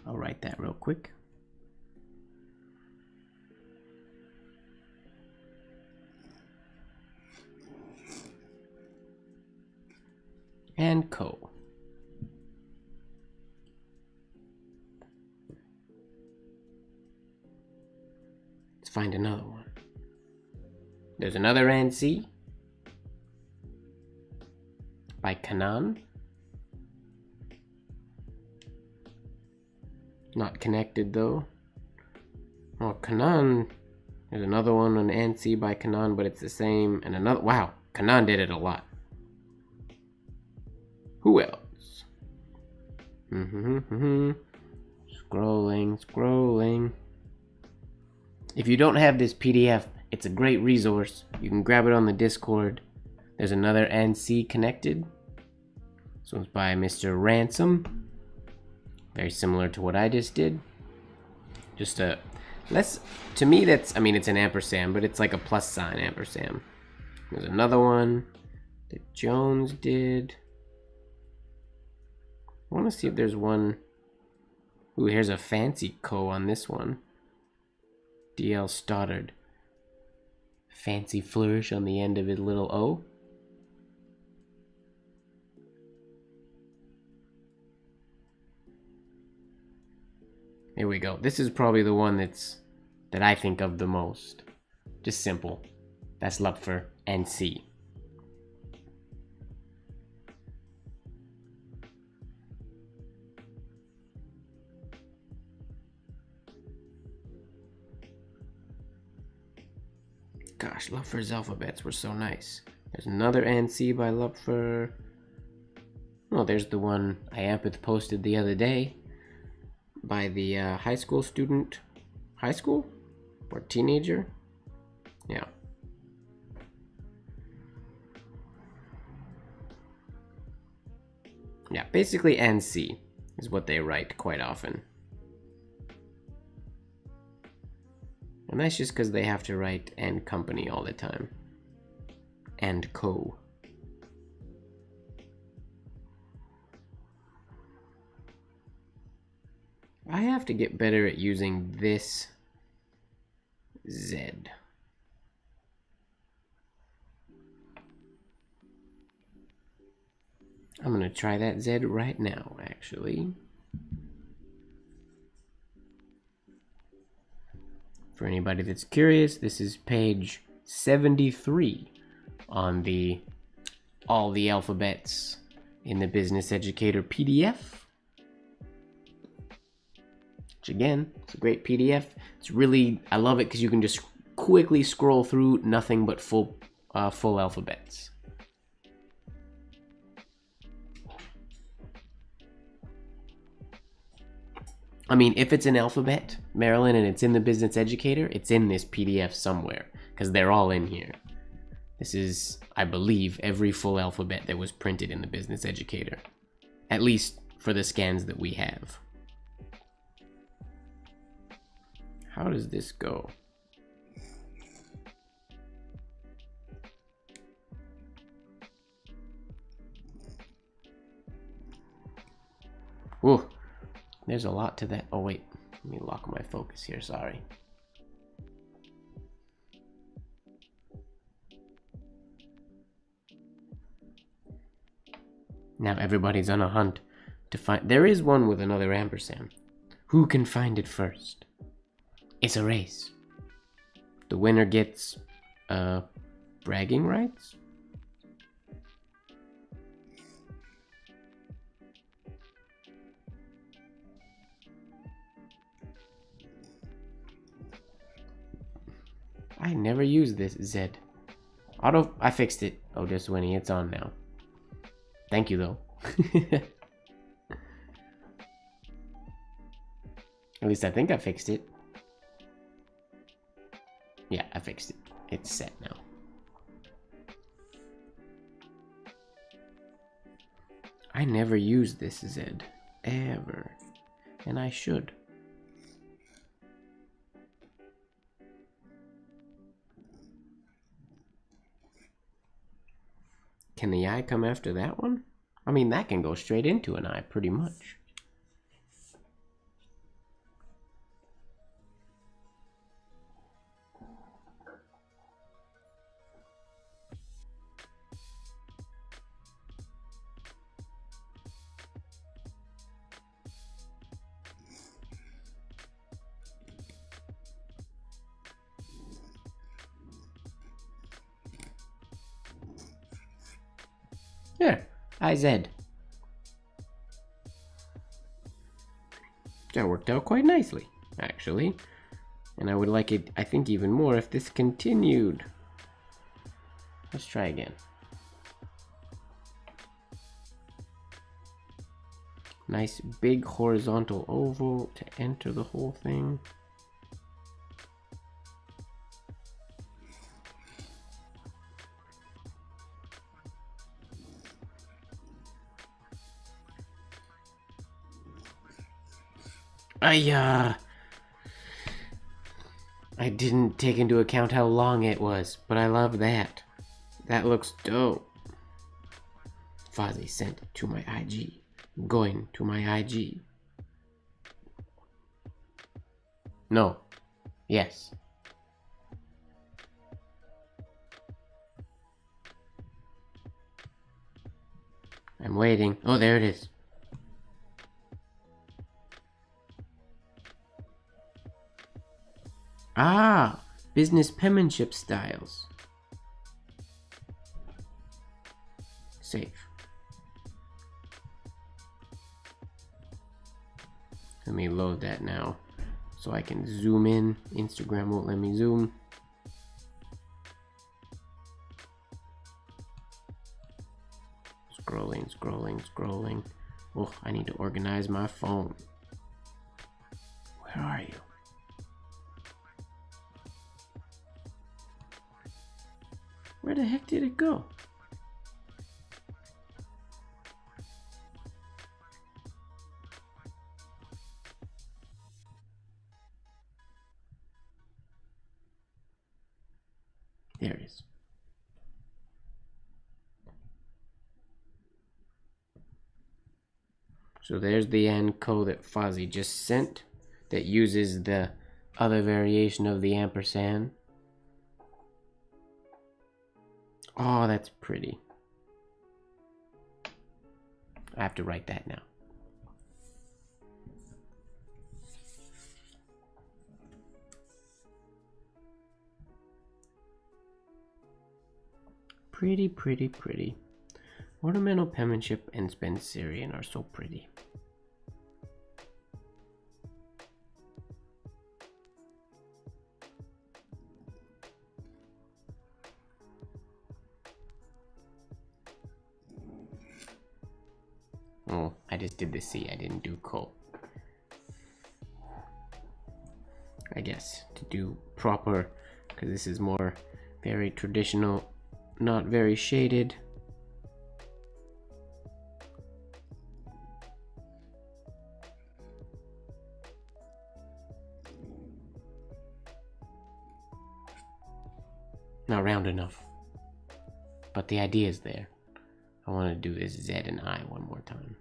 I'll write that real quick. And co. Let's find another one. There's another and C by Kanan. Not connected though. Oh, Kanan. There's another one on ANSI by Kanan, but it's the same. And another. Wow, Kanan did it a lot. Who else? Scrolling, scrolling. If you don't have this PDF, It's a great resource. You can grab it on the Discord. There's another NC connected. This one's by Mr. Ransom. Very similar to what I just did. Just a less, to me that's, I mean it's an ampersand, but it's like a plus sign ampersand. There's another one that Jones did. I want to see if there's one. Ooh, here's a fancy co on this one. DL Stoddard. Fancy flourish on the end of his little O. Here we go. This is probably the one that I think of the most. Just simple. That's Lupfer NC. Gosh, Lupfer's alphabets were so nice. There's another NC by Lupfer. Oh, there's the one Iampith posted the other day by the high school student. High school? Or teenager? Yeah. Yeah, basically NC is what they write quite often. And that's just because they have to write and company all the time. And co. I have to get better at using this Z. I'm gonna try that Z right now, actually. For anybody that's curious, this is page 73 on the all the alphabets in the Business Educator PDF. Which again, it's a great PDF. It's really, I love it because you can just quickly scroll through nothing but full alphabets. I mean, if it's an alphabet, Marilyn, and it's in the Business Educator, it's in this PDF somewhere, because they're all in here. This is, I believe, every full alphabet that was printed in the Business Educator. At least for the scans that we have. How does this go? Whoa. There's a lot to that. Oh wait, let me lock my focus here, sorry. Now everybody's on a hunt to find, there is one with another ampersand. Who can find it first? It's a race. The winner gets, bragging rights? I never used this Z. I fixed it. Oh, just Winnie, it's on now. Thank you, though. At least I think I fixed it. Yeah, I fixed it. It's set now. I never used this Z. Ever. And I should. Can the I come after that one? I mean, that can go straight into an I, pretty much. Yeah, IZ. That worked out quite nicely, actually. And I would like it, I think, even more if this continued. Let's try again. Nice big horizontal oval to enter the whole thing. I didn't take into account how long it was, but I love that. That looks dope. Fozzie sent it to my IG. Going to my IG. No. Yes. I'm waiting. Oh, there it is. Ah, business penmanship styles. Save. Let me load that now so I can zoom in. Instagram won't let me zoom. Scrolling, scrolling, scrolling. Oh, I need to organize my phone. Where are you? Where the heck did it go? There it is. So there's the encode that Fozzie just sent that uses the other variation of the ampersand. Oh, that's pretty. I have to write that now. Pretty, pretty, pretty. Ornamental penmanship and Spencerian are so pretty. Oh, I just did the C, I didn't do co. I guess to do proper, because this is more very traditional, not very shaded. Not round enough, but the idea is there. I want to do this Z and I one more time.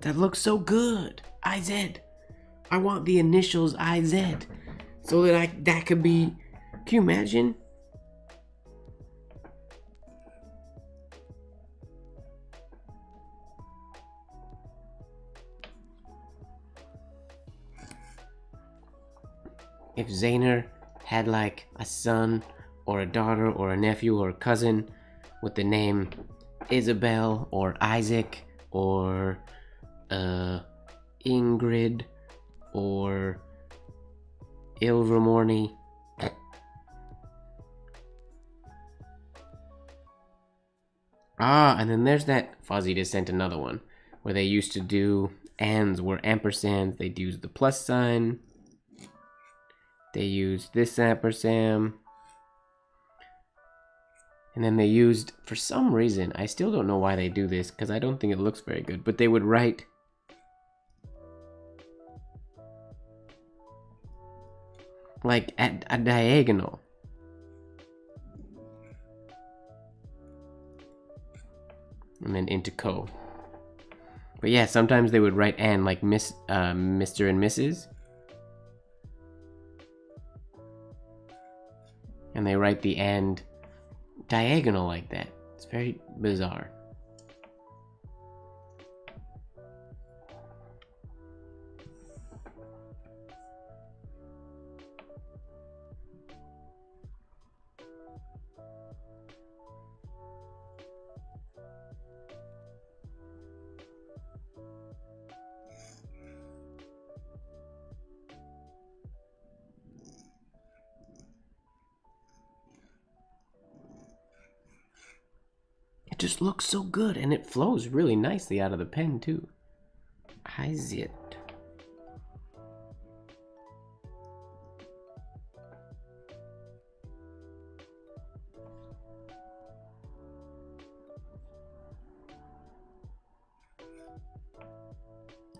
That looks so good. IZ. I want the initials IZ so that that could be. Can you imagine? If Zaner had like a son or a daughter or a nephew or a cousin with the name Isabel or Isaac or Ingrid or Ilvermorny. And then there's that. Fozzie just sent another one where they used to do ands were ampersands. They'd use the plus sign. They used this ampersand. And then they used, for some reason, I still don't know why they do this because I don't think it looks very good, but they would write like at a diagonal. And then into co. But yeah, sometimes they would write and like Mr. and Mrs. And they write the and diagonal like that. It's very bizarre. just looks so good, and it flows really nicely out of the pen too. How is it?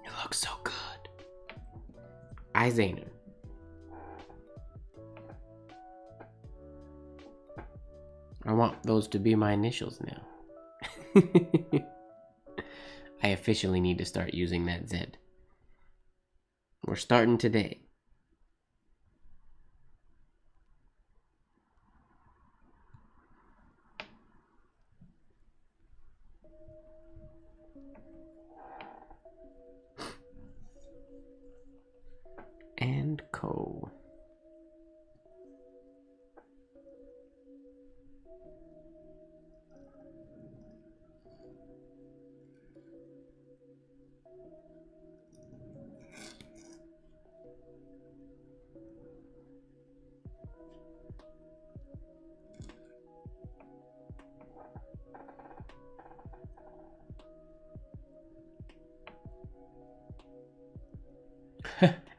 It looks so good. Eyeliner. I want those to be my initials now. I officially need to start using that Z. We're starting today. And Co.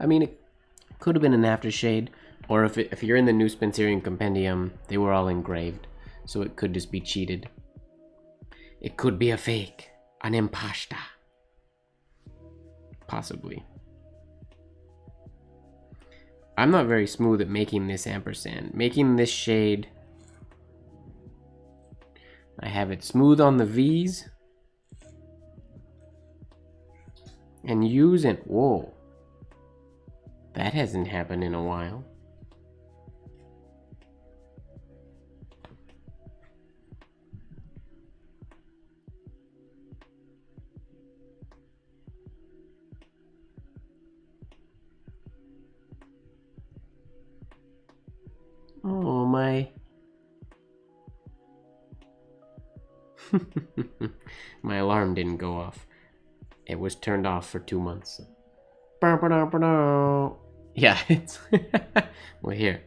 I mean, it could have been an aftershade, or if you're in the new Spencerian Compendium, they were all engraved, so it could just be cheated. It could be a fake, an impasta. Possibly. I'm not very smooth at making this ampersand. Making this shade, I have it smooth on the V's, and using, whoa. That hasn't happened in a while. Oh my. My alarm didn't go off. It was turned off for 2 months. Yeah, it's well, here.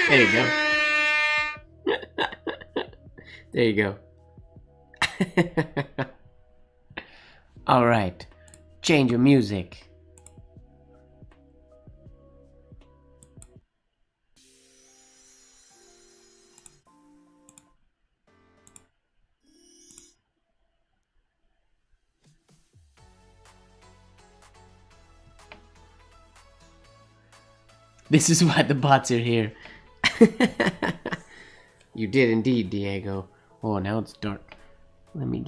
There you go. There you go. All right, change your music. This is why the bots are here. You did indeed, Diego. Oh, now it's dark. Let me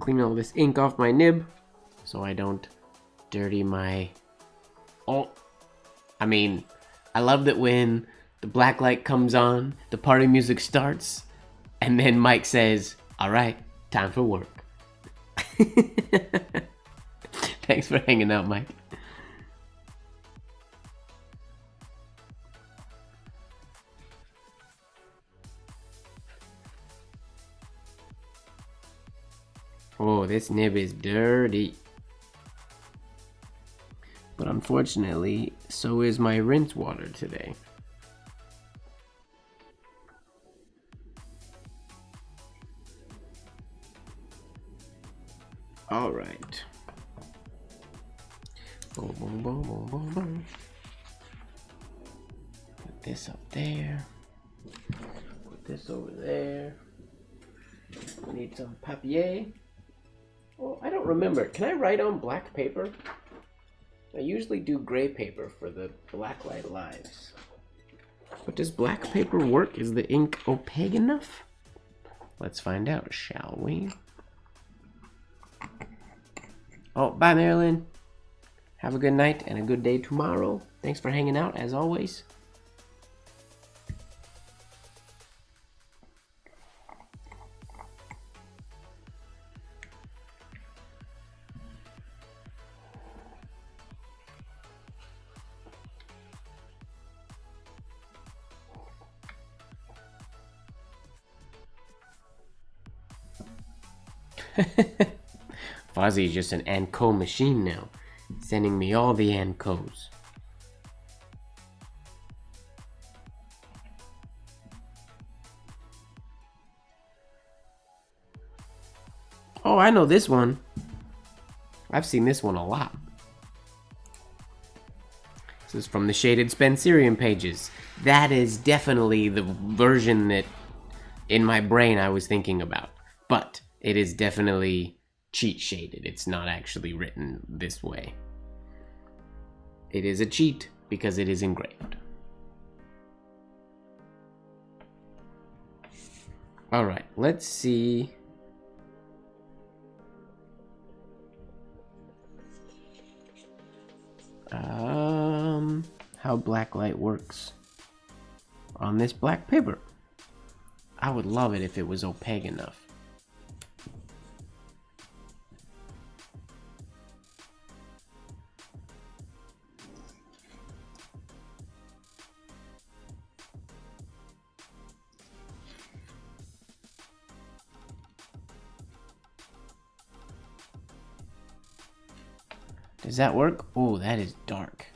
clean all this ink off my nib so I don't dirty my... Oh, I mean, I love that when the black light comes on, the party music starts, and then Mike says, all right, time for work. Thanks for hanging out, Mike. Oh, this nib is dirty. But unfortunately, so is my rinse water today. All right. Boom, boom, boom, boom, boom, boom. Put this up there. Put this over there. We need some papier. Oh, I don't remember. Can I write on black paper? I usually do gray paper for the blacklight lives. But does black paper work? Is the ink opaque enough? Let's find out, shall we? Oh, bye, Marilyn. Have a good night and a good day tomorrow. Thanks for hanging out, as always. Fuzzy is just an Anko machine now, sending me all the Ankos. Oh, I know this one. I've seen this one a lot. This is from the Shaded Spencerium pages. That is definitely the version that in my brain I was thinking about. But it is definitely cheat shaded. It's not actually written this way. It is a cheat because it is engraved. Alright, let's see. How blacklight works on this black paper. I would love it if it was opaque enough. Does that work? Oh, that is dark.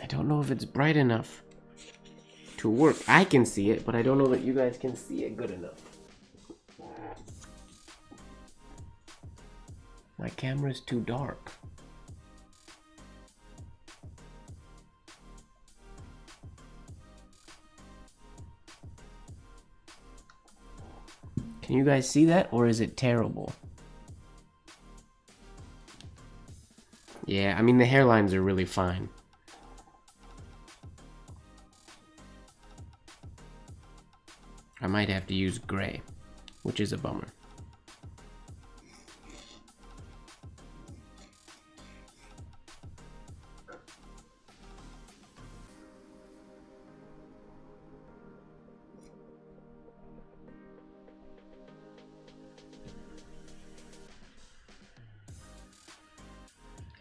I don't know if it's bright enough to work. I can see it, but I don't know that you guys can see it good enough. My camera's too dark. Can you guys see that, or is it terrible? Yeah, I mean, the hairlines are really fine. I might have to use gray, which is a bummer.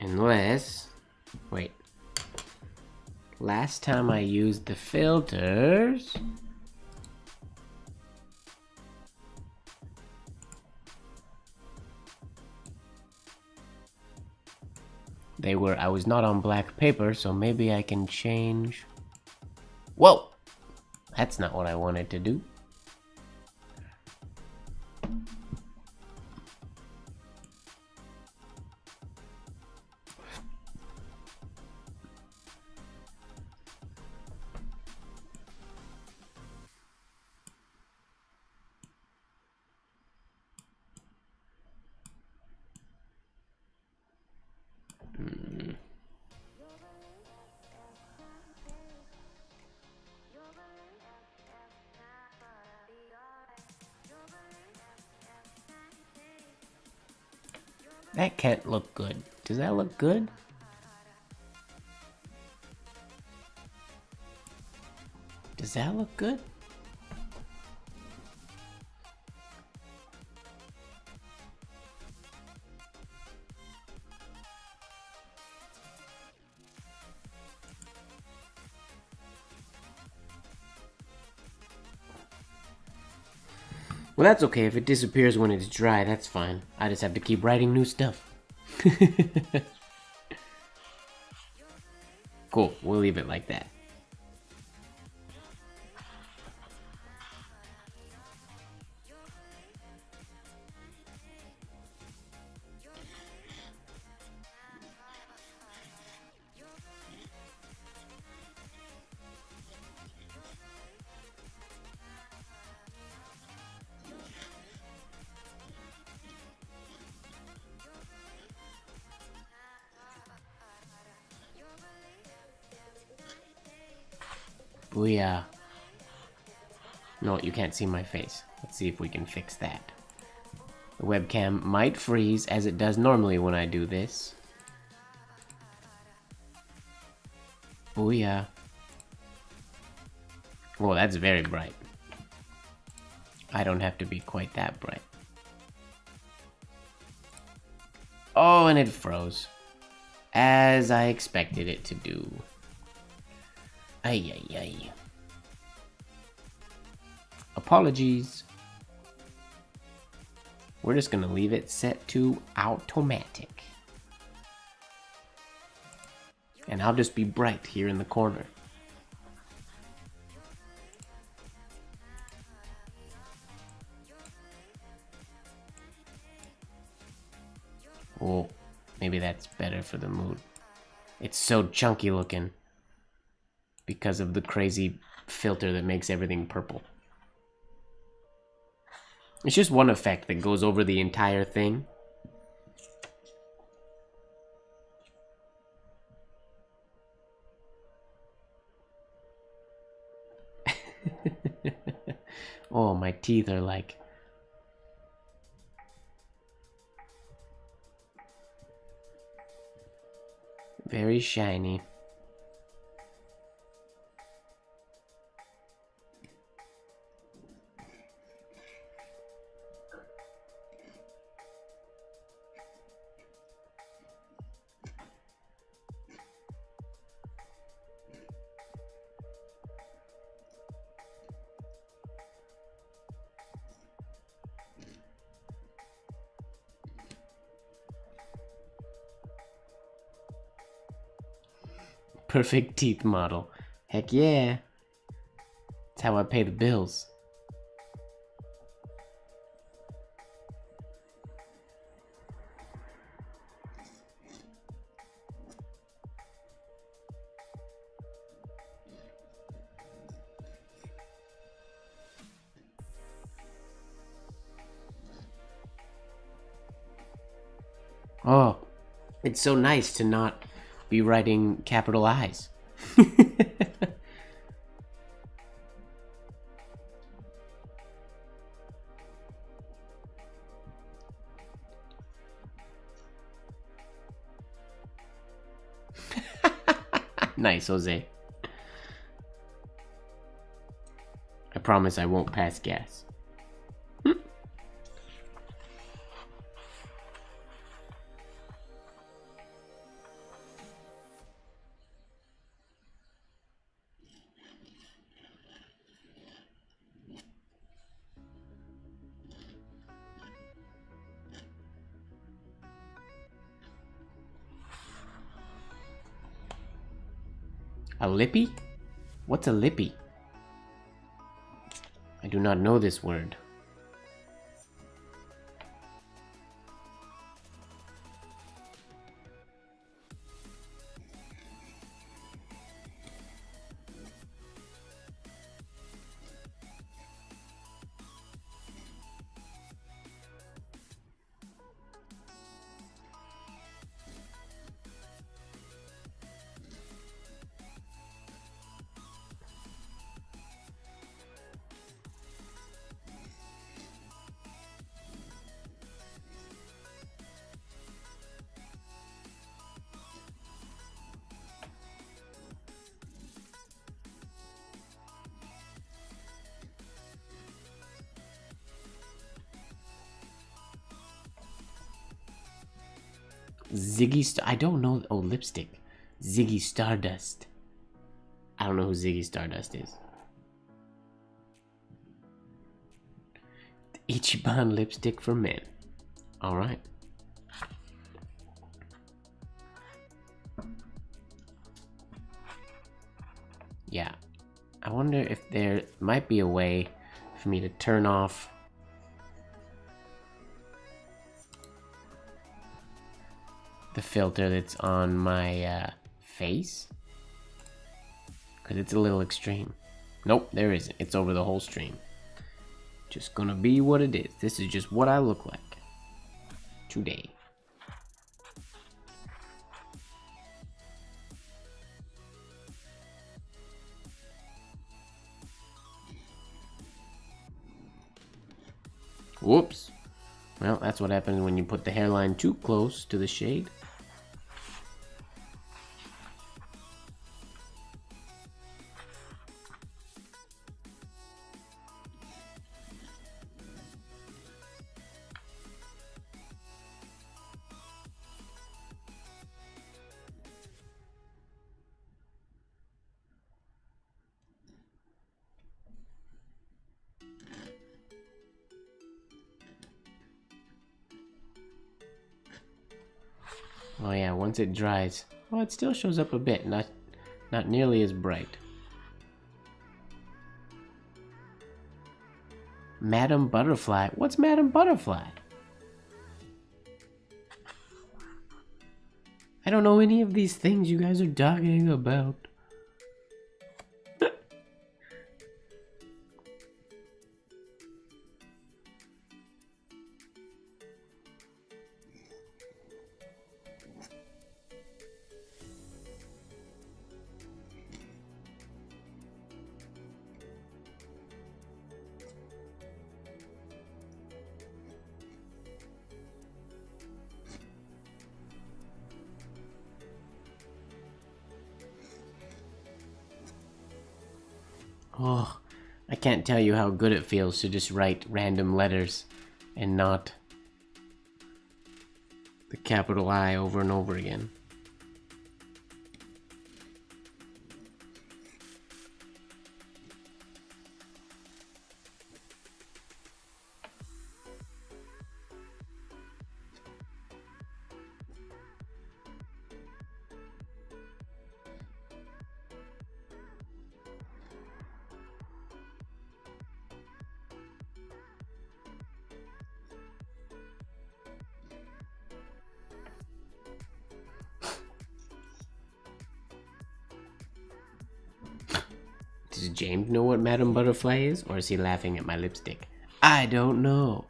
Unless, wait, last time I used the filters, I was not on black paper, so maybe I can change. Whoa, that's not what I wanted to do. That can't look good. Does that look good? Does that look good? Well, that's okay. If it disappears when it's dry, that's fine. I just have to keep writing new stuff. Cool, we'll leave it like that. Booyah. No, you can't see my face. Let's see if we can fix that. The webcam might freeze, as it does normally when I do this. Booyah. Well, that's very bright. I don't have to be quite that bright. Oh, and it froze. as I expected it to do. Ay, ay, ay. Apologies. We're just gonna leave it set to automatic. And I'll just be bright here in the corner. Oh, maybe that's better for the mood. It's so chunky looking because of the crazy filter that makes everything purple. It's just one effect that goes over the entire thing. Oh, my teeth are like... very shiny. Perfect teeth model. Heck yeah. That's how I pay the bills. Oh, it's so nice to not be writing capital I's. Nice, Jose. I promise I won't pass gas. A lippy? What's a lippy? I do not know this word. I don't know. Oh, lipstick. Ziggy Stardust. I don't know who Ziggy Stardust is. Ichiban lipstick for men. Alright. Yeah. I wonder if there might be a way for me to turn off the filter that's on my face, because it's a little extreme. Nope, there isn't. It's over the whole stream. Just gonna be what it is. This is just what I look like today. Whoops. Well, that's what happens when you put the hairline too close to the shade. Oh yeah, once it dries. Well, it still shows up a bit, not nearly as bright. Madam Butterfly? What's Madam Butterfly? I don't know any of these things you guys are talking about. Oh, I can't tell you how good it feels to just write random letters and not the capital I over and over again. Does James know what Madam Butterfly is, or is he laughing at my lipstick? I don't know.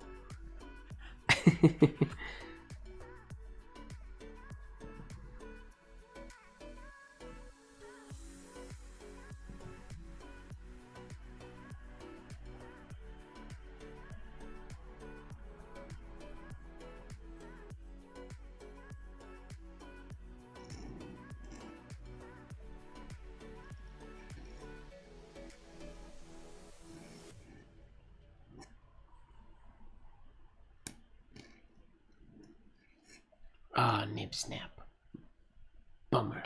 Ah, nib snap. Bummer.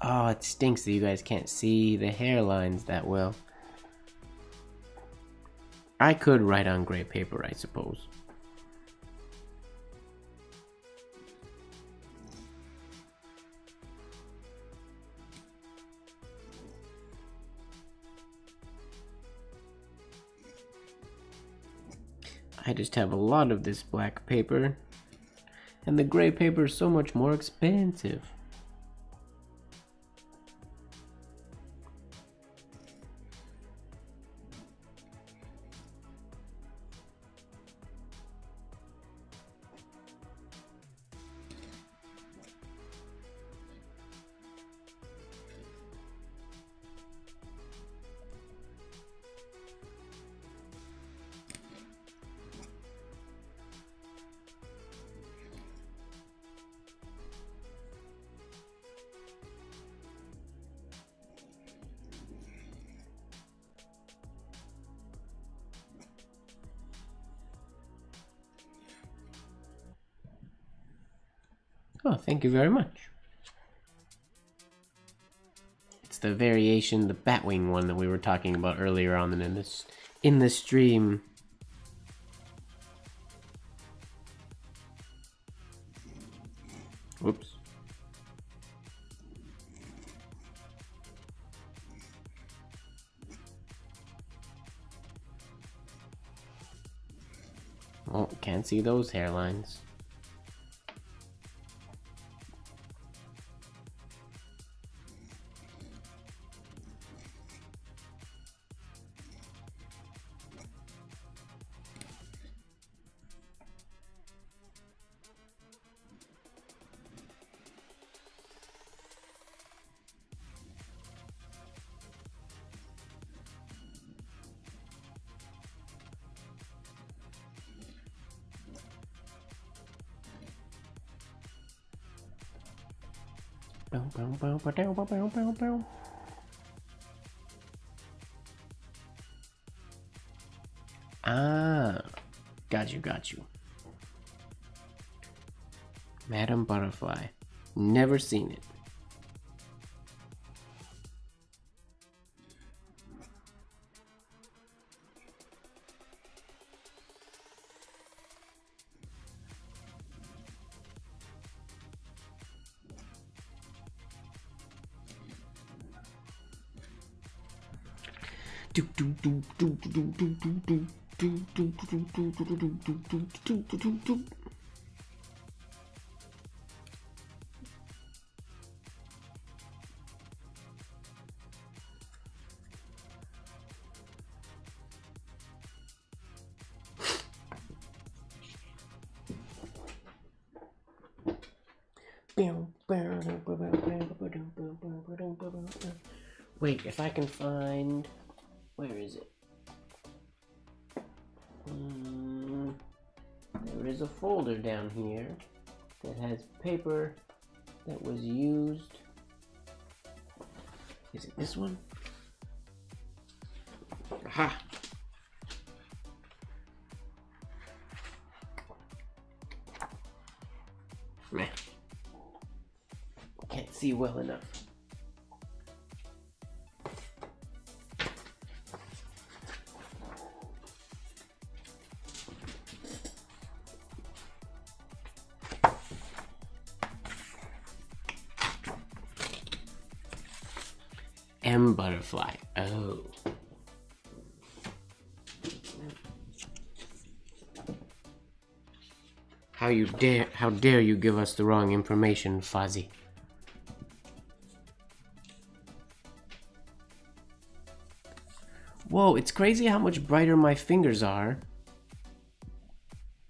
Oh, it stinks that you guys can't see the hairlines that well. I could write on gray paper, I suppose. I just have a lot of this black paper, and the gray paper is so much more expensive. Oh, thank you very much. It's the variation, the Batwing one that we were talking about earlier on in the stream. Whoops. Oh, can't see those hairlines. Ah, got you. Madam Butterfly. Never seen it. Wait, if I can find... Where is it? There is a folder down here that has paper that was used. Is it this one? Aha! Meh. Can't see well enough. M butterfly. Oh. How dare you give us the wrong information, Fozzie. Whoa, it's crazy how much brighter my fingers are.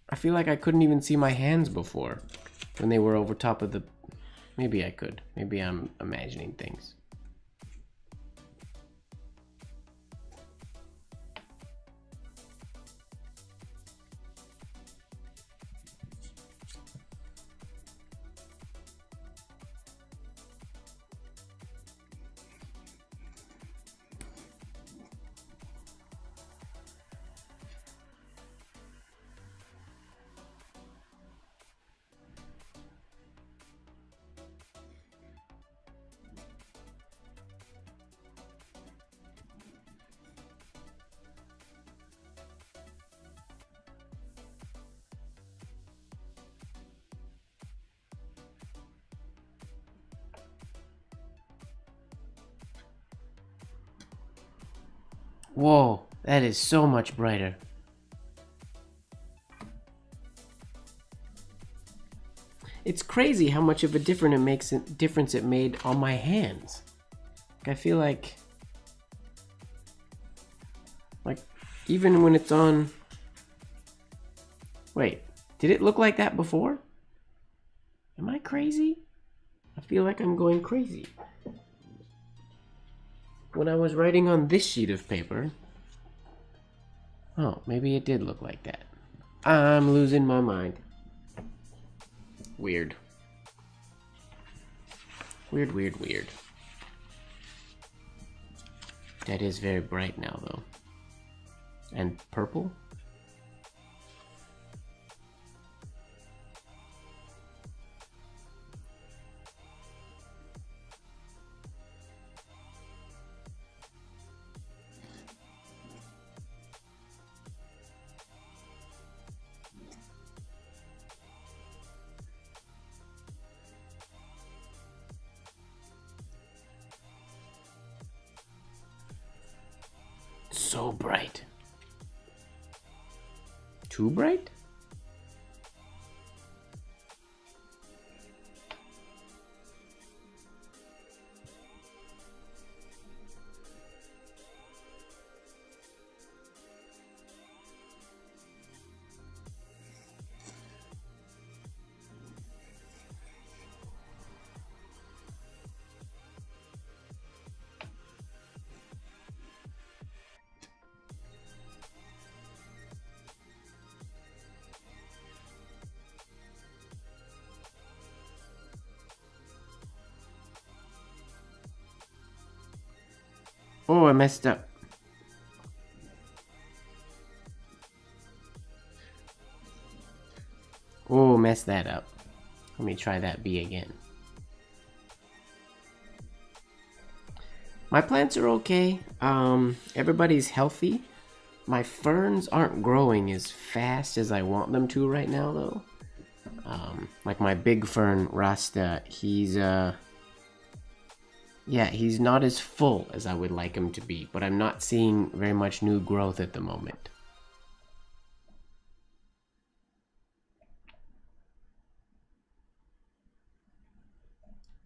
I feel like I couldn't even see my hands before when they were over top of the... Maybe I could. Maybe I'm imagining things. Whoa, that is so much brighter. It's crazy how much of a difference it made on my hands. I feel like even when it's on... Wait, did it look like that before? Am I crazy? I feel like I'm going crazy. When I was writing on this sheet of paper... Oh, maybe it did look like that. I'm losing my mind. Weird. Weird. That is very bright now, though. And purple? So bright. Too bright? Oh, I messed up. Oh, messed that up. Let me try that B again. My plants are okay. Everybody's healthy. My ferns aren't growing as fast as I want them to right now, though. Like my big fern, Rasta, he's not as full as I would like him to be, but I'm not seeing very much new growth at the moment.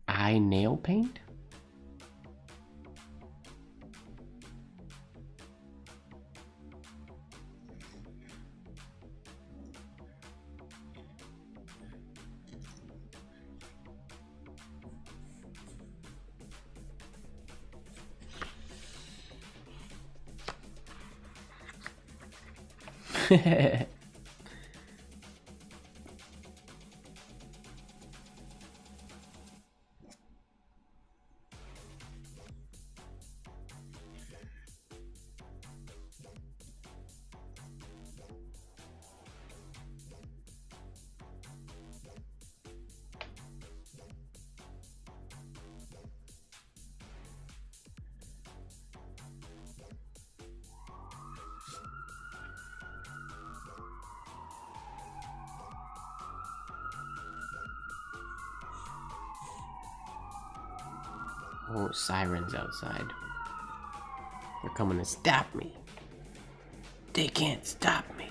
Eye nail paint? Oh, sirens outside. They're coming to stop me. They can't stop me.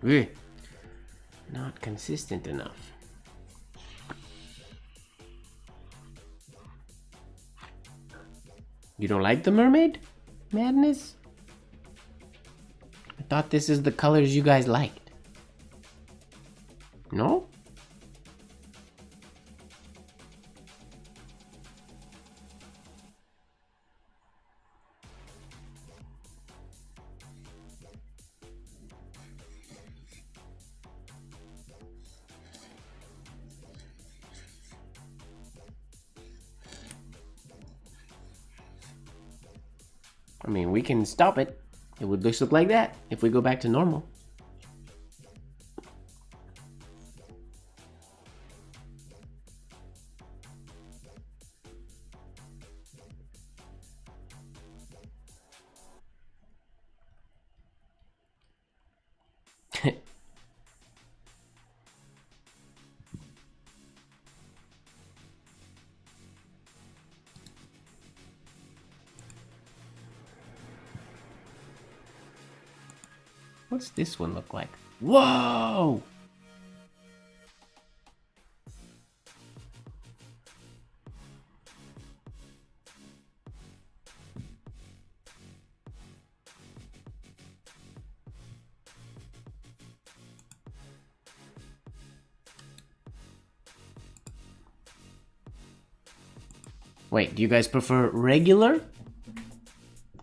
Ugh. Not consistent enough. You don't like the mermaid? Madness? I thought this is the colors you guys liked. No? I mean, we can stop it. It would just look like that if we go back to normal. What's this one look like? Whoa! Wait, do you guys prefer regular?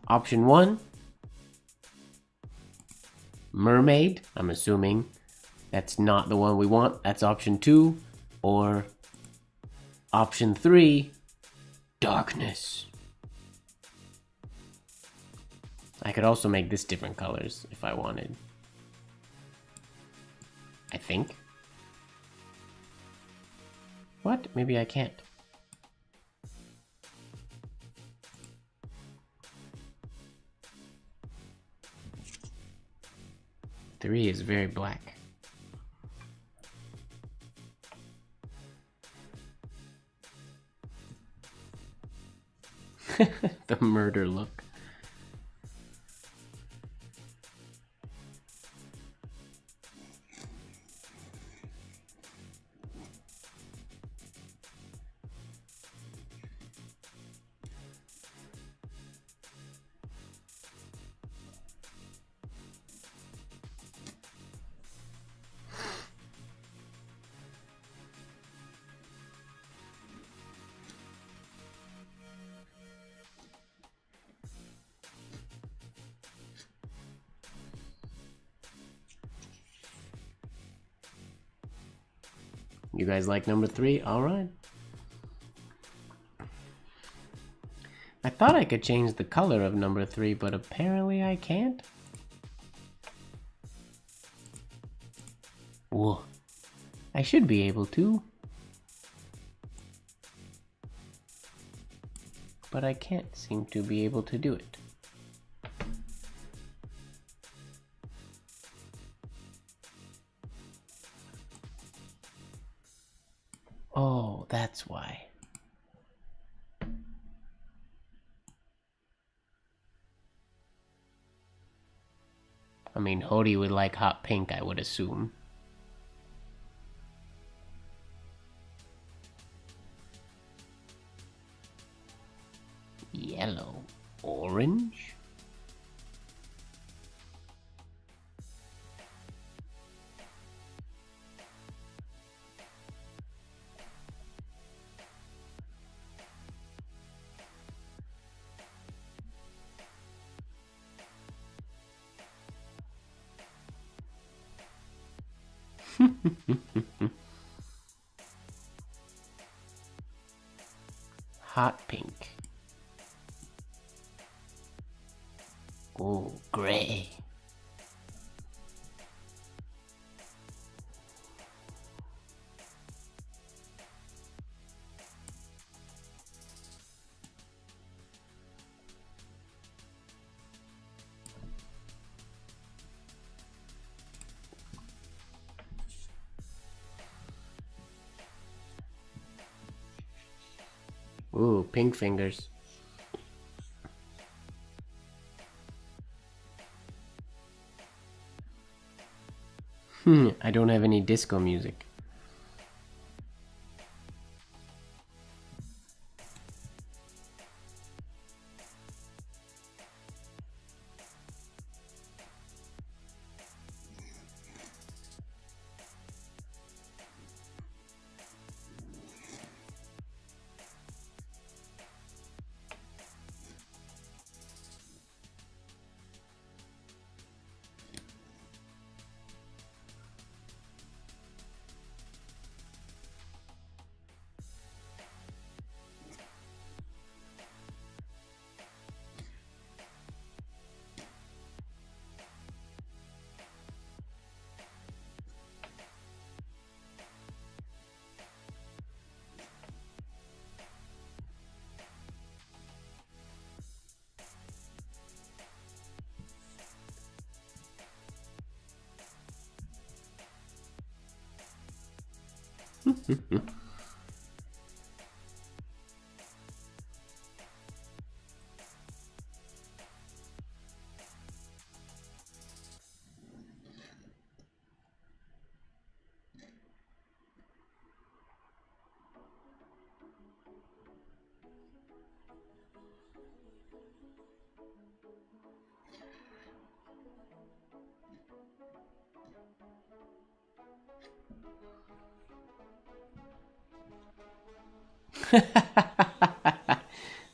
Option 1. Mermaid, I'm assuming that's not the one we want. That's option 2. Or option 3, darkness. I could also make this different colors if I wanted. I think. What? Maybe I can't. Three is very black. The murder look. You guys like number 3? Alright. I thought I could change the color of number 3, but apparently I can't. Whoa. I should be able to. But I can't seem to be able to do it. Oh, that's why. I mean, Hody would like hot pink, I would assume. Yellow. Orange? Hot pink. Oh, gray. Ooh, pink fingers. I don't have any disco music.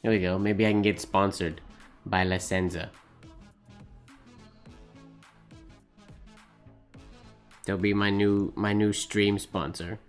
There we go. Maybe I can get sponsored by La Senza. They'll be my new stream sponsor.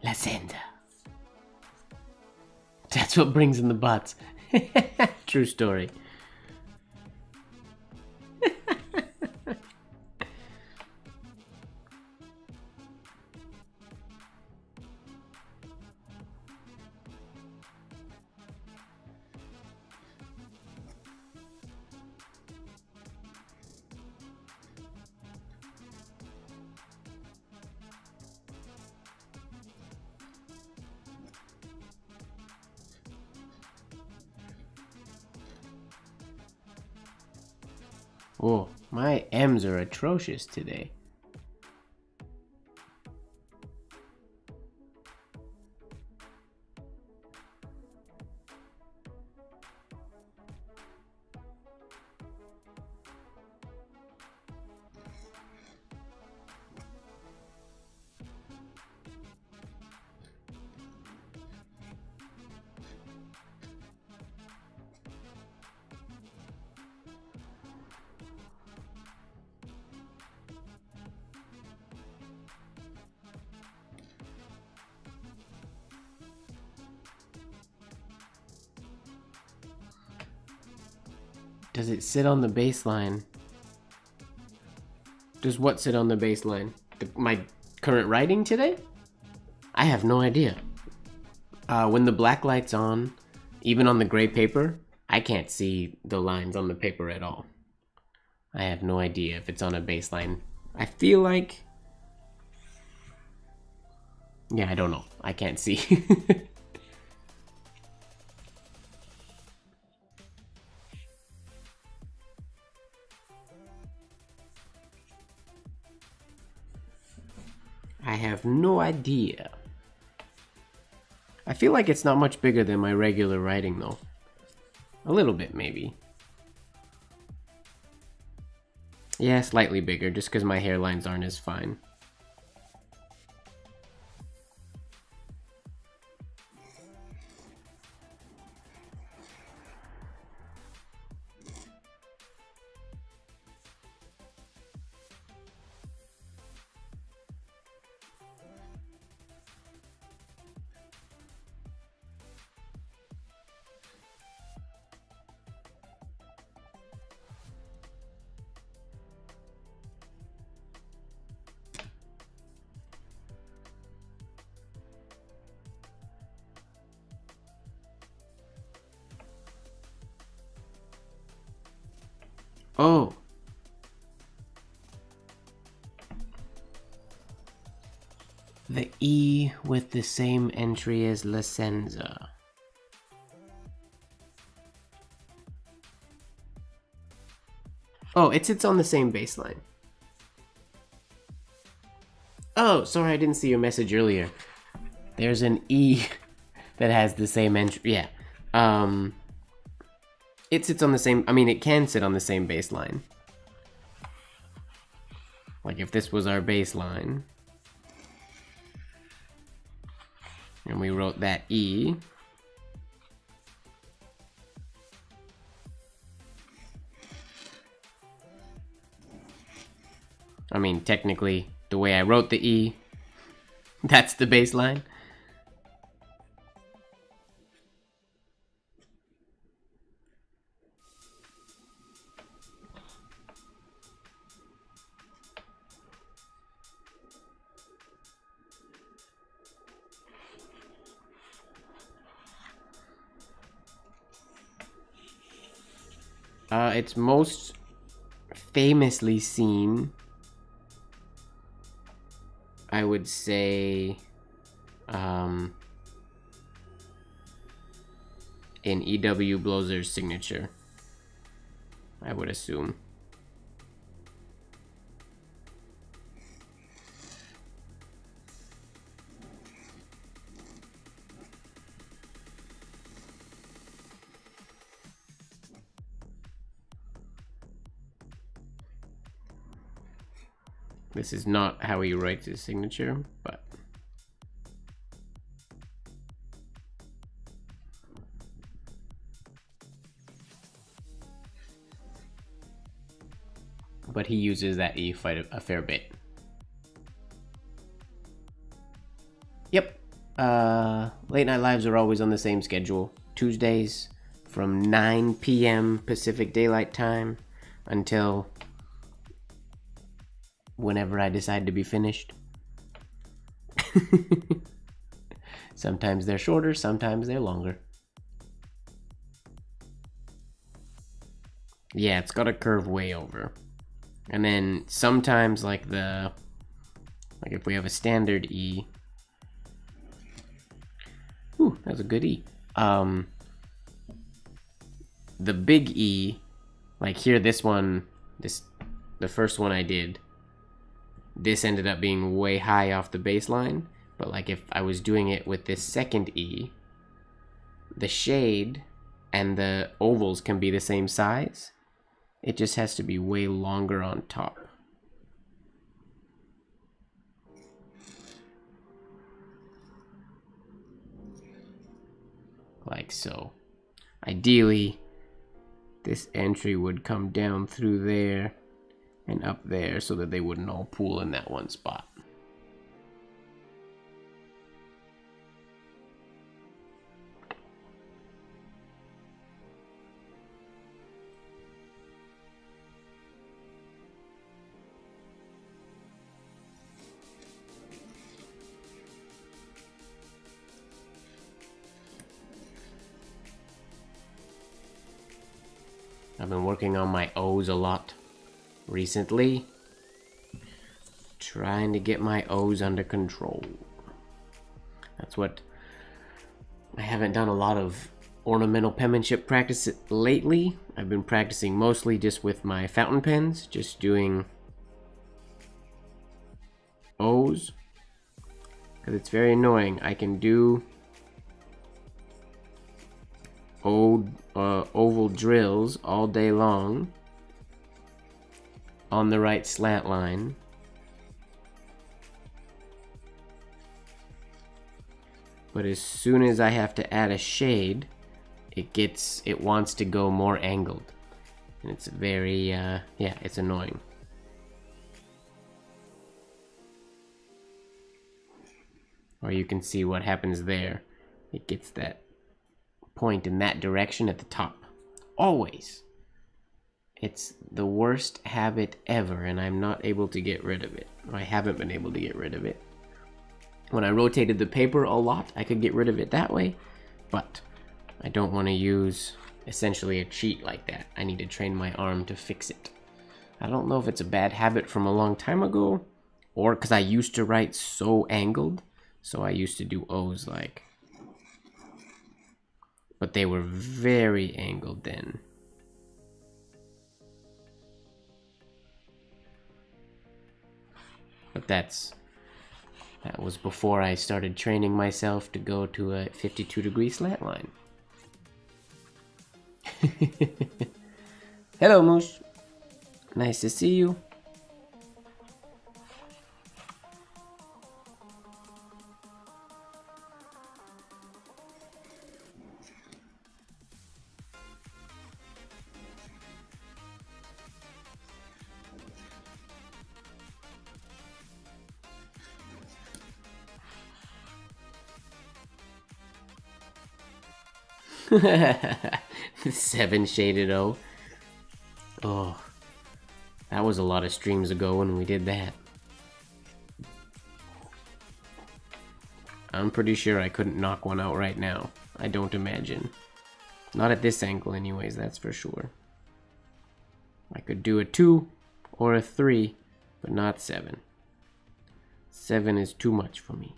La Senda. That's what brings in the bots. True story. Oh, my M's are atrocious today. Does it sit on the baseline? Does what sit on the baseline? My current writing today? I have no idea. When the black light's on, even on the gray paper, I can't see the lines on the paper at all. I have no idea if it's on a baseline. I feel like... Yeah, I don't know. I can't see. I have no idea. I feel like it's not much bigger than my regular writing though. A little bit maybe. Yeah, slightly bigger just because my hairlines aren't as fine. Oh. The E with the same entry as Licenza. Oh, it sits on the same baseline. Oh, sorry, I didn't see your message earlier. There's an E that has the same entry. Yeah. It sits on the same... I mean, it can sit on the same baseline. Like if this was our baseline. And we wrote that E. I mean, technically, the way I wrote the E, that's the baseline. It's most famously seen, I would say, in E.W. Blozer's signature, I would assume. This is not how he writes his signature, but... But he uses that E a fair bit. Yep. Late Night Lives are always on the same schedule. Tuesdays from 9 p.m. Pacific Daylight Time until... whenever I decide to be finished. Sometimes they're shorter, sometimes they're longer. Yeah, it's got a curve way over. And then sometimes like if we have a standard E. Ooh, that's a good E. The big E, like here, this one The first one I did, this ended up being way high off the baseline, but like if I was doing it with this second E, the shade and the ovals can be the same size. It just has to be way longer on top. Like so. Ideally, this entry would come down through there and up there so that they wouldn't all pool in that one spot. I've been working on my O's a lot recently, trying to get my O's under control. That's what I haven't done a lot of ornamental penmanship practice lately. I've been practicing mostly just with my fountain pens, just doing O's, because it's very annoying. I can do oval drills all day long on the right slant line, but as soon as I have to add a shade, it wants to go more angled, and it's very yeah, it's annoying. Or you can see what happens there. It gets that point in that direction at the top. Always. It's the worst habit ever, and I'm not able to get rid of it. I haven't been able to get rid of it. When I rotated the paper a lot, I could get rid of it that way, but I don't want to use essentially a cheat like that. I need to train my arm to fix it. I don't know if it's a bad habit from a long time ago, or because I used to write so angled, so I used to do O's like, but they were very angled then. But that was before I started training myself to go to a 52-degree slant line. Hello, Moosh. Nice to see you. Seven shaded O. Oh, that was a lot of streams ago when we did that. I'm pretty sure I couldn't knock one out right now. I don't imagine. Not at this angle anyways, that's for sure. I could do a 2 or a 3, but not 7. 7 is too much for me.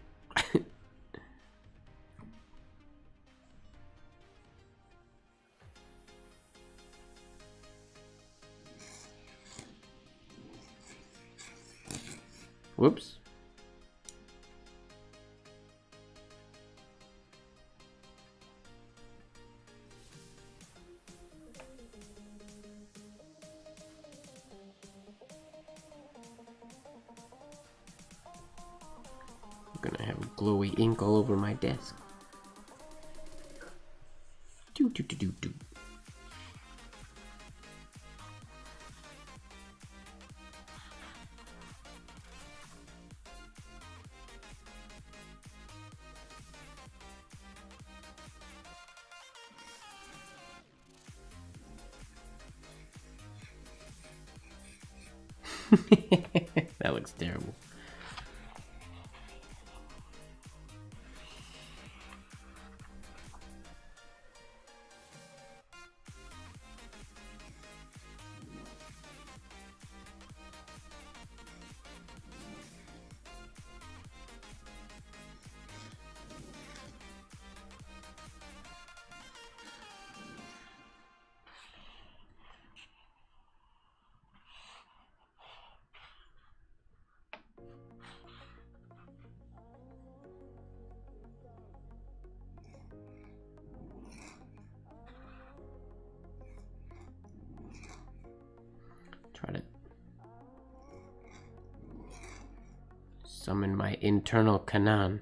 Whoops. I'm gonna have glowy ink all over my desk. Do do do do do. That looks terrible. Summon my internal Kanan.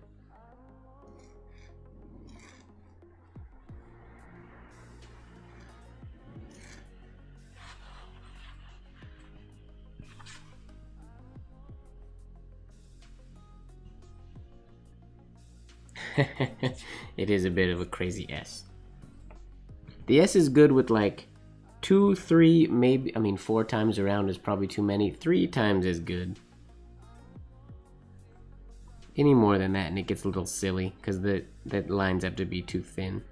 It is a bit of a crazy S. The S is good with like 2, 3, maybe, I mean 4 times around is probably too many. 3 times is good. Any more than that and it gets a little silly because the lines have to be too thin.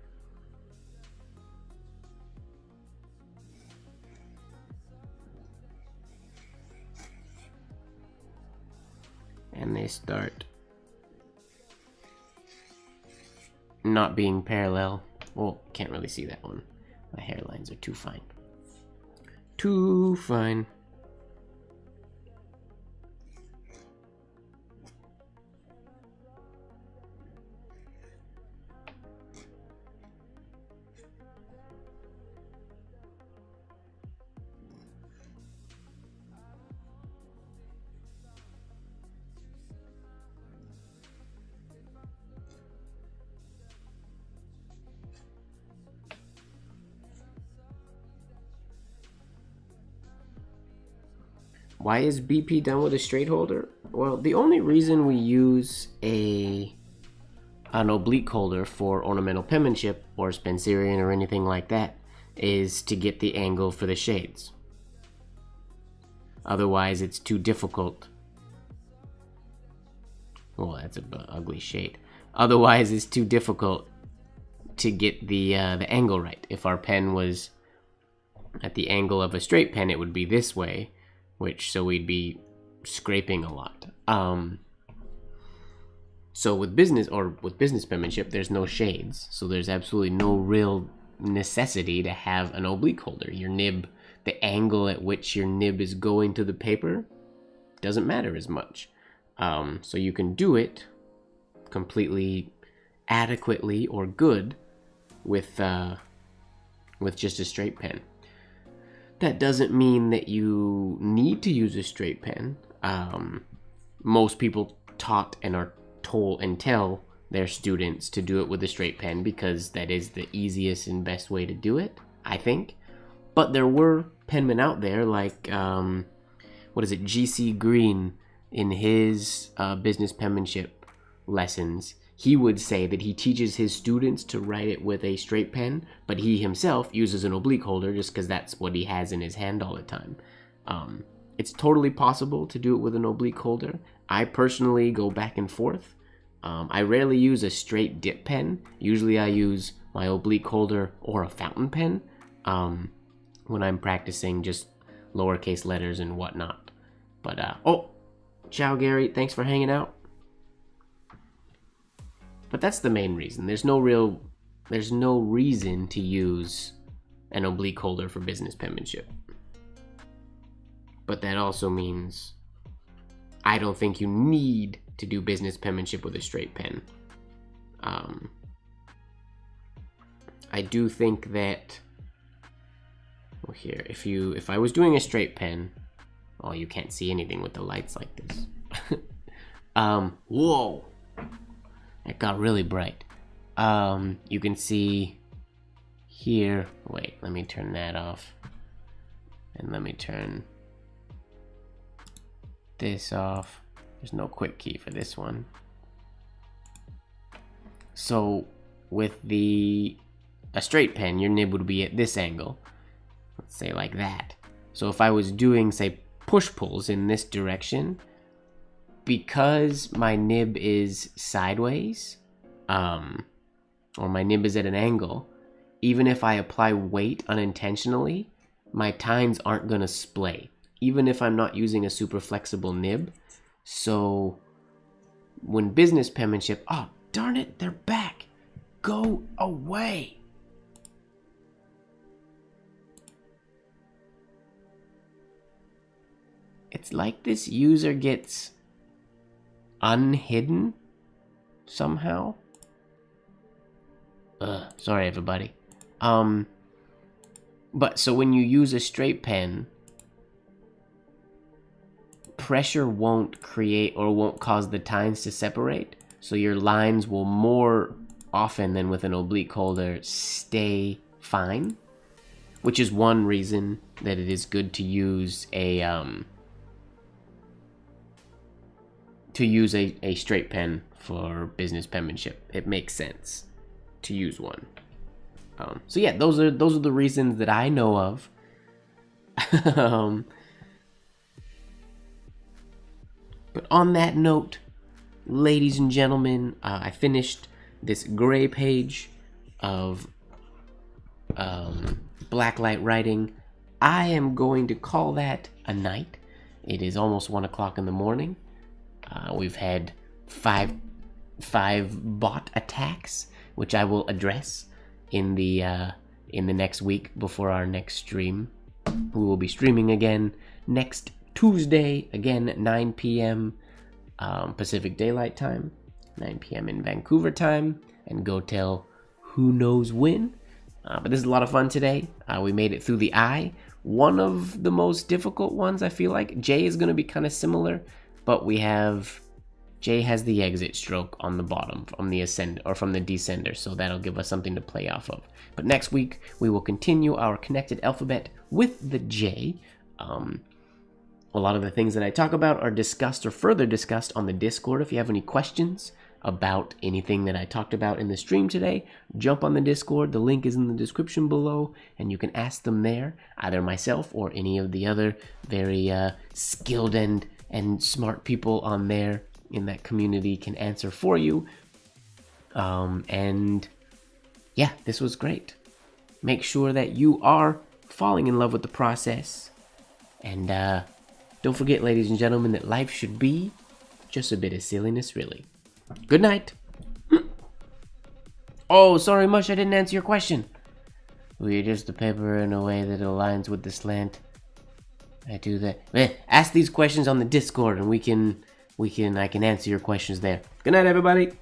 And they start not being parallel. Well, can't really see that one. My hairlines are too fine. Too fine. Why is BP done with a straight holder? Well, the only reason we use an oblique holder for ornamental penmanship or Spencerian or anything like that is to get the angle for the shades. Otherwise, it's too difficult. Well, that's an ugly shade. Otherwise, it's too difficult to get the angle right. If our pen was at the angle of a straight pen, it would be this way. So we'd be scraping a lot. So with business penmanship, there's no shades. So there's absolutely no real necessity to have an oblique holder. Your nib, the angle at which your nib is going to the paper, doesn't matter as much. So you can do it completely adequately or good with just a straight pen. That doesn't mean that you need to use a straight pen. Most people taught and are told and tell their students to do it with a straight pen because that is the easiest and best way to do it, I think. But there were penmen out there like, GC Green in his business penmanship lessons. He would say that he teaches his students to write it with a straight pen, but he himself uses an oblique holder just because that's what he has in his hand all the time. It's totally possible to do it with an oblique holder. I personally go back and forth. I rarely use a straight dip pen. Usually I use my oblique holder or a fountain pen when I'm practicing just lowercase letters and whatnot. But, ciao Gary, thanks for hanging out. But that's the main reason. There's no reason to use an oblique holder for business penmanship. But that also means I don't think you need to do business penmanship with a straight pen. I do think that, well, here, if I was doing a straight pen, oh, you can't see anything with the lights like this. Whoa! It got really bright. You can see here, wait, let me turn that off. And let me turn this off. There's no quick key for this one. So with a straight pen, your nib would be at this angle. Let's say like that. So if I was doing, say, push-pulls in this direction, because my nib is sideways, or my nib is at an angle, even if I apply weight unintentionally, my tines aren't gonna splay, even if I'm not using a super flexible nib. So when business penmanship, oh, darn it, they're back. Go away. It's like this user gets unhidden somehow. Sorry everybody. But so when you use a straight pen, pressure won't create or won't cause the tines to separate. So your lines will more often than with an oblique holder stay fine, which is one reason that it is good to use a straight pen for business penmanship. It makes sense to use one. So yeah, those are the reasons that I know of. But on that note, ladies and gentlemen, I finished this gray page of blacklight writing. I am going to call that a night. It is almost 1 o'clock in the morning. We've had five bot attacks, which I will address in the next week before our next stream. We will be streaming again next Tuesday, again 9 p.m. Pacific Daylight Time, 9 p.m. in Vancouver time, and go tell who knows when. But this is a lot of fun today. We made it through the eye. One of the most difficult ones, I feel like. J is going to be kind of similar, but J has the exit stroke on the bottom from the ascend or from the descender, so that'll give us something to play off of. But next week we will continue our connected alphabet with the J. A lot of the things that I talk about are discussed or further discussed on the Discord. If you have any questions about anything that I talked about in the stream today, jump on the Discord. The link is in the description below, and you can ask them there, either myself or any of the other very skilled and smart people on there in that community can answer for you. And yeah, this was great. Make sure that you are falling in love with the process. And don't forget, ladies and gentlemen, that life should be just a bit of silliness, really. Good night. Oh, sorry, Mush, I didn't answer your question. We adjust the paper in a way that aligns with the slant. I do that. Ask these questions on the Discord, and I can answer your questions there. Good night, everybody.